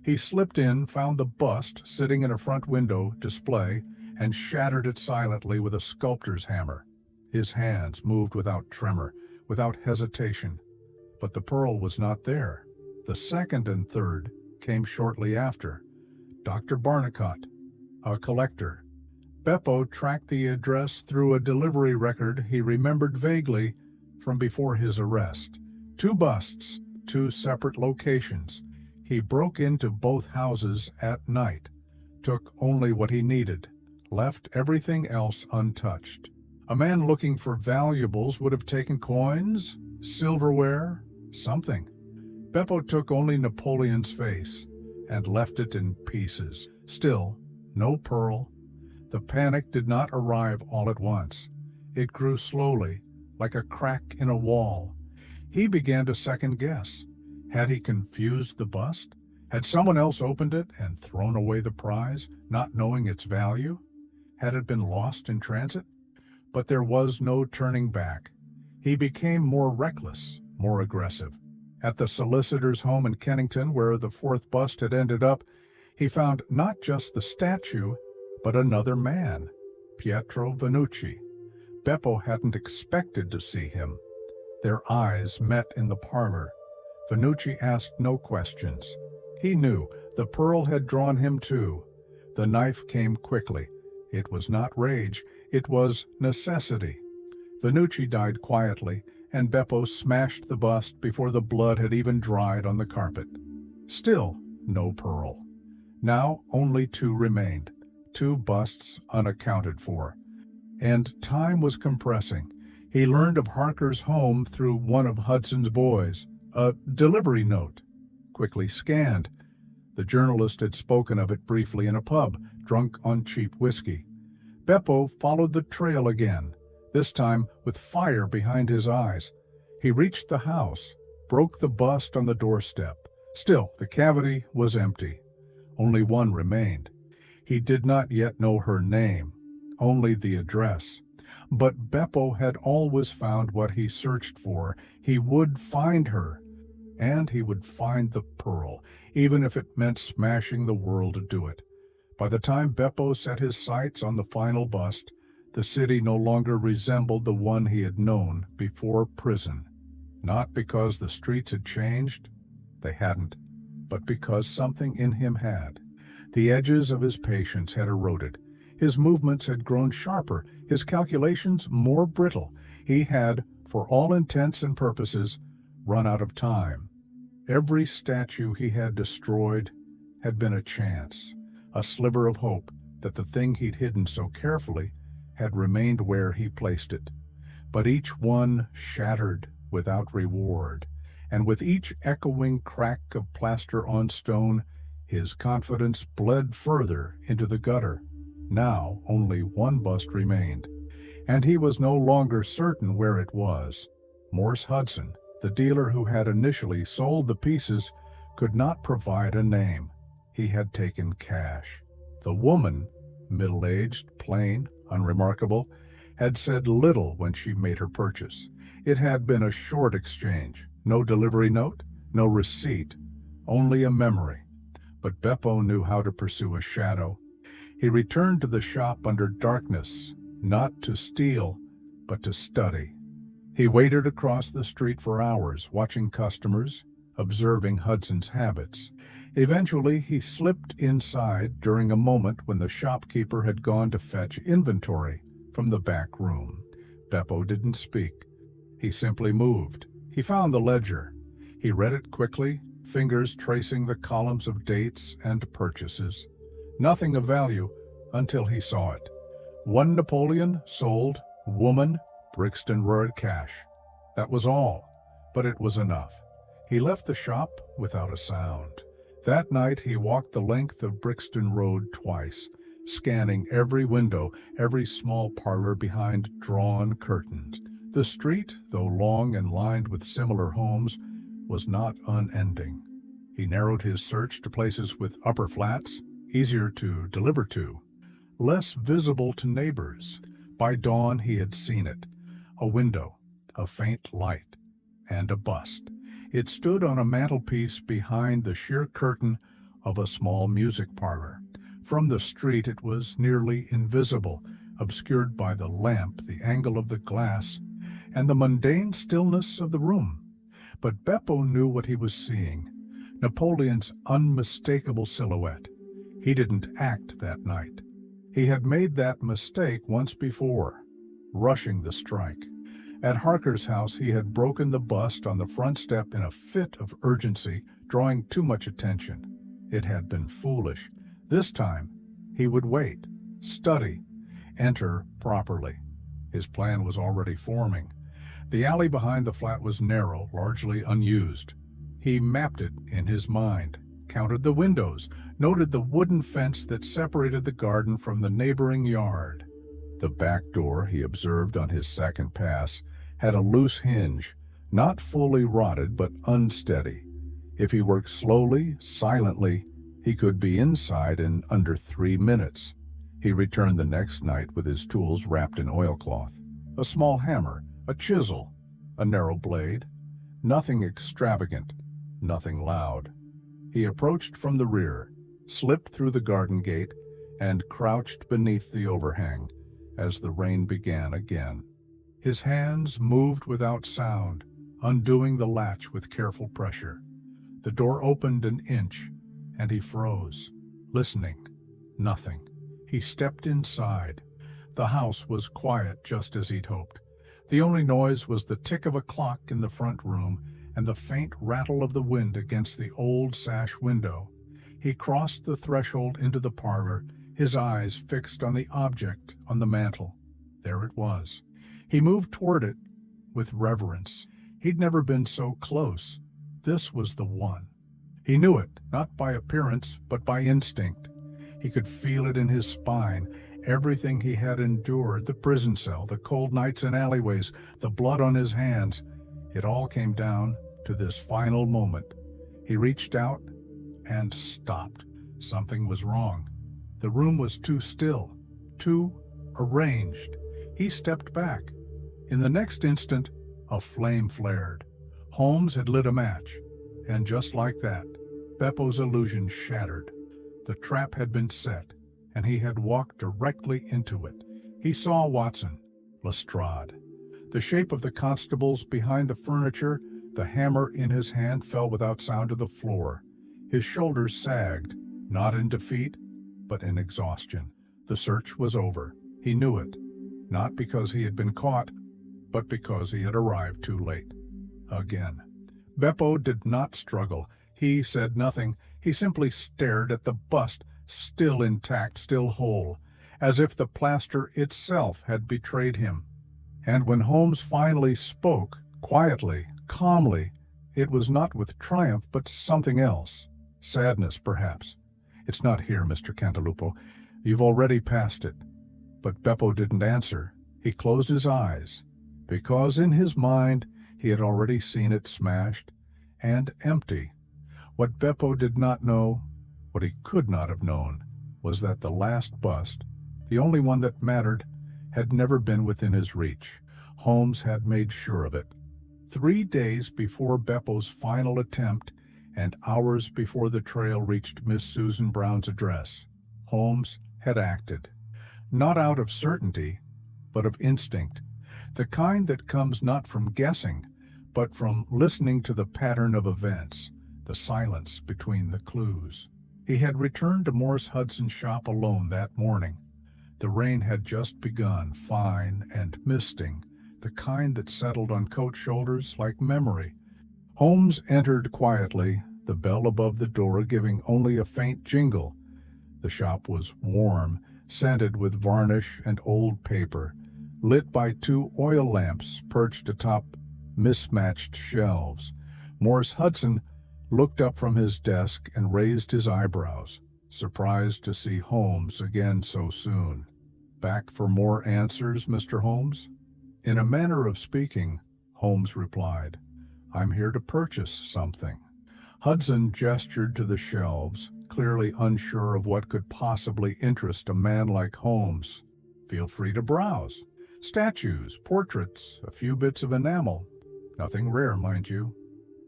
He slipped in, found the bust sitting in a front window display, and shattered it silently with a sculptor's hammer. His hands moved without tremor, without hesitation. But the pearl was not there. The second and third came shortly after. Dr. Barnicot, a collector. Beppo tracked the address through a delivery record he remembered vaguely from before his arrest. 2 busts, 2 separate locations. He broke into both houses at night, took only what he needed, left everything else untouched. A man looking for valuables would have taken coins, silverware, something. Beppo took only Napoleon's face and left it in pieces. Still, no pearl. The panic did not arrive all at once. It grew slowly, like a crack in a wall. He began to second guess. Had he confused the bust? Had someone else opened it and thrown away the prize, not knowing its value? Had it been lost in transit? But there was no turning back. He became more reckless, more aggressive. At the solicitor's home in Kennington, where the fourth bust had ended up, he found not just the statue, but another man, Pietro Vannucci. Beppo hadn't expected to see him. Their eyes met in the parlor. Vannucci asked no questions. He knew the pearl had drawn him too. The knife came quickly. It was not rage, it was necessity. Vannucci died quietly, and Beppo smashed the bust before the blood had even dried on the carpet. Still no pearl. Now only two remained, two busts unaccounted for. And time was compressing. He learned of Harker's home through one of Hudson's boys, a delivery note. Quickly scanned. The journalist had spoken of it briefly in a pub, drunk on cheap whiskey. Beppo followed the trail again, this time with fire behind his eyes. He reached the house, broke the bust on the doorstep. Still, the cavity was empty. Only one remained. He did not yet know her name, only the address. But Beppo had always found what he searched for. He would find her, and he would find the pearl, even if it meant smashing the world to do it. By the time Beppo set his sights on the final bust, the city no longer resembled the one he had known before prison. Not because the streets had changed, they hadn't, but because something in him had. The edges of his patience had eroded. His movements had grown sharper, his calculations more brittle. He had, for all intents and purposes, run out of time. Every statue he had destroyed had been a chance, a sliver of hope that the thing he'd hidden so carefully had remained where he placed it. But each one shattered without reward, and with each echoing crack of plaster on stone, his confidence bled further into the gutter. Now only one bust remained, and he was no longer certain where it was. Morse Hudson, the dealer who had initially sold the pieces, could not provide a name. He had taken cash. The woman, middle-aged, plain, unremarkable, had said little when she made her purchase. It had been a short exchange, no delivery note, no receipt, only a memory. But Beppo knew how to pursue a shadow. He returned to the shop under darkness, not to steal, but to study. He waited across the street for hours, watching customers, observing Hudson's habits. Eventually, he slipped inside during a moment when the shopkeeper had gone to fetch inventory from the back room. Beppo didn't speak. He simply moved. He found the ledger. He read it quickly, fingers tracing the columns of dates and purchases. Nothing of value until he saw it. 1 Napoleon sold, woman, Brixton Road cash. That was all, but it was enough. He left the shop without a sound. That night he walked the length of Brixton Road twice, scanning every window, every small parlor behind drawn curtains. The street, though long and lined with similar homes, was not unending. He narrowed his search to places with upper flats, easier to deliver to, less visible to neighbors. By dawn he had seen it. A window, a faint light, and a bust. It stood on a mantelpiece behind the sheer curtain of a small music parlor. From the street it was nearly invisible, obscured by the lamp, the angle of the glass, and the mundane stillness of the room. But Beppo knew what he was seeing. Napoleon's unmistakable silhouette. He didn't act that night. He had made that mistake once before, rushing the strike. At Harker's house he had broken the bust on the front step in a fit of urgency, drawing too much attention. It had been foolish. This time he would wait, study, enter properly. His plan was already forming. The alley behind the flat was narrow, largely unused. He mapped it in his mind, counted the windows, noted the wooden fence that separated the garden from the neighboring yard. The back door, he observed on his second pass, had a loose hinge, not fully rotted but unsteady. If he worked slowly, silently, he could be inside in under 3 minutes. He returned the next night with his tools wrapped in oilcloth. A small hammer, a chisel, a narrow blade. Nothing extravagant, nothing loud. He approached from the rear, slipped through the garden gate, and crouched beneath the overhang as the rain began again. His hands moved without sound, undoing the latch with careful pressure. The door opened an inch, and he froze, listening. Nothing. He stepped inside. The house was quiet just as he'd hoped. The only noise was the tick of a clock in the front room and the faint rattle of the wind against the old sash window. He crossed the threshold into the parlor, his eyes fixed on the object on the mantel. There it was. He moved toward it with reverence. He'd never been so close. This was the one. He knew it, not by appearance, but by instinct. He could feel it in his spine. Everything he had endured, the prison cell, the cold nights in alleyways, the blood on his hands, it all came down to this final moment. He reached out and stopped. Something was wrong. The room was too still, too arranged. He stepped back. In the next instant, a flame flared. Holmes had lit a match, and just like that, Beppo's illusion shattered. The trap had been set, and he had walked directly into it. He saw Watson, Lestrade. The shape of the constables behind the furniture, the hammer in his hand fell without sound to the floor. His shoulders sagged, not in defeat, but in exhaustion. The search was over. He knew it, not because he had been caught, but because he had arrived too late. Again. Beppo did not struggle. He said nothing. He simply stared at the bust, still intact, still whole, as if the plaster itself had betrayed him. And when Holmes finally spoke, quietly, calmly, it was not with triumph, but something else. Sadness, perhaps. "It's not here, Mr. Cantalupo. You've already passed it." But Beppo didn't answer. He closed his eyes, because in his mind he had already seen it smashed and empty. What Beppo did not know, what he could not have known, was that the last bust, the only one that mattered, had never been within his reach. Holmes had made sure of it. 3 days before Beppo's final attempt, and hours before the trail reached Miss Susan Brown's address, Holmes had acted. Not out of certainty, but of instinct, the kind that comes not from guessing, but from listening to the pattern of events, the silence between the clues. He had returned to Morse Hudson's shop alone that morning. The rain had just begun, fine and misting, the kind that settled on coat shoulders like memory. Holmes entered quietly, the bell above the door giving only a faint jingle. The shop was warm, scented with varnish and old paper, lit by 2 oil lamps perched atop mismatched shelves. Morse Hudson looked up from his desk and raised his eyebrows, surprised to see Holmes again so soon. "Back for more answers, Mr. Holmes?" In a manner of speaking, Holmes replied, "I'm here to purchase something." Hudson gestured to the shelves, clearly unsure of what could possibly interest a man like Holmes. "Feel free to browse. Statues, portraits, a few bits of enamel. Nothing rare, mind you.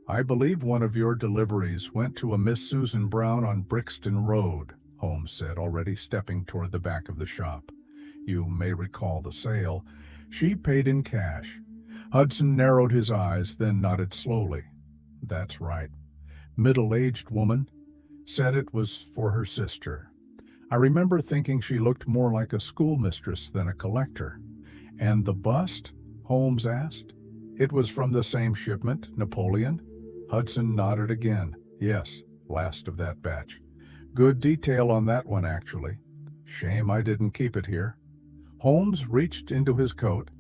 I believe one of your deliveries went to a Miss Susan Brown on Brixton Road," Holmes said, already stepping toward the back of the shop. "You may recall the sale. She paid in cash." Hudson narrowed his eyes, then nodded slowly. "That's right. Middle-aged woman. Said it was for her sister. I remember thinking she looked more like a schoolmistress than a collector." "And the bust?" Holmes asked. "It was from the same shipment, Napoleon?" Hudson nodded again. "Yes, last of that batch. Good detail on that one, actually. Shame I didn't keep it here." Holmes reached into his coat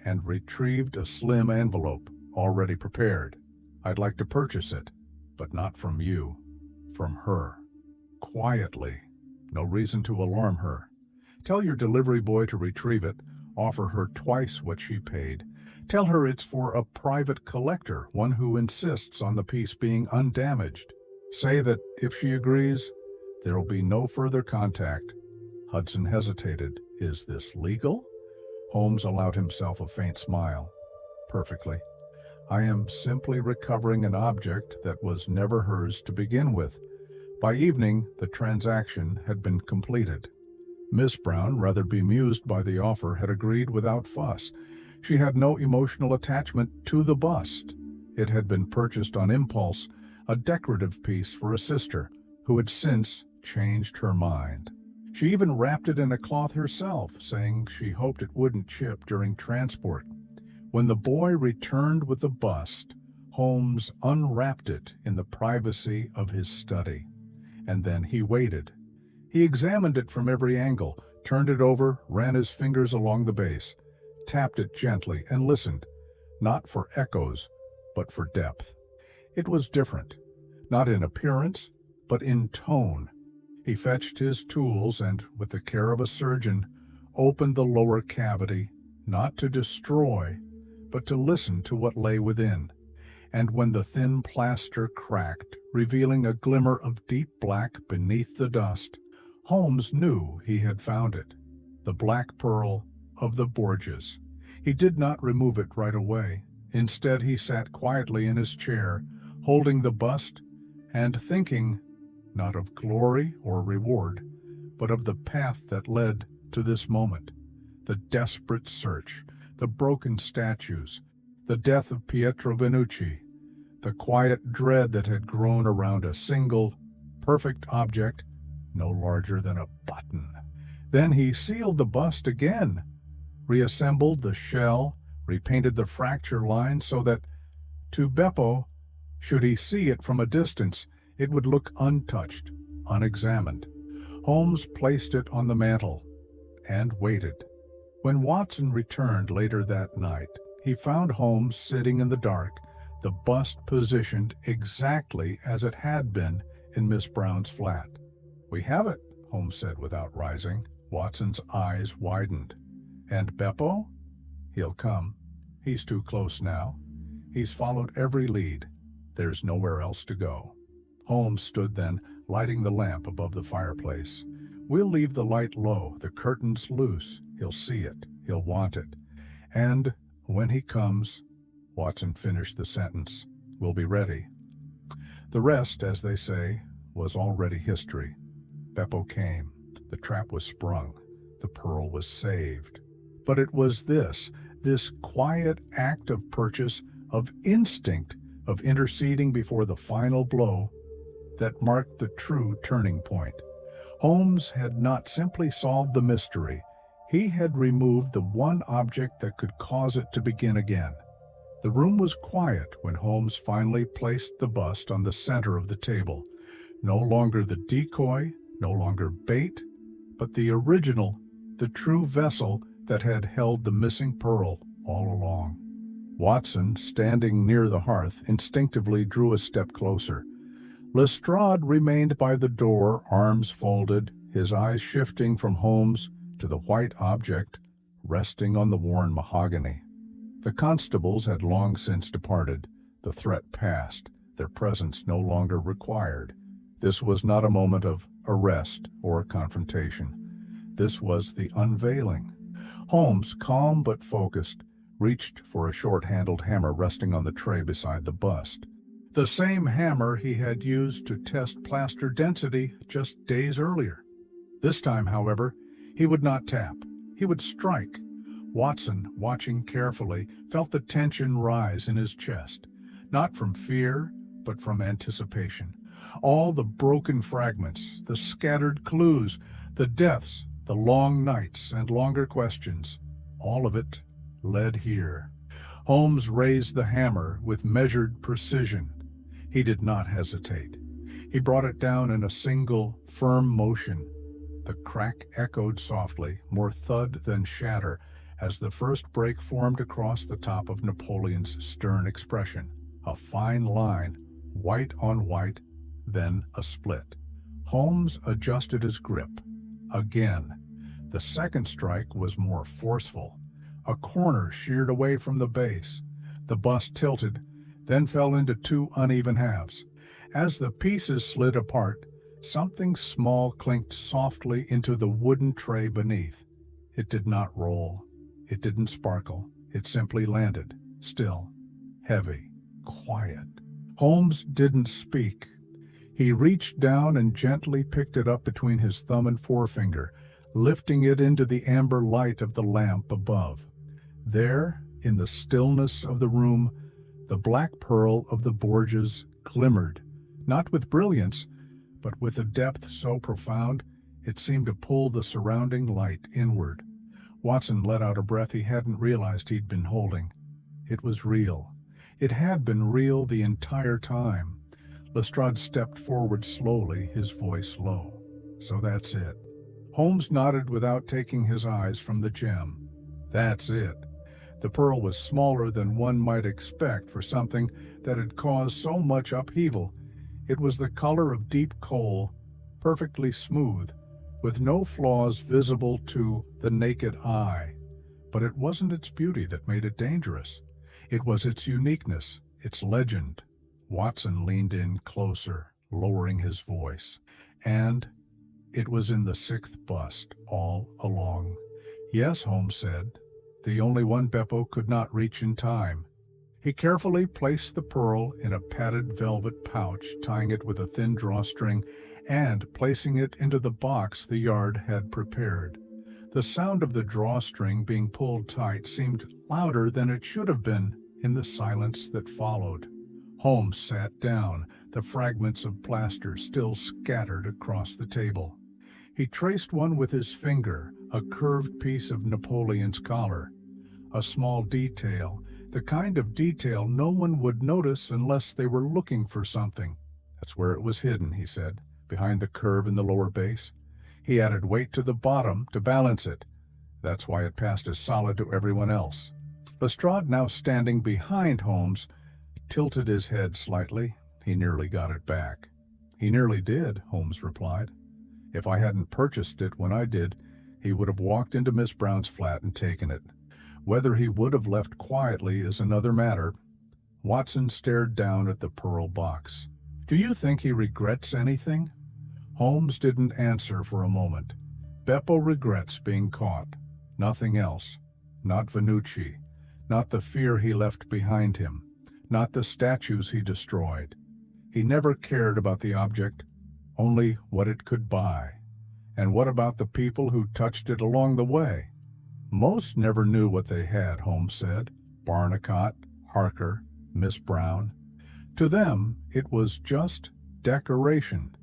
and retrieved a slim envelope, already prepared. "I'd like to purchase it." but not from you, from her. Quietly. No reason to alarm her. Tell your delivery boy to retrieve it. Offer her twice what she paid. Tell her it's for a private collector, one who insists on the piece being undamaged. Say that if she agrees, there will be no further contact. Hudson hesitated. Is this legal? Holmes allowed himself a faint smile. Perfectly. I am simply recovering an object that was never hers to begin with. By evening, the transaction had been completed. Miss Brown, rather bemused by the offer, had agreed without fuss. She had no emotional attachment to the bust. It had been purchased on impulse, a decorative piece for a sister, who had since changed her mind. She even wrapped it in a cloth herself, saying she hoped it wouldn't chip during transport. When the boy returned with the bust, Holmes unwrapped it in the privacy of his study. And then he waited. He examined it from every angle, turned it over, ran his fingers along the base, tapped it gently, and listened, not for echoes, but for depth. It was different, not in appearance, but in tone. He fetched his tools and, with the care of a surgeon, opened the lower cavity, not to destroy, but to listen to what lay within. And when the thin plaster cracked, revealing a glimmer of deep black beneath the dust, Holmes knew he had found it, the black pearl of the Borgias. He did not remove it right away. Instead, he sat quietly in his chair, holding the bust and thinking, not of glory or reward, but of the path that led to this moment, the desperate search, the broken statues, the death of Pietro Venucci, the quiet dread that had grown around a single, perfect object no larger than a button. Then he sealed the bust again, reassembled the shell, repainted the fracture line so that, to Beppo, should he see it from a distance, it would look untouched, unexamined. Holmes placed it on the mantel and waited. When Watson returned later that night, he found Holmes sitting in the dark, the bust positioned exactly as it had been in Miss Brown's flat. "We have it," Holmes said without rising. Watson's eyes widened. "And Beppo?" "He'll come. He's too close now. He's followed every lead. There's nowhere else to go." Holmes stood then, lighting the lamp above the fireplace. "We'll leave the light low, the curtains loose. He'll see it. He'll want it. And when he comes," Watson finished the sentence, "we'll be ready." The rest, as they say, was already history. Beppo came. The trap was sprung. The pearl was saved. But it was this quiet act of purchase, of instinct, of interceding before the final blow, that marked the true turning point. Holmes had not simply solved the mystery. He had removed the one object that could cause it to begin again. The room was quiet when Holmes finally placed the bust on the center of the table. No longer the decoy, no longer bait, but the original, the true vessel that had held the missing pearl all along. Watson, standing near the hearth, instinctively drew a step closer. Lestrade remained by the door, arms folded, his eyes shifting from Holmes to the white object resting on the worn mahogany. The constables had long since departed, the threat past, their presence no longer required. This was not a moment of arrest or confrontation. This was the unveiling. Holmes, calm but focused, reached for a short-handled hammer resting on the tray beside the bust. The same hammer he had used to test plaster density just days earlier. This time, however, he would not tap. He would strike. Watson, watching carefully, felt the tension rise in his chest, not from fear, but from anticipation. All the broken fragments, the scattered clues, the deaths, the long nights and longer questions, all of it led here. Holmes raised the hammer with measured precision. He did not hesitate. He brought it down in a single, firm motion. The crack echoed softly, more thud than shatter, as the first break formed across the top of Napoleon's stern expression, a fine line white on white, then a split. Holmes adjusted his grip. Again. The second strike was more forceful. A corner sheared away from the base. The bust tilted, then fell into two uneven halves. As the pieces slid apart, something small clinked softly into the wooden tray beneath. It did not roll. It didn't sparkle. It simply landed, still, heavy, quiet. Holmes didn't speak. He reached down and gently picked it up between his thumb and forefinger, lifting it into the amber light of the lamp above. There, in the stillness of the room, the black pearl of the Borgias glimmered, not with brilliance, but with a depth so profound it seemed to pull the surrounding light inward. Watson let out a breath he hadn't realized he'd been holding. It was real. It had been real the entire time. Lestrade stepped forward slowly, his voice low. "So that's it." Holmes nodded without taking his eyes from the gem. "That's it." The pearl was smaller than one might expect for something that had caused so much upheaval. It was the color of deep coal, perfectly smooth, with no flaws visible to the naked eye. But it wasn't its beauty that made it dangerous. It was its uniqueness, its legend. Watson leaned in closer, lowering his voice. "And it was in the sixth bust all along." "Yes," Holmes said, "the only one Beppo could not reach in time." He carefully placed the pearl in a padded velvet pouch, tying it with a thin drawstring and placing it into the box the yard had prepared. The sound of the drawstring being pulled tight seemed louder than it should have been in the silence that followed. Holmes sat down, the fragments of plaster still scattered across the table. He traced one with his finger, a curved piece of Napoleon's collar. A small detail, the kind of detail no one would notice unless they were looking for something. "That's where it was hidden," he said, "behind the curve in the lower base." He added weight to the bottom to balance it. "That's why it passed as solid to everyone else." Lestrade, now standing behind Holmes, tilted his head slightly. He nearly got it back. "He nearly did," Holmes replied. "If I hadn't purchased it when I did, he would have walked into Miss Brown's flat and taken it. Whether he would have left quietly is another matter." Watson stared down at the pearl box. "Do you think he regrets anything?" Holmes didn't answer for a moment. "Beppo regrets being caught. Nothing else. Not Vannucci. Not the fear he left behind him. Not the statues he destroyed. He never cared about the object, only what it could buy. And what about the people who touched it along the way?" "Most never knew what they had," Holmes said. "Barnicot, Harker, Miss Brown. To them, it was just decoration.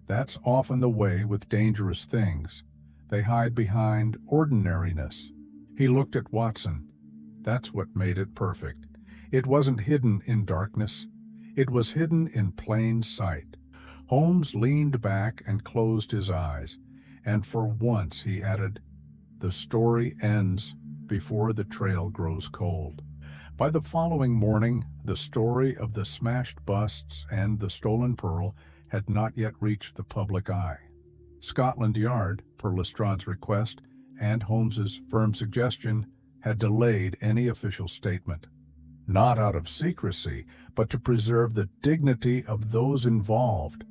That's often the way with dangerous things. They hide behind ordinariness." He looked at Watson. "That's what made it perfect. It wasn't hidden in darkness. It was hidden in plain sight." Holmes leaned back and closed his eyes, and for once he added, "The story ends before the trail grows cold." By the following morning, the story of the smashed busts and the stolen pearl had not yet reached the public eye. Scotland Yard, per Lestrade's request and Holmes's firm suggestion, had delayed any official statement. Not out of secrecy, but to preserve the dignity of those involved,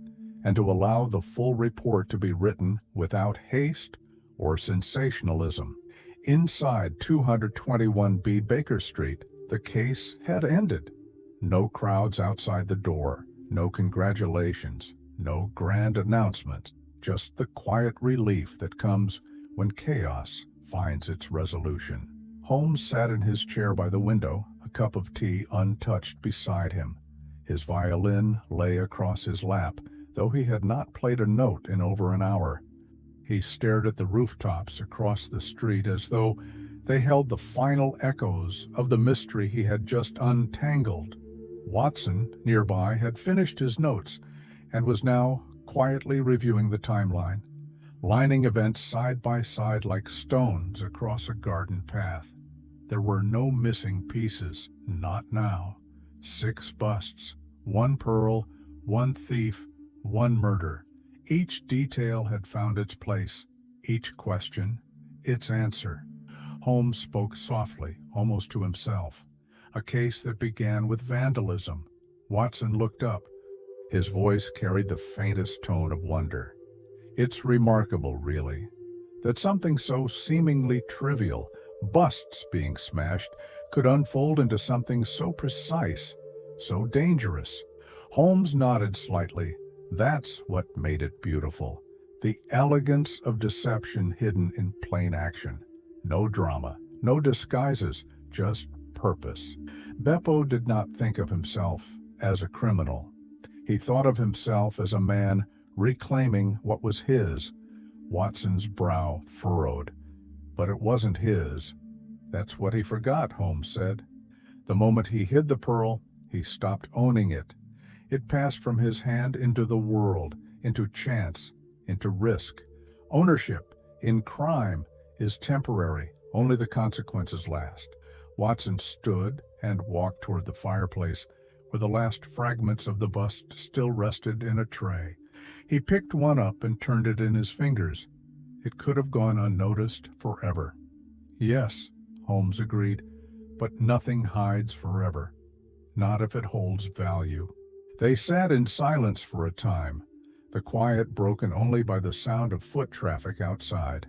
and to allow the full report to be written without haste or sensationalism. Inside 221B Baker Street, the case had ended. No crowds outside the door, no congratulations, no grand announcements, just the quiet relief that comes when chaos finds its resolution. Holmes sat in his chair by the window, a cup of tea untouched beside him. His violin lay across his lap, though he had not played a note in over an hour. He stared at the rooftops across the street as though they held the final echoes of the mystery he had just untangled. Watson, nearby, had finished his notes and was now quietly reviewing the timeline, lining events side by side like stones across a garden path. There were no missing pieces, not now. 6 busts, One pearl, one thief, one murder. Each detail had found its place, each question, its answer. Holmes spoke softly, almost to himself. A case that began with vandalism. Watson looked up. His voice carried the faintest tone of wonder. It's remarkable, really, that something so seemingly trivial, busts being smashed, could unfold into something so precise, so dangerous. Holmes nodded slightly. That's what made it beautiful. The elegance of deception hidden in plain action. No drama, no disguises, just purpose. Beppo did not think of himself as a criminal. He thought of himself as a man reclaiming what was his. Watson's brow furrowed. But it wasn't his. That's what he forgot, Holmes said. The moment he hid the pearl, he stopped owning it. It passed from his hand into the world, into chance, into risk. Ownership, in crime, is temporary. Only the consequences last. Watson stood and walked toward the fireplace, where the last fragments of the bust still rested in a tray. He picked one up and turned it in his fingers. It could have gone unnoticed forever. Yes, Holmes agreed, but nothing hides forever. Not if it holds value. They sat in silence for a time, the quiet broken only by the sound of foot traffic outside,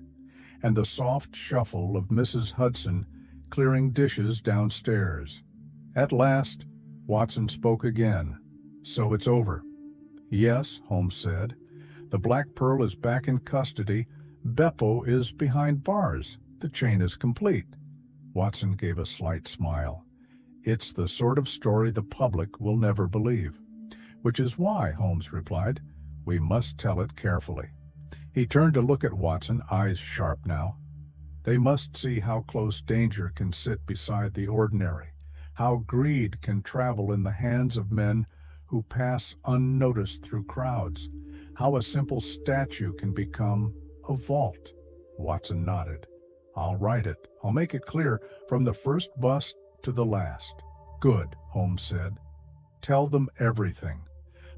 and the soft shuffle of Mrs. Hudson clearing dishes downstairs. At last, Watson spoke again. So it's over. Yes, Holmes said. The Black Pearl is back in custody. Beppo is behind bars. The chain is complete. Watson gave a slight smile. It's the sort of story the public will never believe. Which is why, Holmes replied, we must tell it carefully. He turned to look at Watson, eyes sharp now. They must see how close danger can sit beside the ordinary, how greed can travel in the hands of men who pass unnoticed through crowds, how a simple statue can become a vault. Watson nodded. I'll write it. I'll make it clear from the first bust to the last. Good, Holmes said. Tell them everything.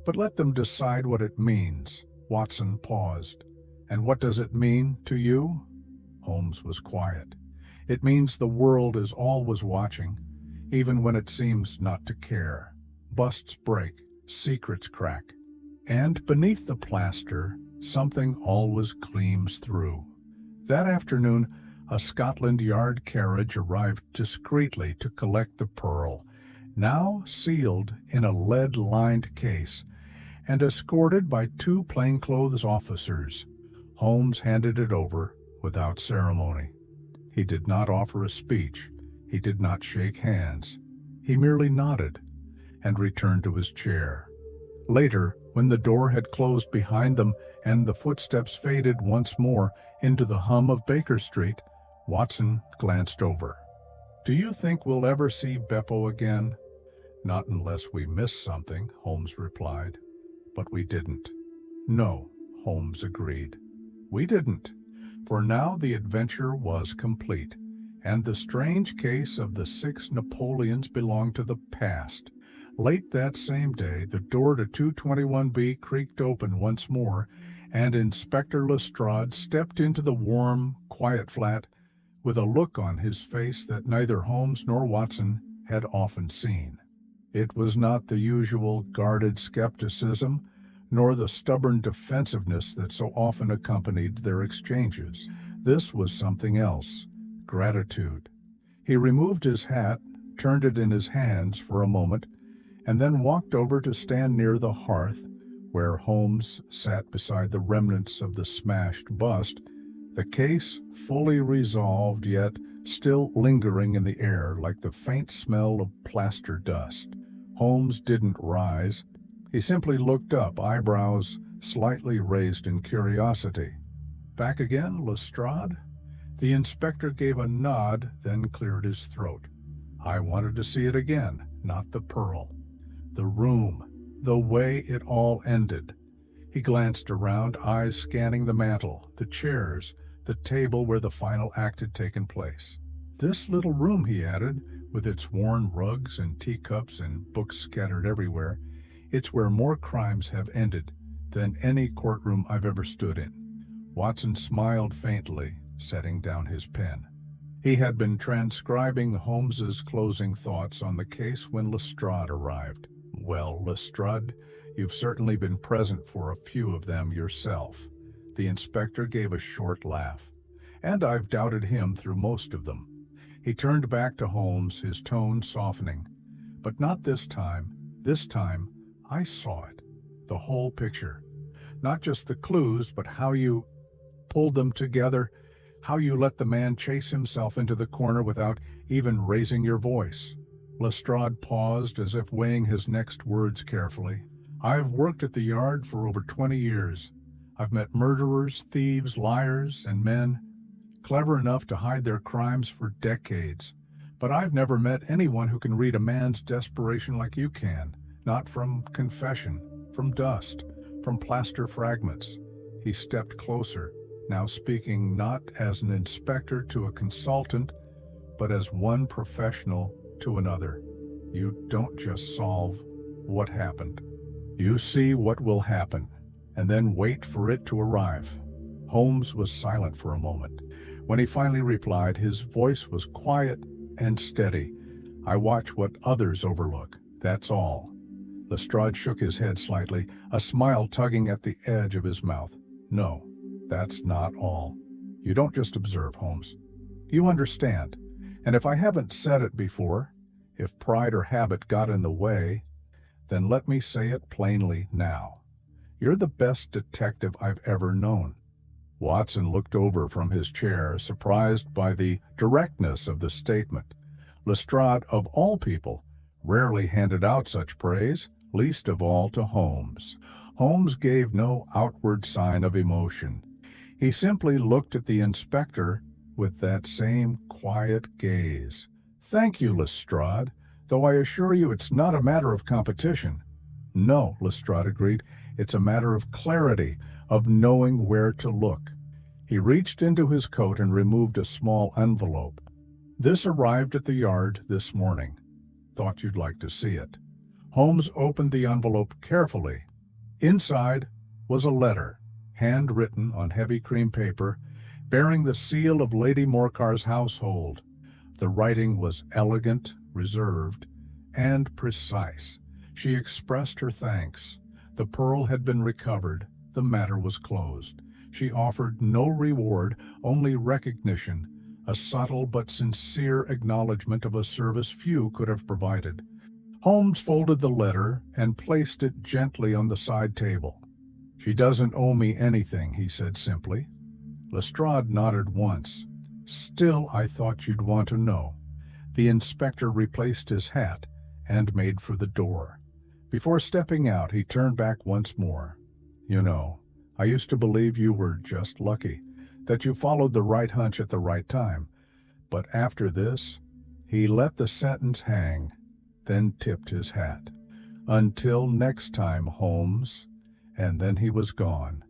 But let them decide what it means. Watson paused. And what does it mean to you? Holmes was quiet. It means the world is always watching, even when it seems not to care. Busts break, secrets crack. And beneath the plaster, something always gleams through. That afternoon, a Scotland Yard carriage arrived discreetly to collect the pearl, now sealed in a lead-lined case, and escorted by two plainclothes officers. Holmes handed it over without ceremony. He did not offer a speech. He did not shake hands. He merely nodded and returned to his chair. Later, when the door had closed behind them and the footsteps faded once more into the hum of Baker Street, Watson glanced over. Do you think we'll ever see Beppo again? Not unless we miss something, Holmes replied. But we didn't. No, Holmes agreed. We didn't. For now the adventure was complete, and the strange case of the 6 Napoleons belonged to the past. Late that same day, the door to 221B creaked open once more, and Inspector Lestrade stepped into the warm, quiet flat with a look on his face that neither Holmes nor Watson had often seen. It was not the usual guarded skepticism, nor the stubborn defensiveness that so often accompanied their exchanges. This was something else, gratitude. He removed his hat, turned it in his hands for a moment, and then walked over to stand near the hearth, where Holmes sat beside the remnants of the smashed bust, the case fully resolved, yet still lingering in the air like the faint smell of plaster dust. Holmes didn't rise. He simply looked up, eyebrows slightly raised in curiosity. Back again, Lestrade? The inspector gave a nod, then cleared his throat. I wanted to see it again, not the pearl. The room, the way it all ended. He glanced around, eyes scanning the mantel, the chairs, the table where the final act had taken place. This little room, he added, with its worn rugs and teacups and books scattered everywhere, It's where more crimes have ended than any courtroom I've ever stood in. Watson smiled faintly, setting down his pen. He had been transcribing Holmes's closing thoughts on the case when Lestrade arrived. "Well, Lestrade, you've certainly been present for a few of them yourself." The inspector gave a short laugh. "And I've doubted him through most of them." He turned back to Holmes, his tone softening. "But not this time. This time, I saw it. The whole picture. Not just the clues, but how you pulled them together, how you let the man chase himself into the corner without even raising your voice." Lestrade paused, as if weighing his next words carefully. "I've worked at the yard for over 20 years. I've met murderers, thieves, liars, and men clever enough to hide their crimes for decades. But I've never met anyone who can read a man's desperation like you can. Not from confession, from dust, from plaster fragments." He stepped closer, now speaking not as an inspector to a consultant, but as one professional to another. "You don't just solve what happened. You see what will happen, and then wait for it to arrive." Holmes was silent for a moment. When he finally replied, his voice was quiet and steady. "I watch what others overlook, that's all." Lestrade shook his head slightly, a smile tugging at the edge of his mouth. "No, that's not all. You don't just observe, Holmes. You understand. And if I haven't said it before, if pride or habit got in the way, then let me say it plainly now. You're the best detective I've ever known." Watson looked over from his chair, surprised by the directness of the statement. Lestrade, of all people, rarely handed out such praise, least of all to Holmes. Holmes gave no outward sign of emotion. He simply looked at the inspector with that same quiet gaze. "Thank you, Lestrade, though I assure you it's not a matter of competition." "No," Lestrade agreed, "it's a matter of clarity, of knowing where to look." He reached into his coat and removed a small envelope. "This arrived at the yard this morning. Thought you'd like to see it." Holmes opened the envelope carefully. Inside was a letter, handwritten on heavy cream paper, bearing the seal of Lady Morcar's household. The writing was elegant, reserved, and precise. She expressed her thanks. The pearl had been recovered. The matter was closed. She offered no reward, only recognition, a subtle but sincere acknowledgment of a service few could have provided. Holmes folded the letter and placed it gently on the side table. "She doesn't owe me anything," he said simply. Lestrade nodded once. "Still, I thought you'd want to know." The inspector replaced his hat and made for the door. Before stepping out, he turned back once more. "You know, I used to believe you were just lucky, that you followed the right hunch at the right time. But after this," he let the sentence hang, then tipped his hat. "Until next time, Holmes." And then he was gone.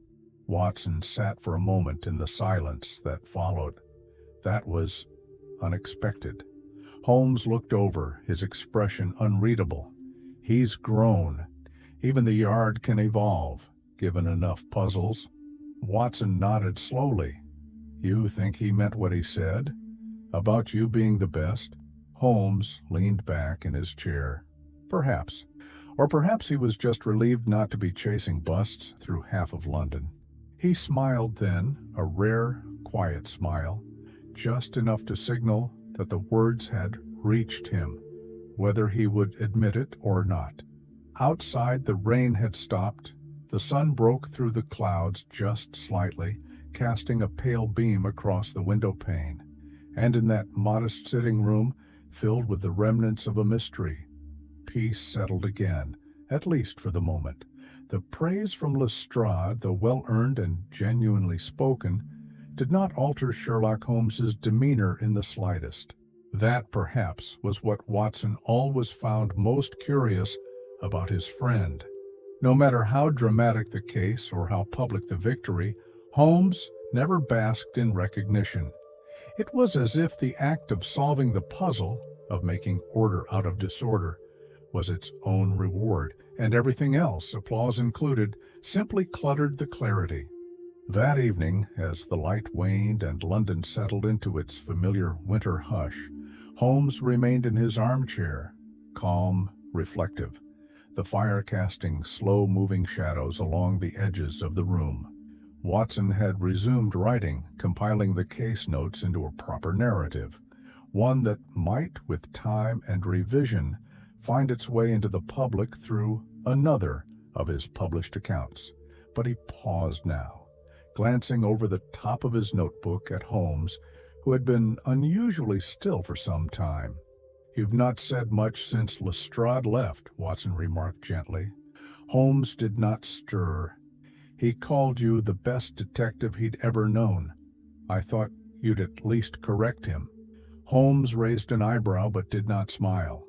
Watson sat for a moment in the silence that followed. That was unexpected. Holmes looked over, his expression unreadable. He's grown. Even the yard can evolve, given enough puzzles. Watson nodded slowly. "You think he meant what he said? About you being the best?" Holmes leaned back in his chair. "Perhaps. Or perhaps he was just relieved not to be chasing busts through half of London." He smiled then, a rare, quiet smile, just enough to signal that the words had reached him, whether he would admit it or not. Outside, the rain had stopped. The sun broke through the clouds just slightly, casting a pale beam across the window pane. And in that modest sitting room, filled with the remnants of a mystery, peace settled again, at least for the moment. The praise from Lestrade, though well-earned and genuinely spoken, did not alter Sherlock Holmes's demeanor in the slightest. That, perhaps, was what Watson always found most curious about his friend. No matter how dramatic the case or how public the victory, Holmes never basked in recognition. It was as if the act of solving the puzzle, of making order out of disorder, was its own reward, and everything else, applause included, simply cluttered the clarity. That evening, as the light waned and London settled into its familiar winter hush, Holmes remained in his armchair, calm, reflective, the fire casting slow-moving shadows along the edges of the room. Watson had resumed writing, compiling the case notes into a proper narrative, one that might, with time and revision, find its way into the public through another of his published accounts. But he paused now, glancing over the top of his notebook at Holmes, who had been unusually still for some time. "You've not said much since Lestrade left," Watson remarked gently. Holmes did not stir. "He called you the best detective he'd ever known. I thought you'd at least correct him." Holmes raised an eyebrow but did not smile.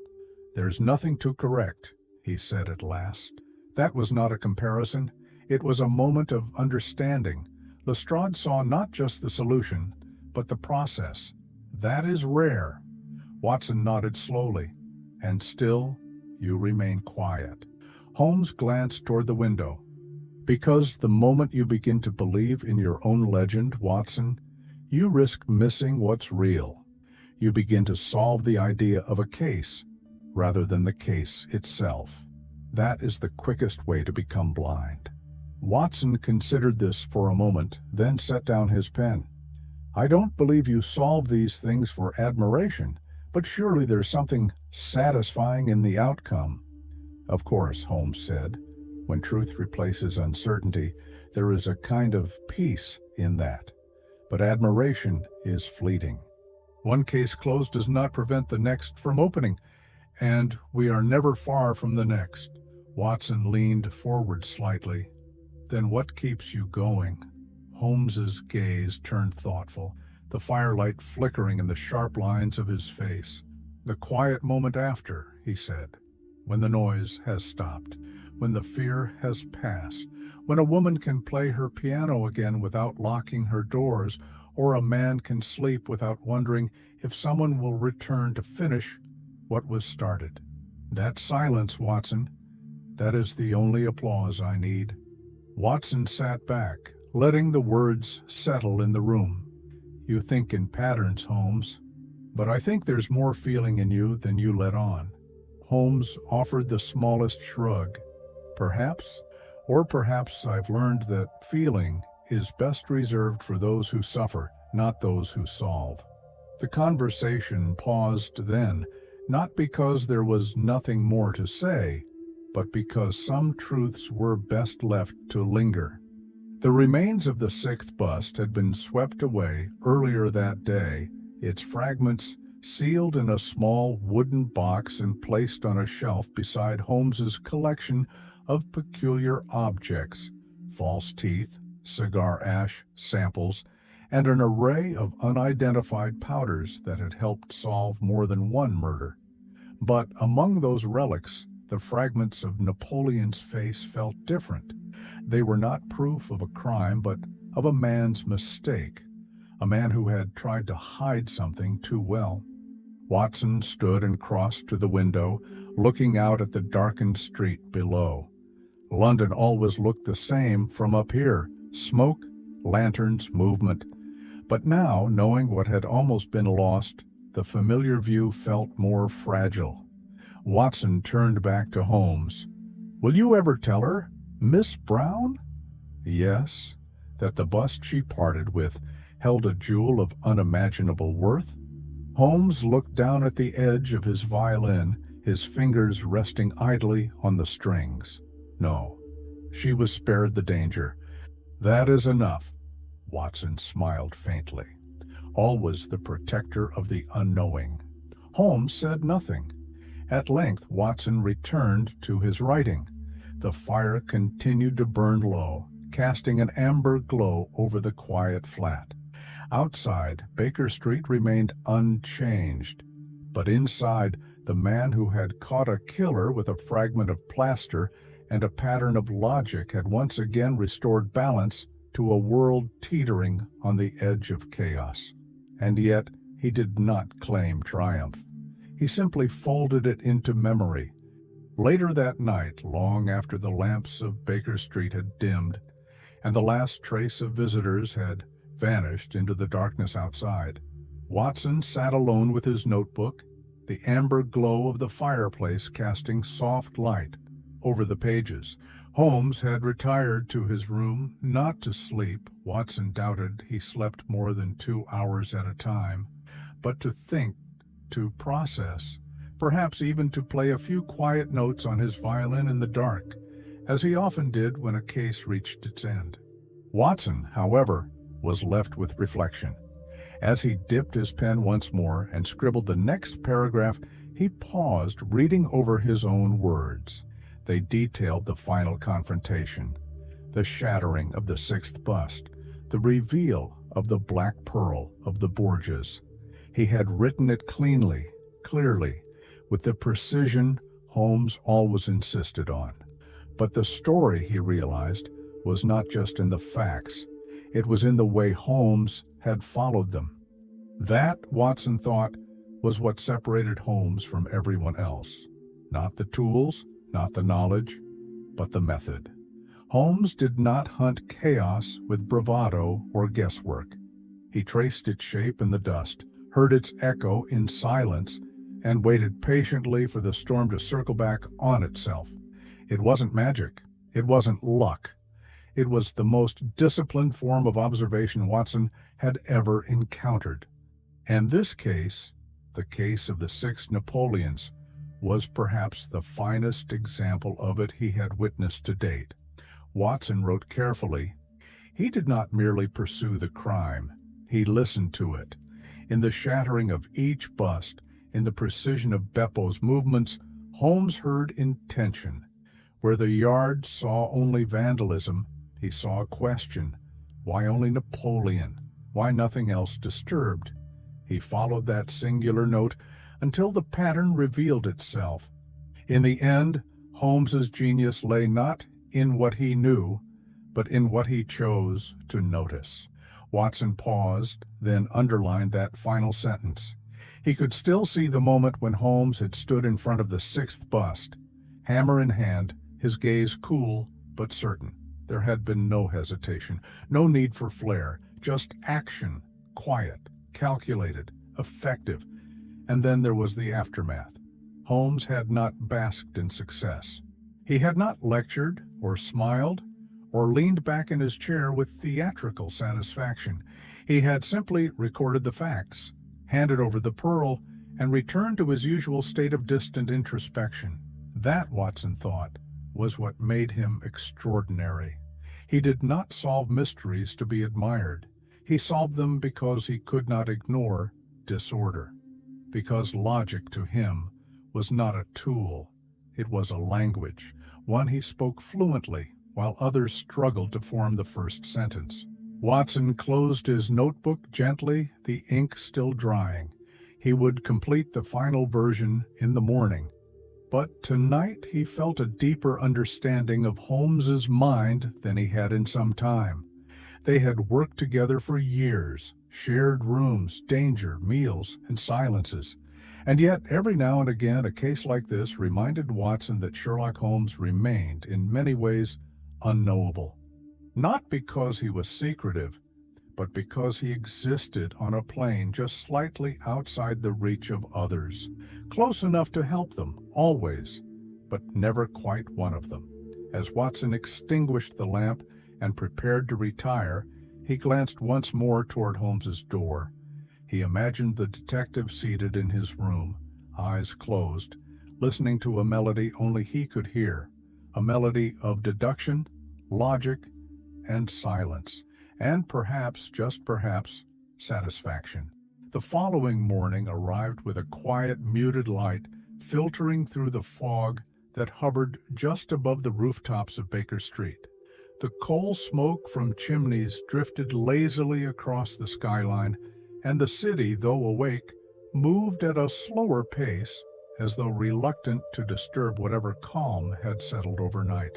"There's nothing to correct," he said at last. "That was not a comparison. It was a moment of understanding. Lestrade saw not just the solution, but the process. That is rare." Watson nodded slowly. "And still, you remain quiet." Holmes glanced toward the window. "Because the moment you begin to believe in your own legend, Watson, you risk missing what's real. You begin to solve the idea of a case, rather than the case itself. That is the quickest way to become blind." Watson considered this for a moment, then set down his pen. "I don't believe you solve these things for admiration, but surely there's something satisfying in the outcome." "Of course," Holmes said. "When truth replaces uncertainty, there is a kind of peace in that. But admiration is fleeting. One case closed does not prevent the next from opening, and we are never far from the next." Watson leaned forward slightly. "Then what keeps you going?" Holmes's gaze turned thoughtful, the firelight flickering in the sharp lines of his face. "The quiet moment after," he said, "when the noise has stopped, when the fear has passed, when a woman can play her piano again without locking her doors, or a man can sleep without wondering if someone will return to finish what was started. That silence, Watson, that is the only applause I need." Watson sat back, letting the words settle in the room. "You think in patterns, Holmes, but I think there's more feeling in you than you let on." Holmes offered the smallest shrug. "Perhaps, or perhaps I've learned that feeling is best reserved for those who suffer, not those who solve." The conversation paused then, not because there was nothing more to say, but because some truths were best left to linger. The remains of the sixth bust had been swept away earlier that day, its fragments sealed in a small wooden box and placed on a shelf beside Holmes's collection of peculiar objects: false teeth, cigar ash samples, and an array of unidentified powders that had helped solve more than one murder. But among those relics, the fragments of Napoleon's face felt different. They were not proof of a crime, but of a man's mistake, a man who had tried to hide something too well. Watson stood and crossed to the window, looking out at the darkened street below. London always looked the same from up here: smoke, lanterns, movement. But now, knowing what had almost been lost, the familiar view felt more fragile. Watson turned back to Holmes. "Will you ever tell her, Miss Brown?" "Yes, that the bust she parted with held a jewel of unimaginable worth?" Holmes looked down at the edge of his violin, his fingers resting idly on the strings. "No, she was spared the danger. That is enough." Watson smiled faintly. Always the protector of the unknowing. Holmes said nothing. At length Watson returned to his writing. The fire continued to burn low, casting an amber glow over the quiet flat. Outside, Baker Street remained unchanged, but inside, the man who had caught a killer with a fragment of plaster and a pattern of logic had once again restored balance to a world teetering on the edge of chaos. And yet, he did not claim triumph. He simply folded it into memory, Later that night, long after the lamps of Baker Street had dimmed and the last trace of visitors had vanished into the darkness outside, Watson sat alone with his notebook, the amber glow of the fireplace casting soft light over the pages. Holmes had retired to his room, not to sleep. Watson doubted he slept more than 2 hours at a time, but to think, to process, perhaps even to play a few quiet notes on his violin in the dark, as he often did when a case reached its end. Watson, however, was left with reflection. As he dipped his pen once more and scribbled the next paragraph, he paused, reading over his own words. They detailed the final confrontation, the shattering of the sixth bust, the reveal of the black pearl of the Borgias. He had written it cleanly, clearly, with the precision Holmes always insisted on. But the story, he realized, was not just in the facts. It was in the way Holmes had followed them. That, Watson thought, was what separated Holmes from everyone else. Not the tools, not the knowledge, but the method. Holmes did not hunt chaos with bravado or guesswork. He traced its shape in the dust, heard its echo in silence, and waited patiently for the storm to circle back on itself. It wasn't magic. It wasn't luck. It was the most disciplined form of observation Watson had ever encountered. And this case, the case of the 6 Napoleons, was perhaps the finest example of it he had witnessed to date. Watson wrote carefully. He did not merely pursue the crime. He listened to it. In the shattering of each bust, in the precision of Beppo's movements, Holmes heard intention. Where the Yard saw only vandalism, he saw a question. Why only Napoleon? Why nothing else disturbed? He followed that singular note until the pattern revealed itself. In the end, Holmes's genius lay not in what he knew, but in what he chose to notice. Watson paused, then underlined that final sentence. He could still see the moment when Holmes had stood in front of the 6th bust, hammer in hand, his gaze cool but certain. There had been no hesitation, no need for flair, just action, quiet, calculated, effective. And then there was the aftermath. Holmes had not basked in success. He had not lectured or smiled or leaned back in his chair with theatrical satisfaction. He had simply recorded the facts, handed over the pearl, and returned to his usual state of distant introspection. That, Watson thought, was what made him extraordinary. He did not solve mysteries to be admired. He solved them because he could not ignore disorder. Because logic to him was not a tool, it was a language, one he spoke fluently, while others struggled to form the first sentence. Watson closed his notebook gently, the ink still drying. He would complete the final version in the morning. But tonight he felt a deeper understanding of Holmes's mind than he had in some time. They had worked together for years, shared rooms, danger, meals, and silences. And yet, every now and again, a case like this reminded Watson that Sherlock Holmes remained, in many ways, unknowable. Not because he was secretive, but because he existed on a plane just slightly outside the reach of others, close enough to help them, always, but never quite one of them. As Watson extinguished the lamp and prepared to retire, he glanced once more toward Holmes's door. He imagined the detective seated in his room, eyes closed, listening to a melody only he could hear, a melody of deduction, logic, and silence, and perhaps, just perhaps, satisfaction. The following morning arrived with a quiet, muted light filtering through the fog that hovered just above the rooftops of Baker Street. The coal smoke from chimneys drifted lazily across the skyline, and the city, though awake, moved at a slower pace, as though reluctant to disturb whatever calm had settled overnight.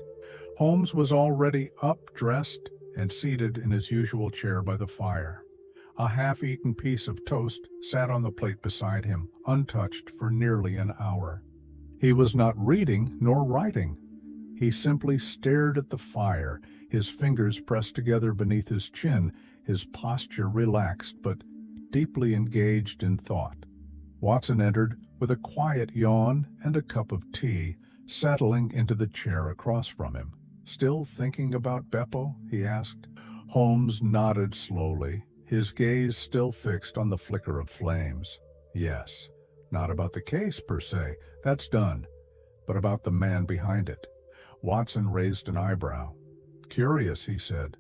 Holmes was already up, dressed, and seated in his usual chair by the fire. A half-eaten piece of toast sat on the plate beside him, untouched for nearly an hour. He was not reading nor writing. He simply stared at the fire, his fingers pressed together beneath his chin, his posture relaxed but deeply engaged in thought. Watson entered with a quiet yawn and a cup of tea, settling into the chair across from him. "Still thinking about Beppo?" he asked. Holmes nodded slowly, his gaze still fixed on the flicker of flames. "Yes, not about the case per se, that's done, but about the man behind it." Watson raised an eyebrow. "Curious," he said.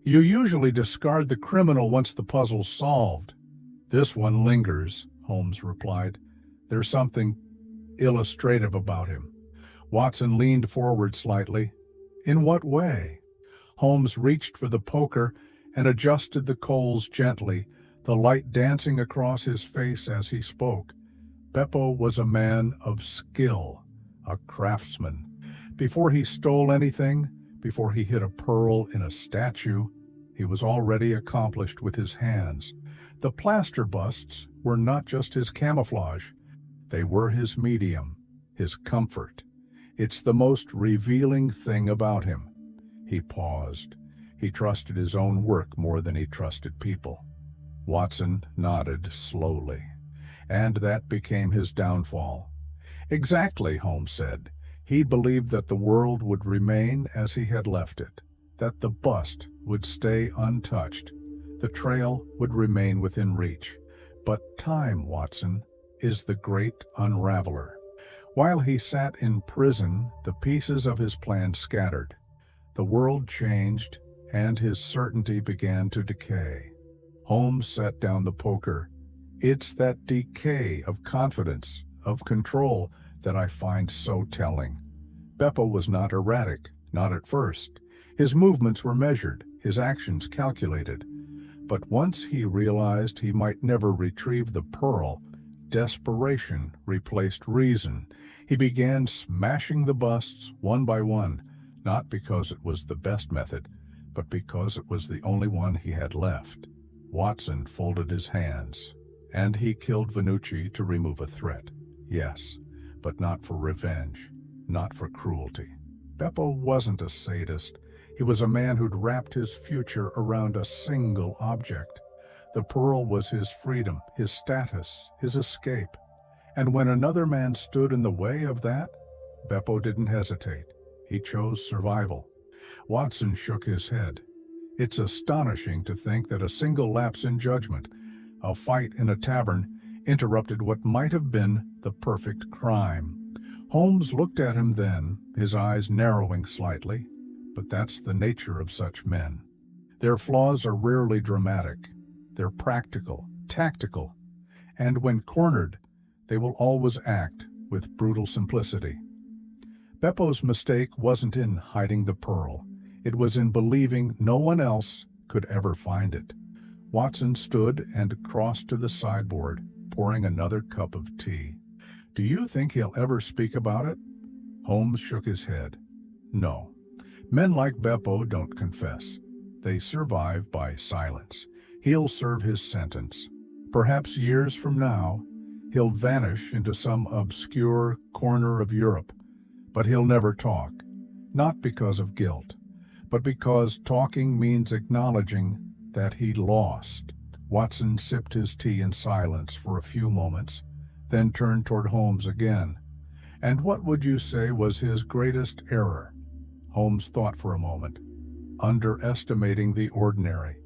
"You usually discard the criminal once the puzzle's solved." "This one lingers," Holmes replied. "There's something illustrative about him." Watson leaned forward slightly. "In what way?" Holmes reached for the poker and adjusted the coals gently, the light dancing across his face as he spoke. Beppo was a man of skill, a craftsman. Before he stole anything, before he hid a pearl in a statue, he was already accomplished with his hands. The plaster busts were not just his camouflage. They were his medium, his comfort. It's the most revealing thing about him. He paused. He trusted his own work more than he trusted people. Watson nodded slowly. And that became his downfall. "Exactly," Holmes said. He believed that the world would remain as he had left it, that the bust would stay untouched, the trail would remain within reach. But time, Watson, is the great unraveler. While he sat in prison, the pieces of his plan scattered. The world changed, and his certainty began to decay. Holmes set down the poker. "It's that decay of confidence, of control, that I find so telling. Beppo was not erratic, not at first. His movements were measured, his actions calculated. But once he realized he might never retrieve the pearl, desperation replaced reason. He began smashing the busts one by one, not because it was the best method, but because it was the only one he had left." Watson folded his hands. "And he killed Vannucci to remove a threat. Yes, but not for revenge, not for cruelty. Beppo wasn't a sadist. He was a man who'd wrapped his future around a single object. The pearl was his freedom, his status, his escape. And when another man stood in the way of that, Beppo didn't hesitate. He chose survival." Watson shook his head. "It's astonishing to think that a single lapse in judgment, a fight in a tavern, interrupted what might have been the perfect crime." Holmes looked at him then, his eyes narrowing slightly. "But that's the nature of such men. Their flaws are rarely dramatic. They're practical, tactical, and when cornered, they will always act with brutal simplicity." Beppo's mistake wasn't in hiding the pearl. It was in believing no one else could ever find it. Watson stood and crossed to the sideboard, pouring another cup of tea. "Do you think he'll ever speak about it?" Holmes shook his head. "No. Men like Beppo don't confess. They survive by silence. He'll serve his sentence. Perhaps years from now, he'll vanish into some obscure corner of Europe, but he'll never talk, not because of guilt, but because talking means acknowledging that he lost." Watson sipped his tea in silence for a few moments, then turned toward Holmes again. "And what would you say was his greatest error?" Holmes thought for a moment. "Underestimating the ordinary.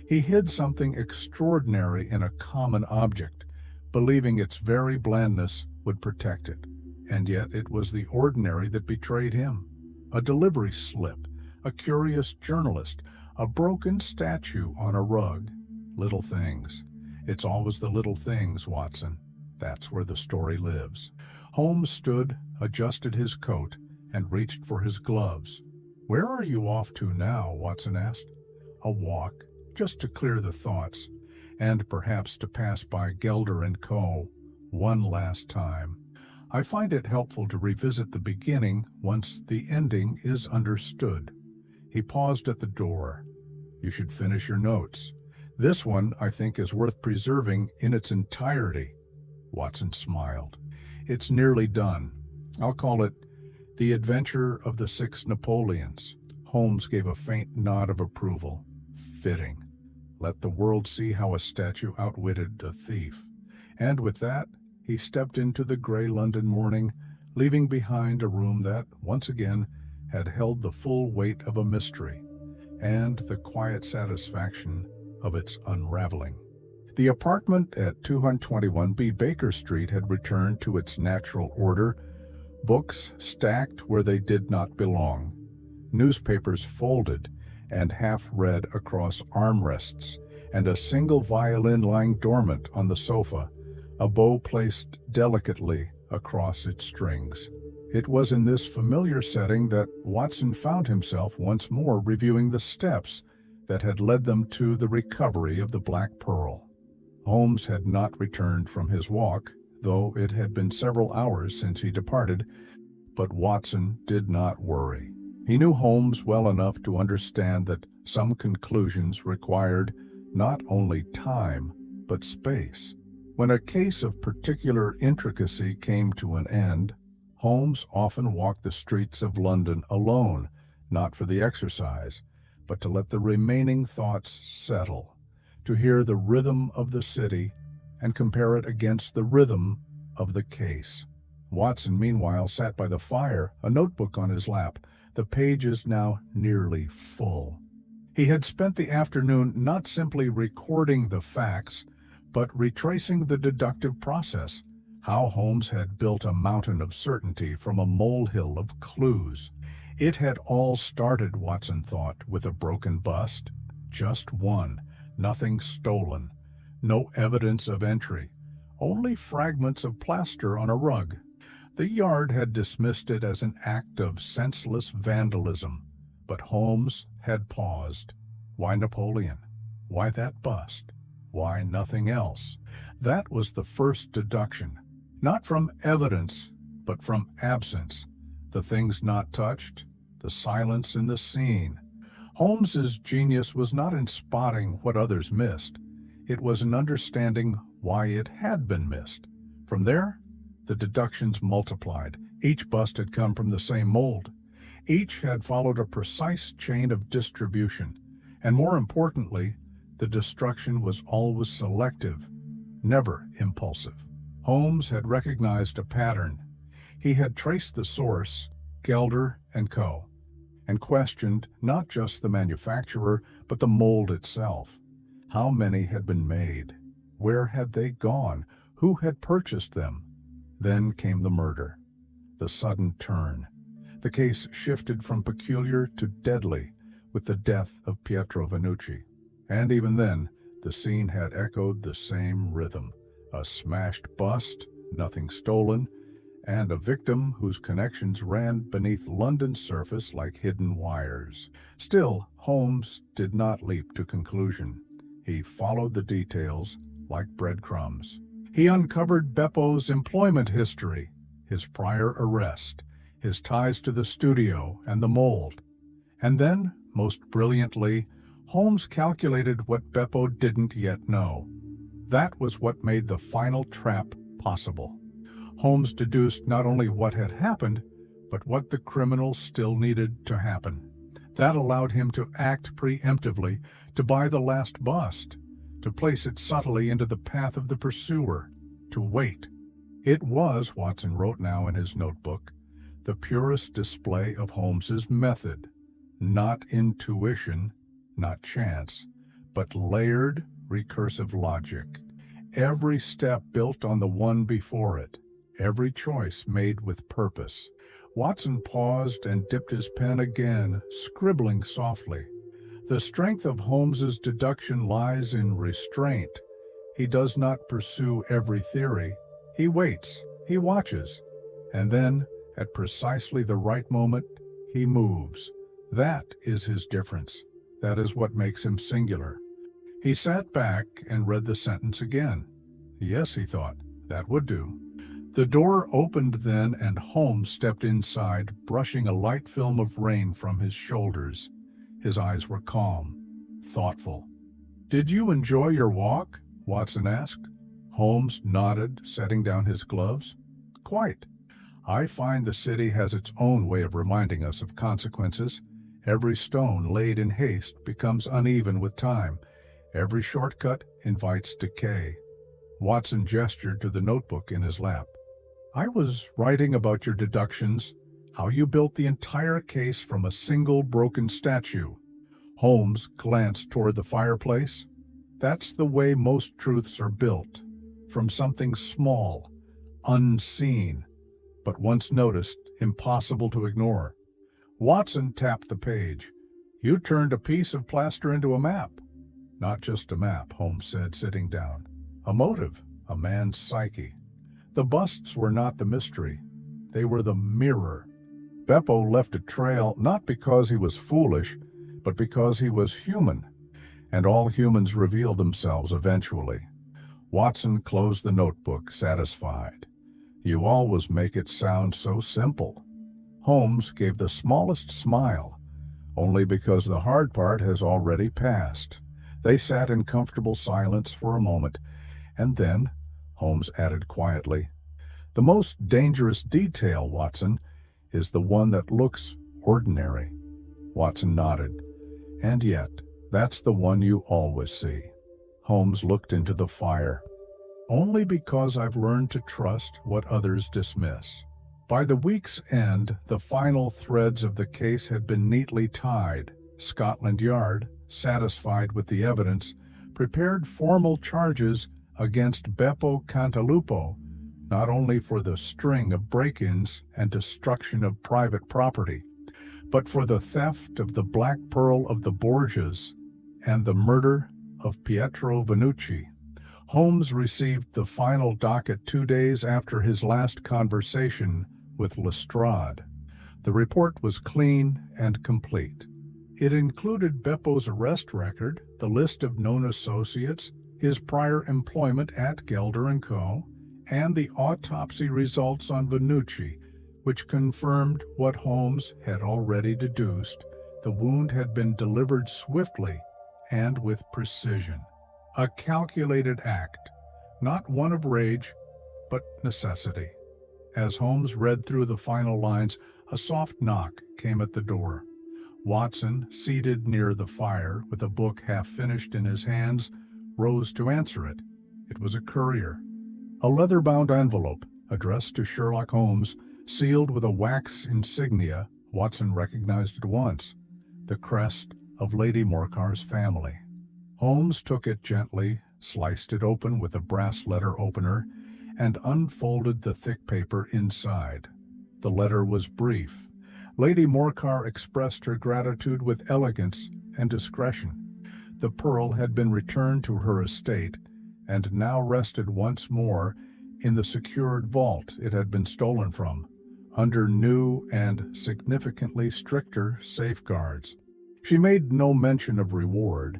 He hid something extraordinary in a common object, believing its very blandness would protect it. And yet it was the ordinary that betrayed him. A delivery slip, a curious journalist, a broken statue on a rug. Little things. It's always the little things, Watson. That's where the story lives." Holmes stood, adjusted his coat, and reached for his gloves. "Where are you off to now?" Watson asked. "A walk, just to clear the thoughts, and perhaps to pass by Gelder & Co. one last time. I find it helpful to revisit the beginning once the ending is understood." He paused at the door. "You should finish your notes. This one, I think, is worth preserving in its entirety." Watson smiled. "It's nearly done. I'll call it The Adventure of the Six Napoleons. Holmes gave a faint nod of approval. Fitting. Let the world see how a statue outwitted a thief. And with that, he stepped into the gray London morning, leaving behind a room that, once again, had held the full weight of a mystery and the quiet satisfaction of its unraveling. The apartment at 221B Baker Street had returned to its natural order, books stacked where they did not belong, newspapers folded and half-read across armrests, and a single violin lying dormant on the sofa, a bow placed delicately across its strings. It was in this familiar setting that Watson found himself once more reviewing the steps that had led them to the recovery of the Black Pearl. Holmes had not returned from his walk, though it had been several hours since he departed, but Watson did not worry. He knew Holmes well enough to understand that some conclusions required not only time, but space. When a case of particular intricacy came to an end, Holmes often walked the streets of London alone, not for the exercise, but to let the remaining thoughts settle, to hear the rhythm of the city and compare it against the rhythm of the case. Watson, meanwhile, sat by the fire, a notebook on his lap, the pages now nearly full. He had spent the afternoon not simply recording the facts, but retracing the deductive process, how Holmes had built a mountain of certainty from a molehill of clues. It had all started, Watson thought, with a broken bust. Just one, nothing stolen, no evidence of entry, only fragments of plaster on a rug. The Yard had dismissed it as an act of senseless vandalism, but Holmes had paused. Why Napoleon? Why that bust? Why nothing else? That was the first deduction, not from evidence, but from absence. The things not touched, the silence in the scene. Holmes's genius was not in spotting what others missed. It was in understanding why it had been missed. From there, the deductions multiplied. Each bust had come from the same mold. Each had followed a precise chain of distribution. And more importantly, the destruction was always selective, never impulsive. Holmes had recognized a pattern. He had traced the source, Gelder and Co., and questioned not just the manufacturer, but the mold itself. How many had been made? Where had they gone? Who had purchased them? Then came the murder, the sudden turn. The case shifted from peculiar to deadly with the death of Pietro Vannucci. And even then, the scene had echoed the same rhythm. A smashed bust, nothing stolen, and a victim whose connections ran beneath London's surface like hidden wires. Still, Holmes did not leap to conclusion. He followed the details like breadcrumbs. He uncovered Beppo's employment history, his prior arrest, his ties to the studio and the mold. And then, most brilliantly, Holmes calculated what Beppo didn't yet know. That was what made the final trap possible. Holmes deduced not only what had happened, but what the criminal still needed to happen. That allowed him to act preemptively, to buy the last bust, to place it subtly into the path of the pursuer, to wait. It was, Watson wrote now in his notebook, the purest display of Holmes's method. Not intuition, not chance, but layered, recursive logic. Every step built on the one before it, every choice made with purpose. Watson paused and dipped his pen again, scribbling softly. The strength of Holmes's deduction lies in restraint. He does not pursue every theory. He waits, he watches, and then, at precisely the right moment, he moves. That is his difference. That is what makes him singular. He sat back and read the sentence again. Yes, he thought, that would do. The door opened then, and Holmes stepped inside, brushing a light film of rain from his shoulders. His eyes were calm, thoughtful. "Did you enjoy your walk?" Watson asked. Holmes nodded, setting down his gloves. "Quite. I find the city has its own way of reminding us of consequences. Every stone laid in haste becomes uneven with time. Every shortcut invites decay. Watson gestured to the notebook in his lap. I was writing about your deductions, how you built the entire case from a single broken statue. Holmes glanced toward the fireplace. That's the way most truths are built, from something small, unseen, but once noticed, impossible to ignore. Watson tapped the page. You turned a piece of plaster into a map. Not just a map, Holmes said, sitting down. A motive, a man's psyche. The busts were not the mystery. They were the mirror. Beppo left a trail not because he was foolish, but because he was human, and all humans reveal themselves eventually. Watson closed the notebook, satisfied. You always make it sound so simple. Holmes gave the smallest smile, only because the hard part has already passed. They sat in comfortable silence for a moment, and then Holmes added quietly, the most dangerous detail, Watson, is the one that looks ordinary. Watson nodded. And yet, that's the one you always see. Holmes looked into the fire. Only because I've learned to trust what others dismiss. By the week's end, the final threads of the case had been neatly tied. Scotland Yard, satisfied with the evidence, prepared formal charges against Beppo Cantalupo, not only for the string of break-ins and destruction of private property, but for the theft of the Black Pearl of the Borgias and the murder of Pietro Vannucci. Holmes received the final docket 2 days after his last conversation with Lestrade. The report was clean and complete. It included Beppo's arrest record, the list of known associates, his prior employment at Gelder & Co., and the autopsy results on Vannucci, which confirmed what Holmes had already deduced. The wound had been delivered swiftly and with precision. A calculated act, not one of rage, but necessity. As Holmes read through the final lines, a soft knock came at the door. Watson, seated near the fire with a book half finished in his hands, rose to answer it. It was a courier. A leather-bound envelope, addressed to Sherlock Holmes, sealed with a wax insignia. Watson recognized at once, the crest of Lady Morcar's family. Holmes took it gently, sliced it open with a brass letter opener, and unfolded the thick paper inside. The letter was brief. Lady Morcar expressed her gratitude with elegance and discretion. The pearl had been returned to her estate, and now rested once more in the secured vault it had been stolen from, under new and significantly stricter safeguards. She made no mention of reward.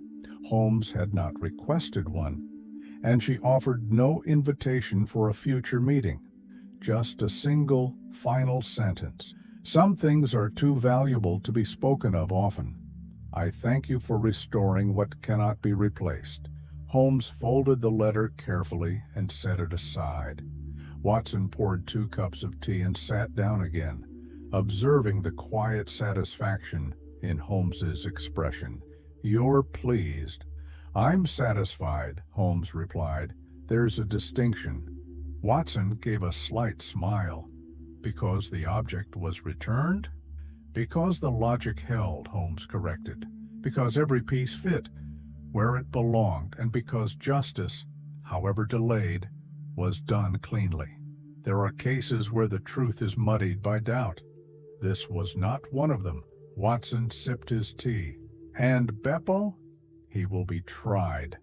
Holmes had not requested one, and she offered no invitation for a future meeting. Just a single, final sentence. Some things are too valuable to be spoken of often. I thank you for restoring what cannot be replaced. Holmes folded the letter carefully and set it aside. Watson poured 2 cups of tea and sat down again, observing the quiet satisfaction in Holmes's expression. You're pleased. I'm satisfied, Holmes replied. There's a distinction. Watson gave a slight smile. Because the object was returned? Because the logic held, Holmes corrected. Because every piece fit where it belonged, and because justice, however delayed, was done cleanly. There are cases where the truth is muddied by doubt. This was not one of them. Watson sipped his tea. And Beppo? He will be tried.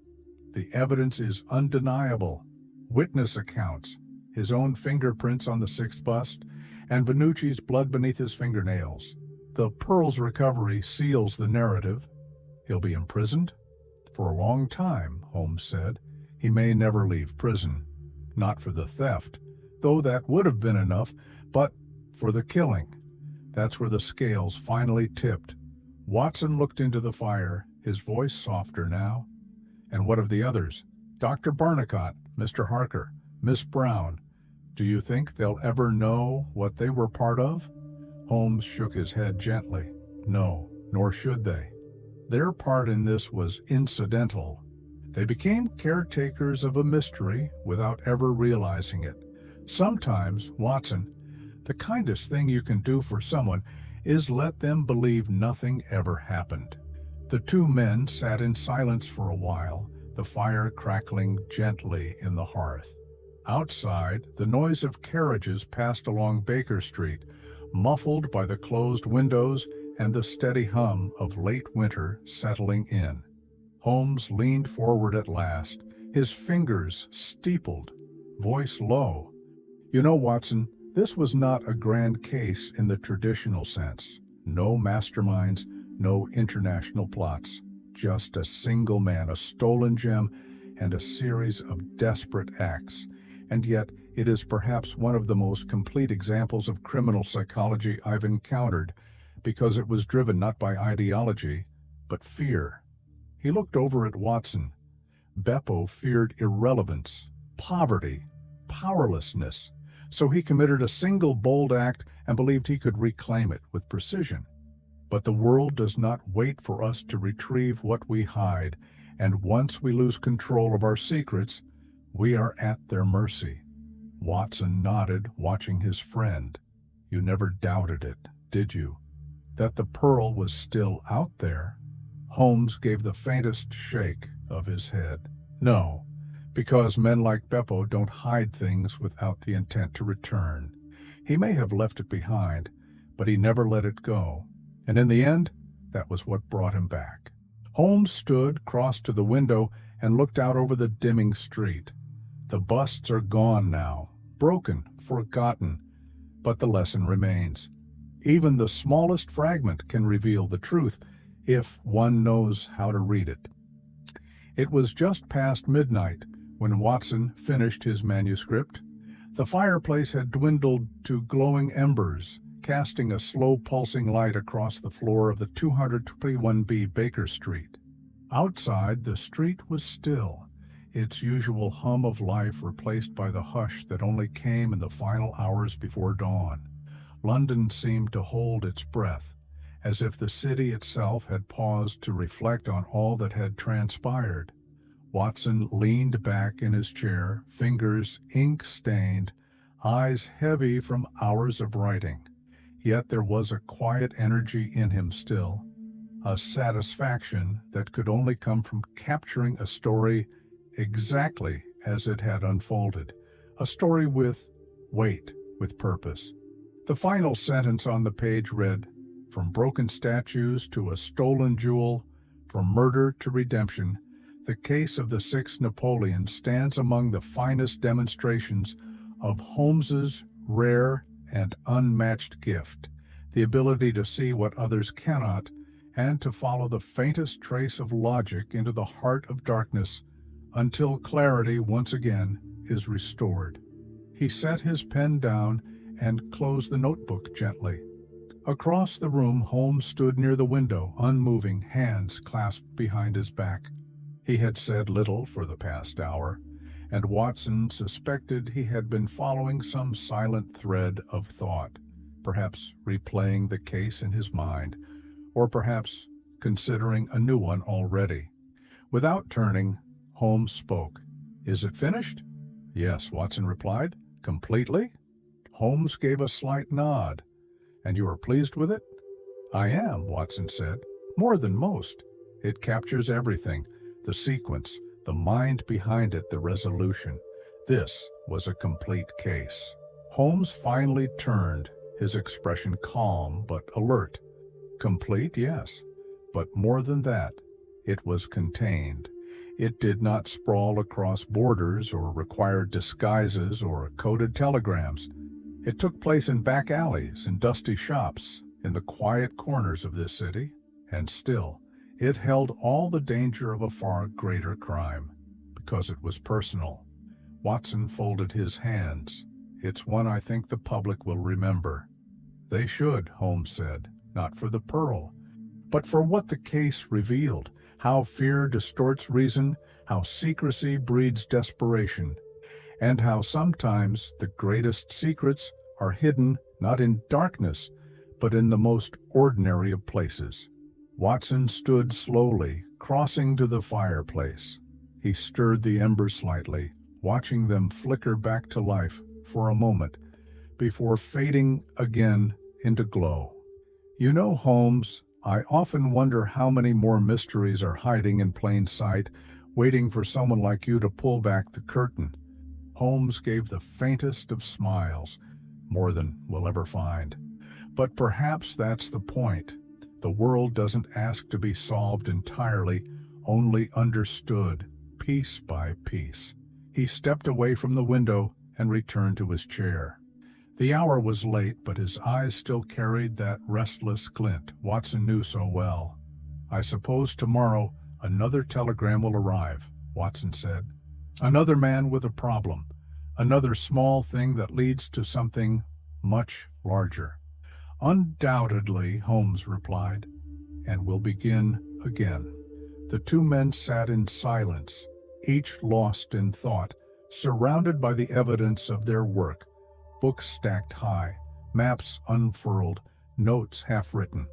The evidence is undeniable. Witness accounts, his own fingerprints on the 6th bust, and Vannucci's blood beneath his fingernails. The pearl's recovery seals the narrative. He'll be imprisoned? For a long time, Holmes said. He may never leave prison. Not for the theft, though that would have been enough, but for the killing. That's where the scales finally tipped. Watson looked into the fire, his voice softer now. And what of the others? Dr. Barnicot, Mr. Harker, Miss Brown. Do you think they'll ever know what they were part of? Holmes shook his head gently. No, nor should they. Their part in this was incidental. They became caretakers of a mystery without ever realizing it. Sometimes, Watson, the kindest thing you can do for someone is let them believe nothing ever happened. The two men sat in silence for a while, the fire crackling gently in the hearth. Outside, the noise of carriages passed along Baker Street, muffled by the closed windows and the steady hum of late winter settling in. Holmes leaned forward at last, his fingers steepled, voice low. You know, Watson, this was not a grand case in the traditional sense. No masterminds, no international plots. Just a single man, a stolen gem, and a series of desperate acts. And yet, it is perhaps one of the most complete examples of criminal psychology I've encountered, because it was driven not by ideology, but fear. He looked over at Watson. Beppo feared irrelevance, poverty, powerlessness, so he committed a single bold act and believed he could reclaim it with precision. But the world does not wait for us to retrieve what we hide, and once we lose control of our secrets, we are at their mercy. Watson nodded, watching his friend. You never doubted it, did you? That the pearl was still out there? Holmes gave the faintest shake of his head. No, because men like Beppo don't hide things without the intent to return. He may have left it behind, but he never let it go. And in the end, that was what brought him back. Holmes stood, crossed to the window, and looked out over the dimming street. The busts are gone now, broken, forgotten, but the lesson remains. Even the smallest fragment can reveal the truth if one knows how to read it. It was just past midnight when Watson finished his manuscript. The fireplace had dwindled to glowing embers, casting a slow pulsing light across the floor of the 221B Baker Street. Outside, the street was still, its usual hum of life replaced by the hush that only came in the final hours before dawn. London seemed to hold its breath, as if the city itself had paused to reflect on all that had transpired. Watson leaned back in his chair, fingers ink-stained, eyes heavy from hours of writing. Yet there was a quiet energy in him still, a satisfaction that could only come from capturing a story exactly as it had unfolded, a story with weight, with purpose. The final sentence on the page read, "From broken statues to a stolen jewel, from murder to redemption, the case of the 6 Napoleons stands among the finest demonstrations of Holmes's rare and unmatched gift, the ability to see what others cannot, and to follow the faintest trace of logic into the heart of darkness until clarity once again is restored." He set his pen down and closed the notebook gently. Across the room, Holmes stood near the window, unmoving, hands clasped behind his back. He had said little for the past hour, and Watson suspected he had been following some silent thread of thought, perhaps replaying the case in his mind, or perhaps considering a new one already. Without turning, Holmes spoke. "Is it finished?" "Yes," Watson replied. "Completely?" Holmes gave a slight nod. "And you are pleased with it?" "I am," Watson said. "More than most. It captures everything, the sequence, the mind behind it, the resolution. This was a complete case." Holmes finally turned, his expression calm but alert. "Complete, yes. But more than that, it was contained. It did not sprawl across borders or require disguises or coded telegrams. It took place in back alleys, in dusty shops, in the quiet corners of this city, and still, it held all the danger of a far greater crime, because it was personal." Watson folded his hands. "It's one I think the public will remember." "They should," Holmes said, "not for the pearl, but for what the case revealed, how fear distorts reason, how secrecy breeds desperation, and how sometimes the greatest secrets are hidden not in darkness, but in the most ordinary of places. Watson stood slowly, crossing to the fireplace. He stirred the embers slightly, watching them flicker back to life for a moment before fading again into glow. You know, Holmes, I often wonder how many more mysteries are hiding in plain sight, waiting for someone like you to pull back the curtain. Holmes gave the faintest of smiles, more than we'll ever find. But perhaps that's the point. The world doesn't ask to be solved entirely, only understood, piece by piece. He stepped away from the window and returned to his chair. The hour was late, but his eyes still carried that restless glint Watson knew so well. "I suppose tomorrow another telegram will arrive," Watson said. "Another man with a problem. Another small thing that leads to something much larger." "Undoubtedly," Holmes replied, "and we'll begin again." The two men sat in silence, each lost in thought, surrounded by the evidence of their work. Books stacked high, maps unfurled, notes half-written.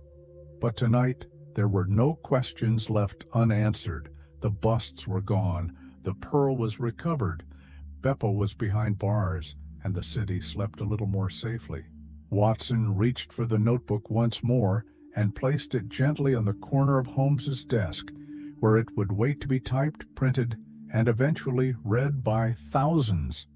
But tonight there were no questions left unanswered. The busts were gone, the pearl was recovered, Beppo was behind bars, and the city slept a little more safely. Watson reached for the notebook once more and placed it gently on the corner of Holmes's desk, where it would wait to be typed, printed, and eventually read by thousands.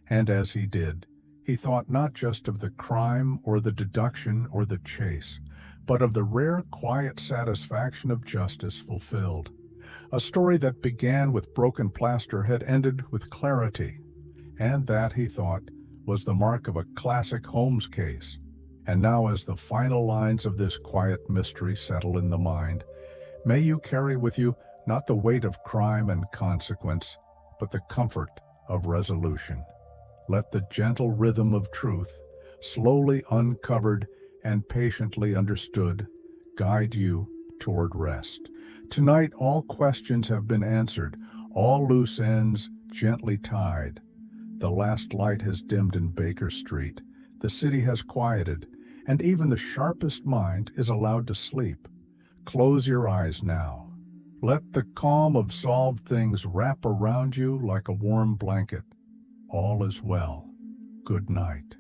And as he did, he thought not just of the crime or the deduction or the chase, but of the rare, quiet satisfaction of justice fulfilled. A story that began with broken plaster had ended with clarity, and that, he thought, was the mark of a classic Holmes case. And now, as the final lines of this quiet mystery settle in the mind, may you carry with you not the weight of crime and consequence, but the comfort of resolution. Let the gentle rhythm of truth, slowly uncovered and patiently understood, guide you toward rest. Tonight all questions have been answered, all loose ends gently tied. The last light has dimmed in Baker Street, the city has quieted, and even the sharpest mind is allowed to sleep. Close your eyes now. Let the calm of solved things wrap around you like a warm blanket. All is well. Good night.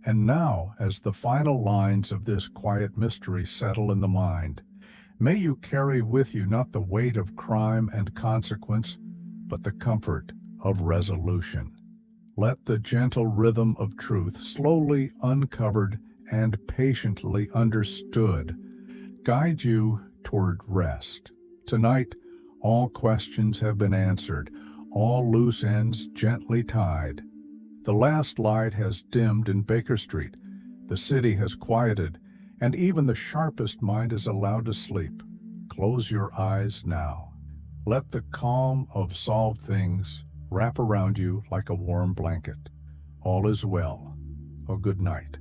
And now, as the final lines of this quiet mystery settle in the mind, may you carry with you not the weight of crime and consequence, but the comfort of resolution. Let the gentle rhythm of truth, slowly uncovered and patiently understood, guide you toward rest. Tonight, all questions have been answered, all loose ends gently tied. The last light has dimmed in Baker Street, the city has quieted, and even the sharpest mind is allowed to sleep. Close your eyes now. Let the calm of solved things wrap around you like a warm blanket. All is well. A good night.